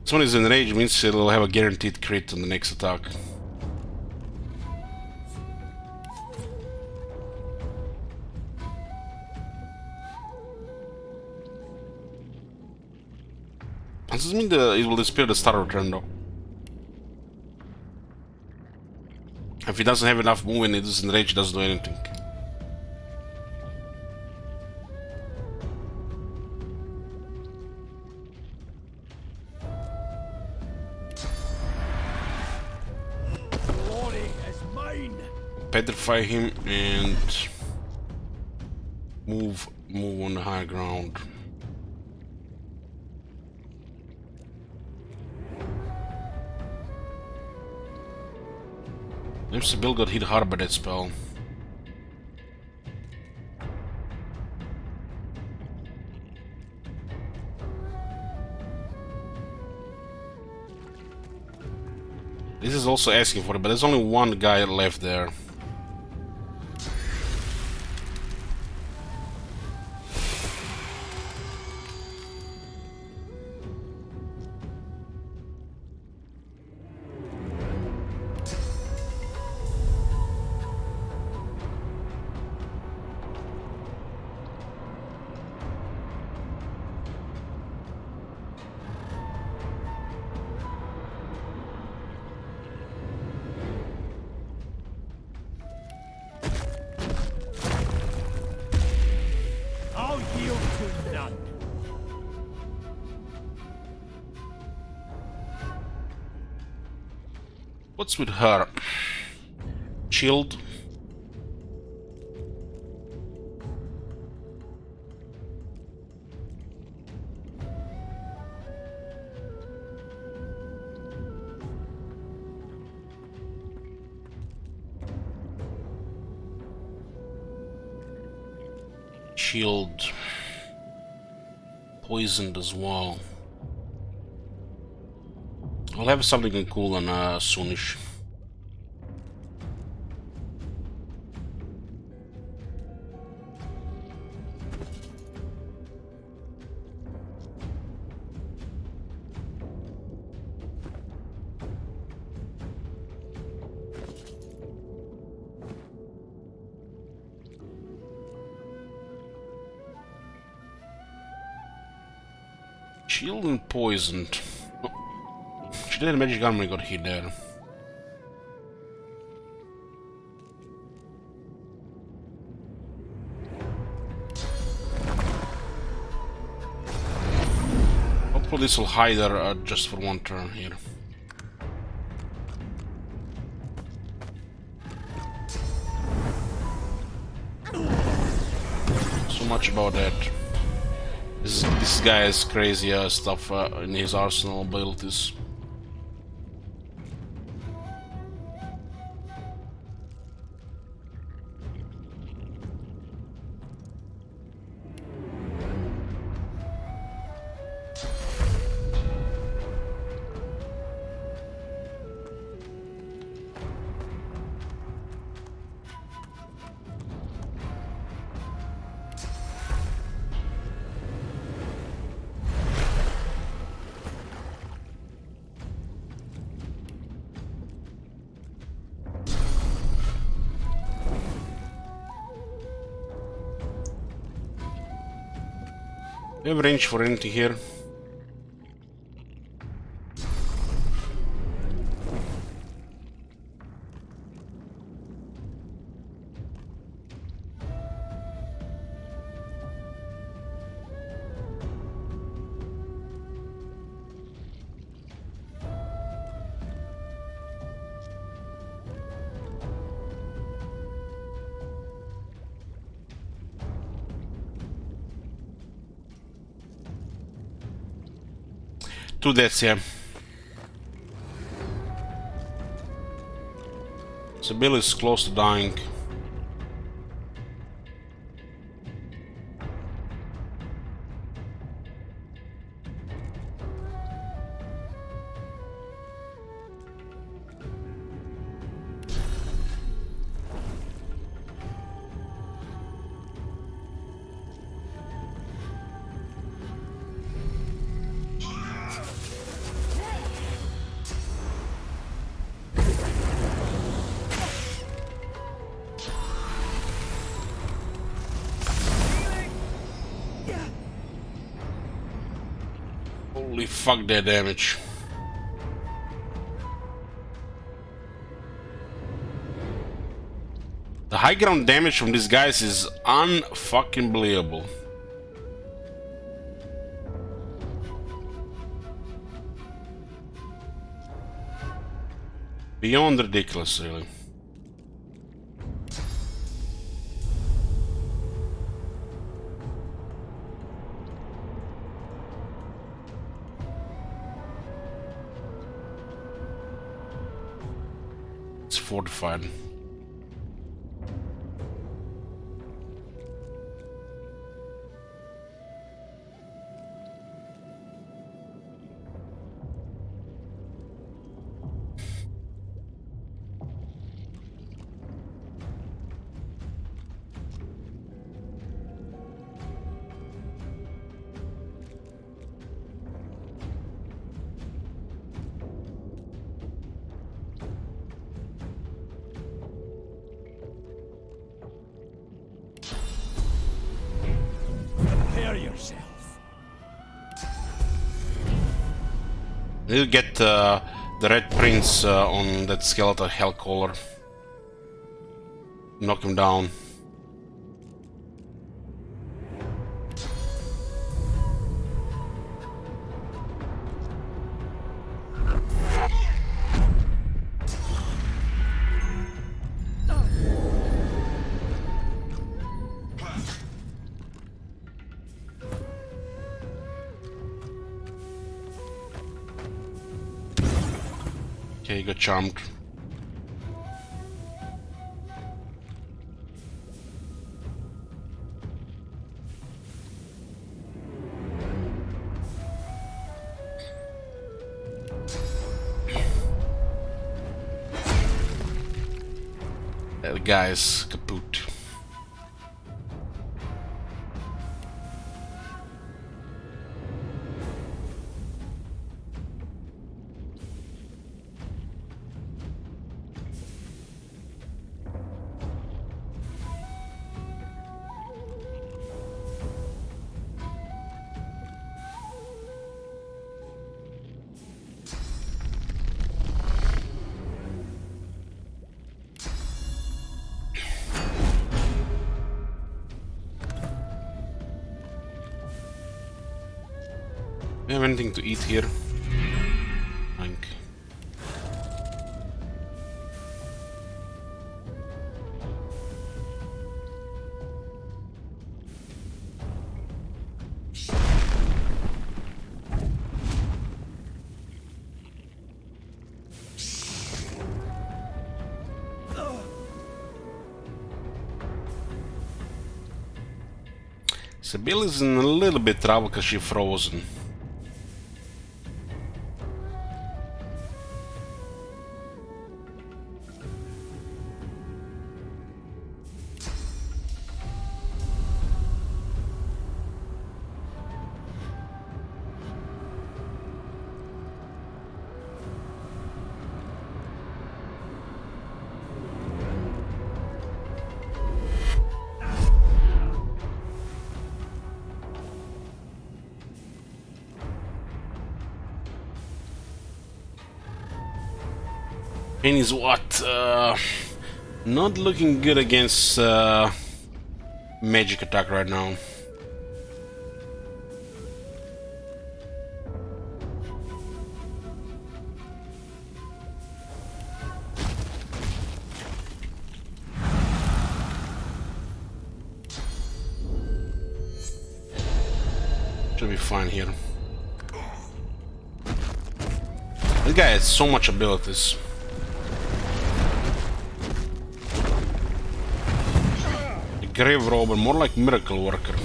This one is enraged, means it'll have a guaranteed crit on the next attack. Does this mean it will disappear the start of turn though? If he doesn't have enough move and it is enraged, it doesn't do anything. Petrify him and move on the high ground. Seems Bill got hit hard by that spell. This is also asking for it, but there's only one guy left there. What's with her? Shield? Shield. Poisoned as well. I'll have something cool and soonish. Shield and poisoned. She did a magic armor and got hit there. Hopefully this will hide her just for one turn here. So much about that. This guy has crazy stuff in his arsenal abilities. We have range for anything here. Two deaths, yeah. Bill is close to dying. Holy fuck, their damage. The high ground damage from these guys is unfucking believable. Beyond ridiculous, really. It's fortified. Prepare yourself. We'll get the Red Prince on that skeletal Hellcaller. Knock him down. Okay, he got charmed. That guy's kaput. Do you have anything to eat here? Thank. Sibyl is in a little bit trouble because she's frozen. Pain is what? Not looking good against magic attack right now. Should be fine here. This guy has so much abilities. Grave robber, more like miracle worker.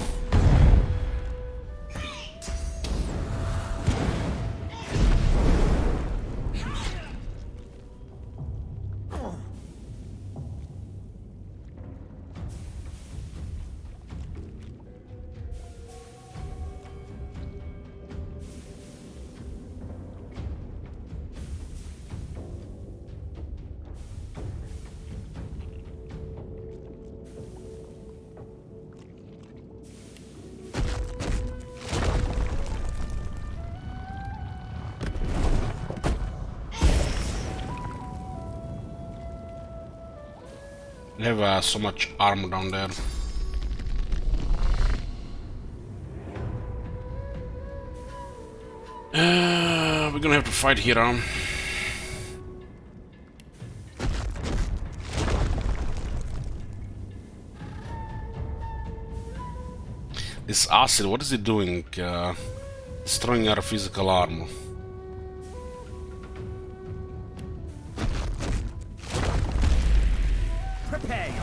They have so much armor down there. We're gonna have to fight here, huh? This acid, what is it doing? Destroying our physical armor. Prepare yourself.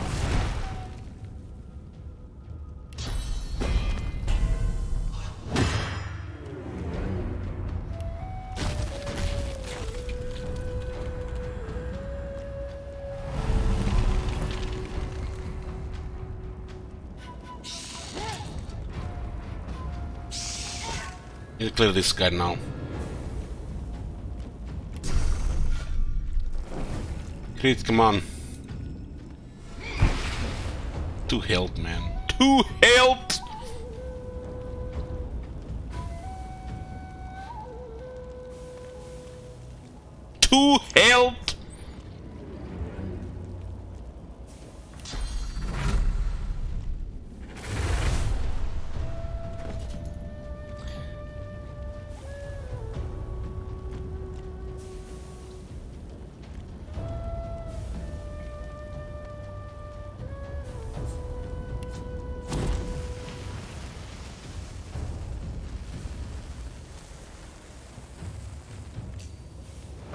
Need to clear this guy now. Crit, come on. 2 health, man. 2 health! Two health!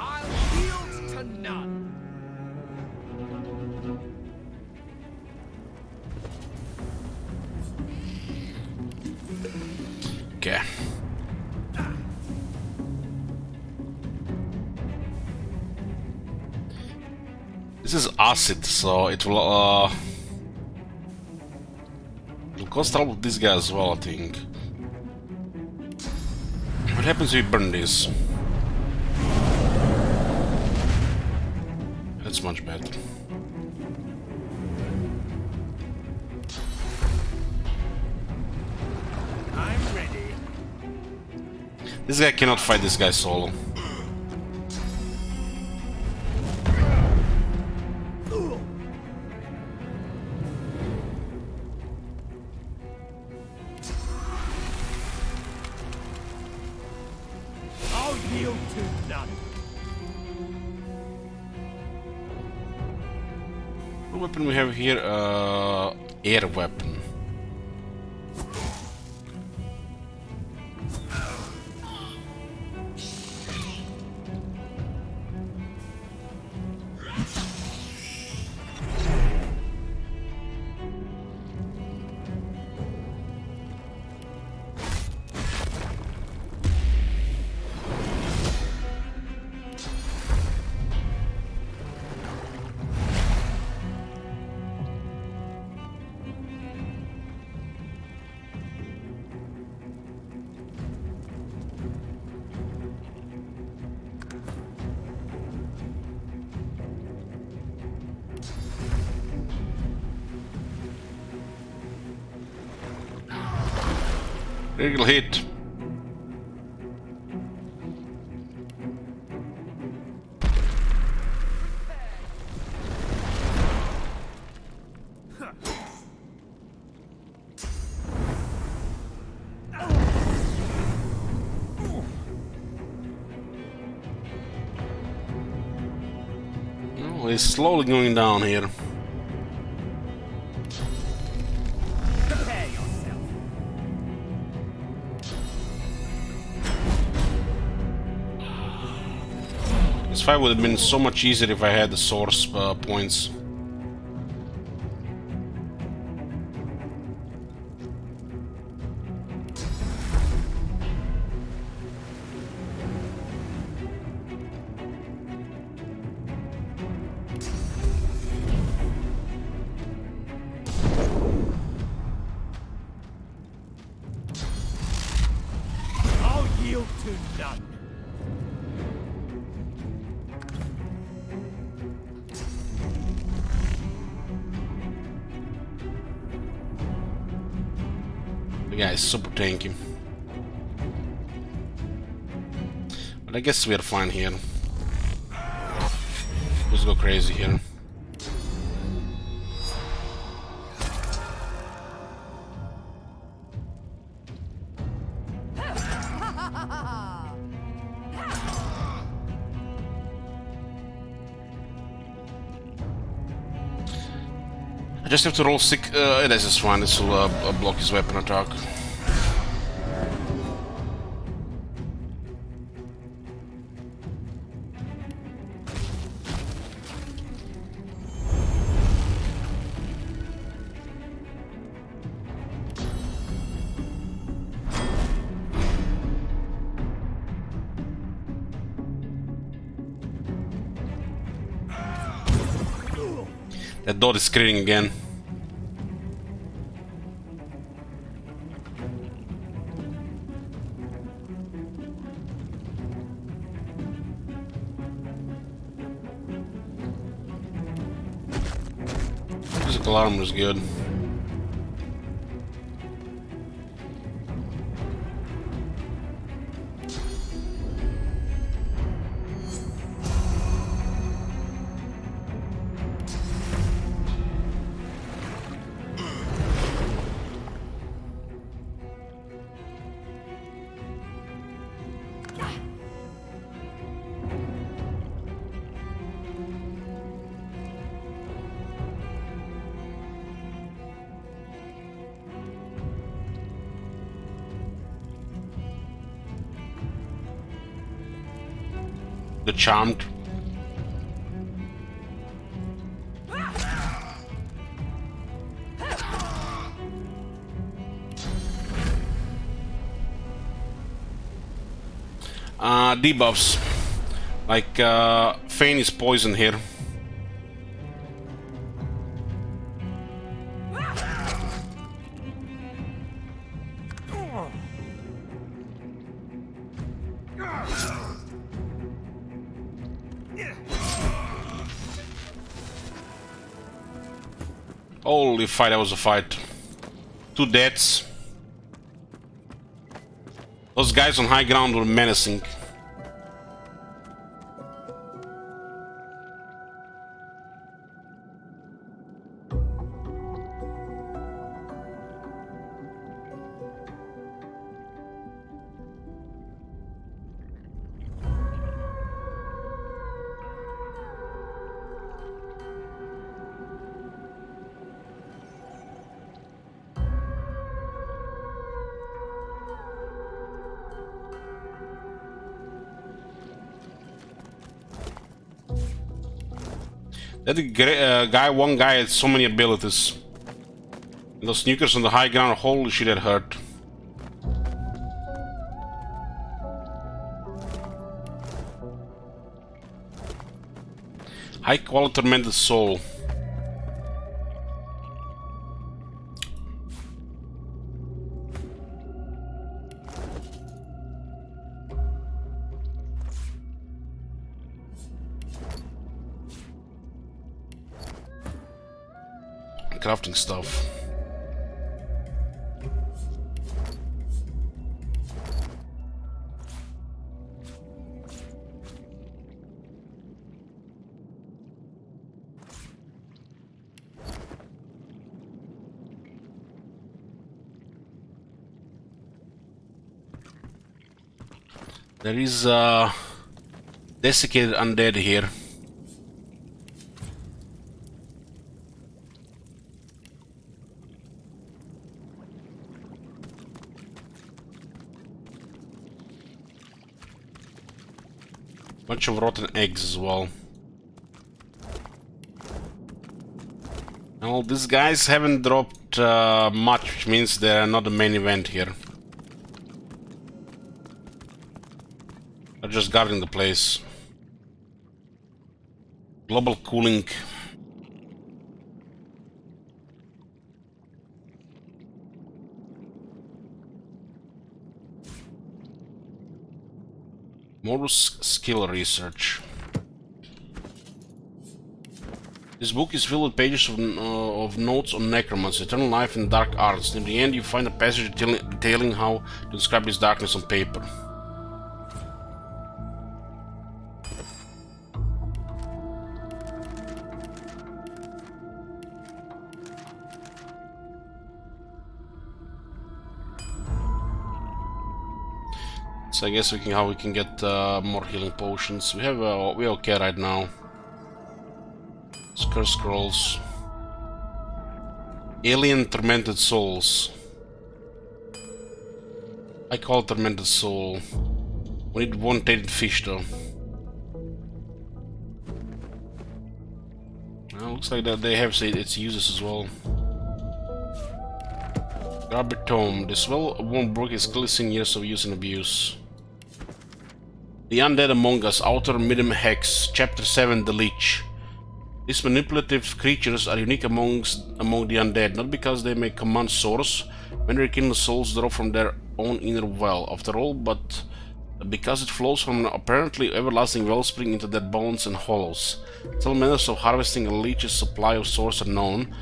I'll yield to none. Okay. This is acid, so it will it'll cause trouble with this guy as well, I think. What happens if we burn this? That's much better. I'm ready. This guy cannot fight this guy solo. I'll yield to none. What weapon we have here? Air weapon. Critical hit. Oh, he's slowly going down here. Prepare yourself. This fight would have been so much easier if I had the source points. yield to none. The guy is super tanky. But I guess we're fine here. Let's go crazy here. I just have to roll sick. This is fine. This will block his weapon attack. That dot is screaming again. Physical armor is good. The Charmed. Debuffs. Like, Fane is poison here. Holy fight, that was a fight. 2 deaths. Those guys on high ground were menacing. That one guy had so many abilities. And those sneakers on the high ground, holy shit, that hurt. High quality tormented soul. Crafting stuff. There is desiccated undead here. Bunch of rotten eggs as well. Well, these guys haven't dropped much, which means they're not the main event here. They're just guarding the place. Global cooling. More skill research. This book is filled with pages of notes on necromancy, eternal life, and dark arts. Near the end, you find a passage detailing how to describe this darkness on paper. So I guess we can get more healing potions. We're okay right now. Curse scrolls. Alien tormented souls. I call it tormented soul. We need one tainted fish though. Well, looks like that they have its uses as well. Garbage tome. This well-worn book is clearly seen years of use and abuse. The Undead Among Us, Outer Midden Hex, Chapter 7, The Leech. These manipulative creatures are unique among the undead, not because they may command souls, when they rekindle souls draw from their own inner well, after all, but because it flows from an apparently everlasting wellspring into their bones and hollows. Several methods of harvesting a leech's supply of souls are known,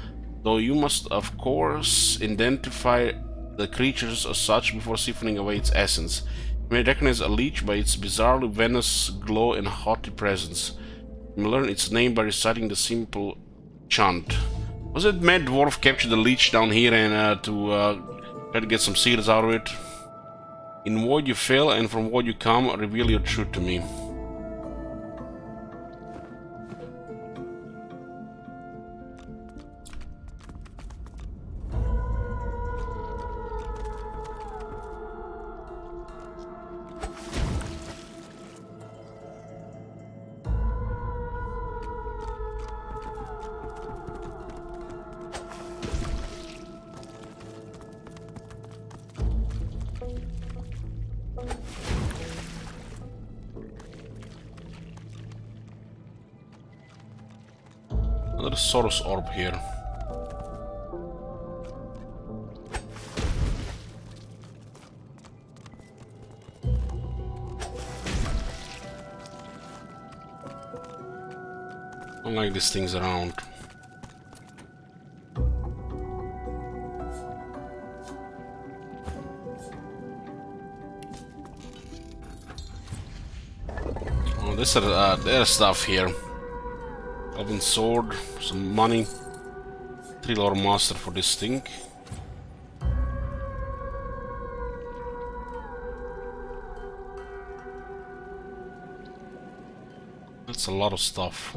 though you must of course identify the creatures as such before siphoning away its essence. You may recognize a leech by its bizarrely venomous glow and haughty presence. You may learn its name by reciting the simple chant. Was it Mad Dwarf captured the leech down here and to try to get some seeds out of it? In what you fail and from what you come, reveal your truth to me. Another Soros orb here. I don't like these things around. Oh, there's stuff here. Elven sword, some money, 3 lore master for this thing. That's a lot of stuff.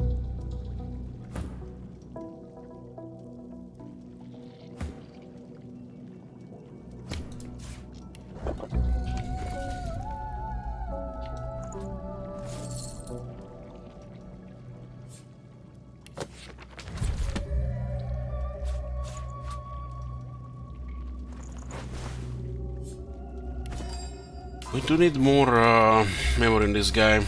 We do need more memory in this guy.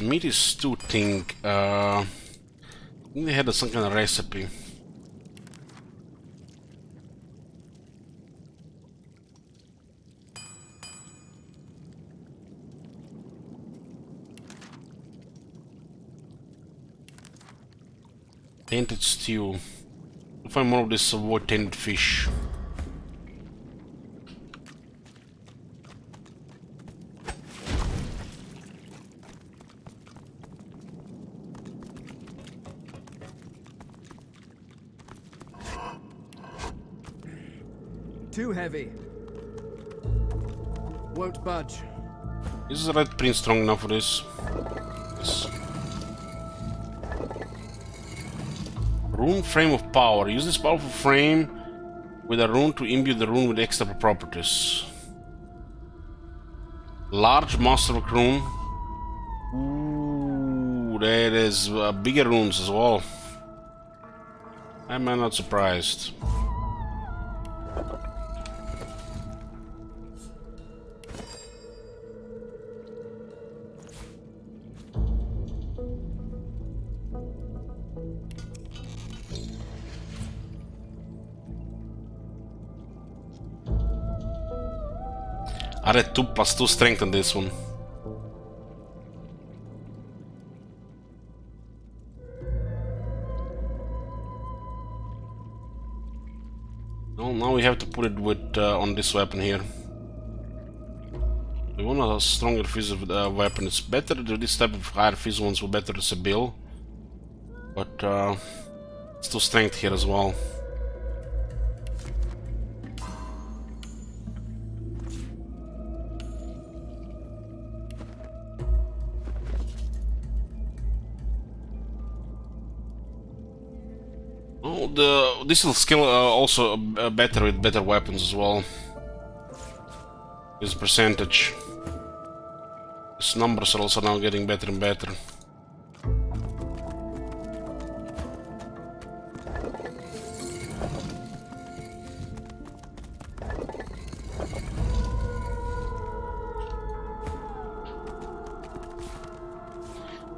Meaty stew thing, I think they had some kind of recipe. Tainted stew. I'll find more of this avoid tainted fish. Too heavy. Won't budge. Is the Red Prince strong enough for this? Yes. Rune frame of power. Use this powerful frame with a rune to imbue the rune with extra properties. Large masterwork rune. Ooh, there is bigger runes as well. I'm not surprised. I had 2 + 2 strength on this one. Well, now we have to put it with on this weapon here. We want a stronger phys weapon. It's better to this type of higher phys ones were better as a bill, but it's 2 strength here as well. Oh, this will skill also better with better weapons as well. This percentage. These numbers are also now getting better and better.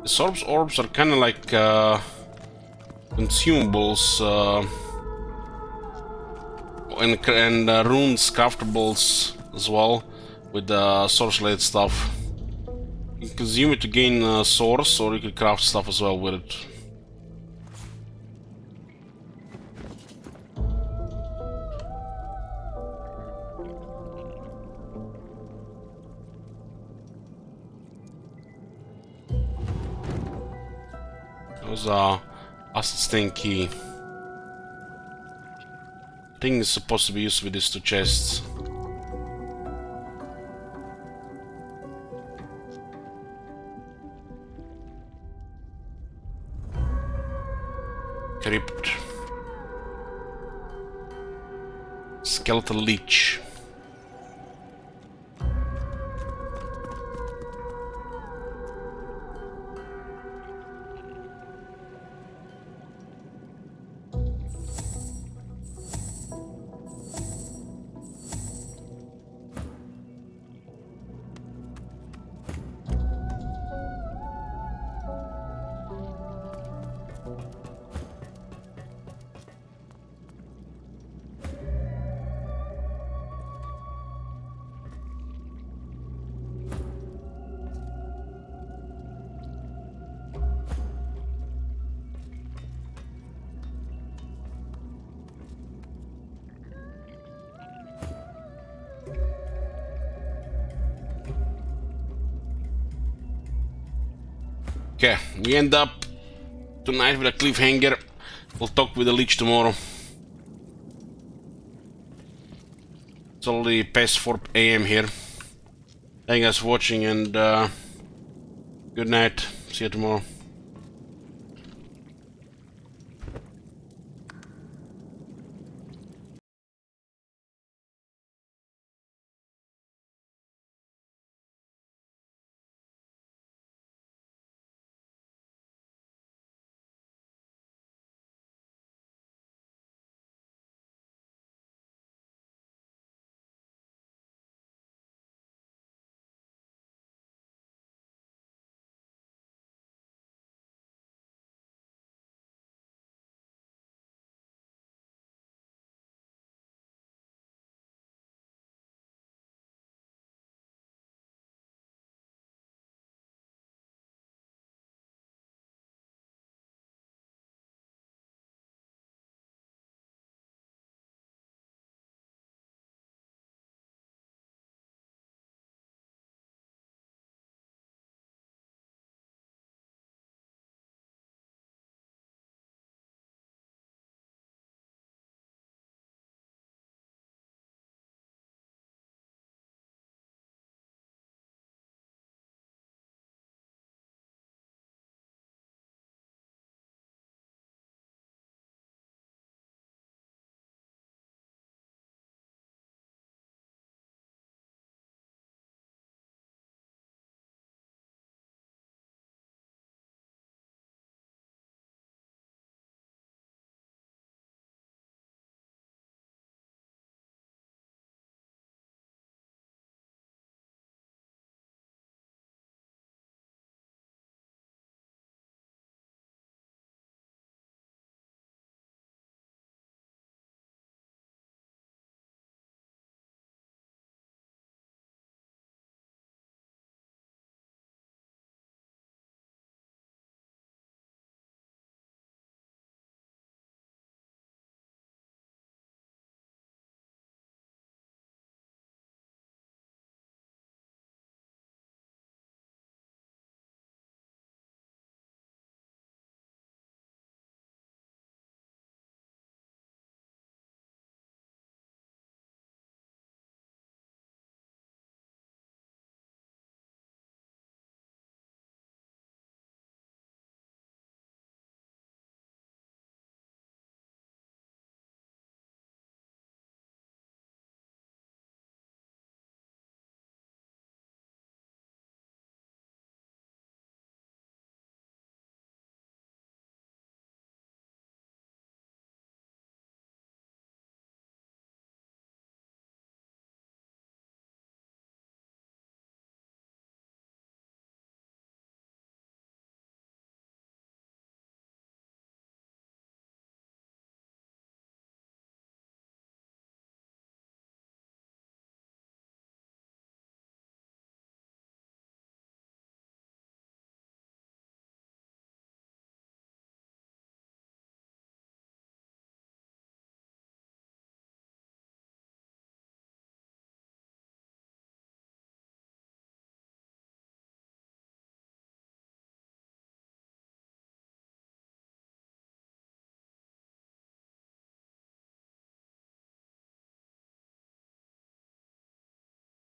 The orbs are kind of like consumables and runes craftables as well with source related stuff. You can consume it to gain source, or you could craft stuff as well with it. Those are assistant key. Thing is supposed to be used with these 2 chests. Crypt. Skeletal leech. Okay, we end up tonight with a cliffhanger. We'll talk with the Leech tomorrow. It's already past 4 AM here. Thank you guys for watching, and good night. See you tomorrow.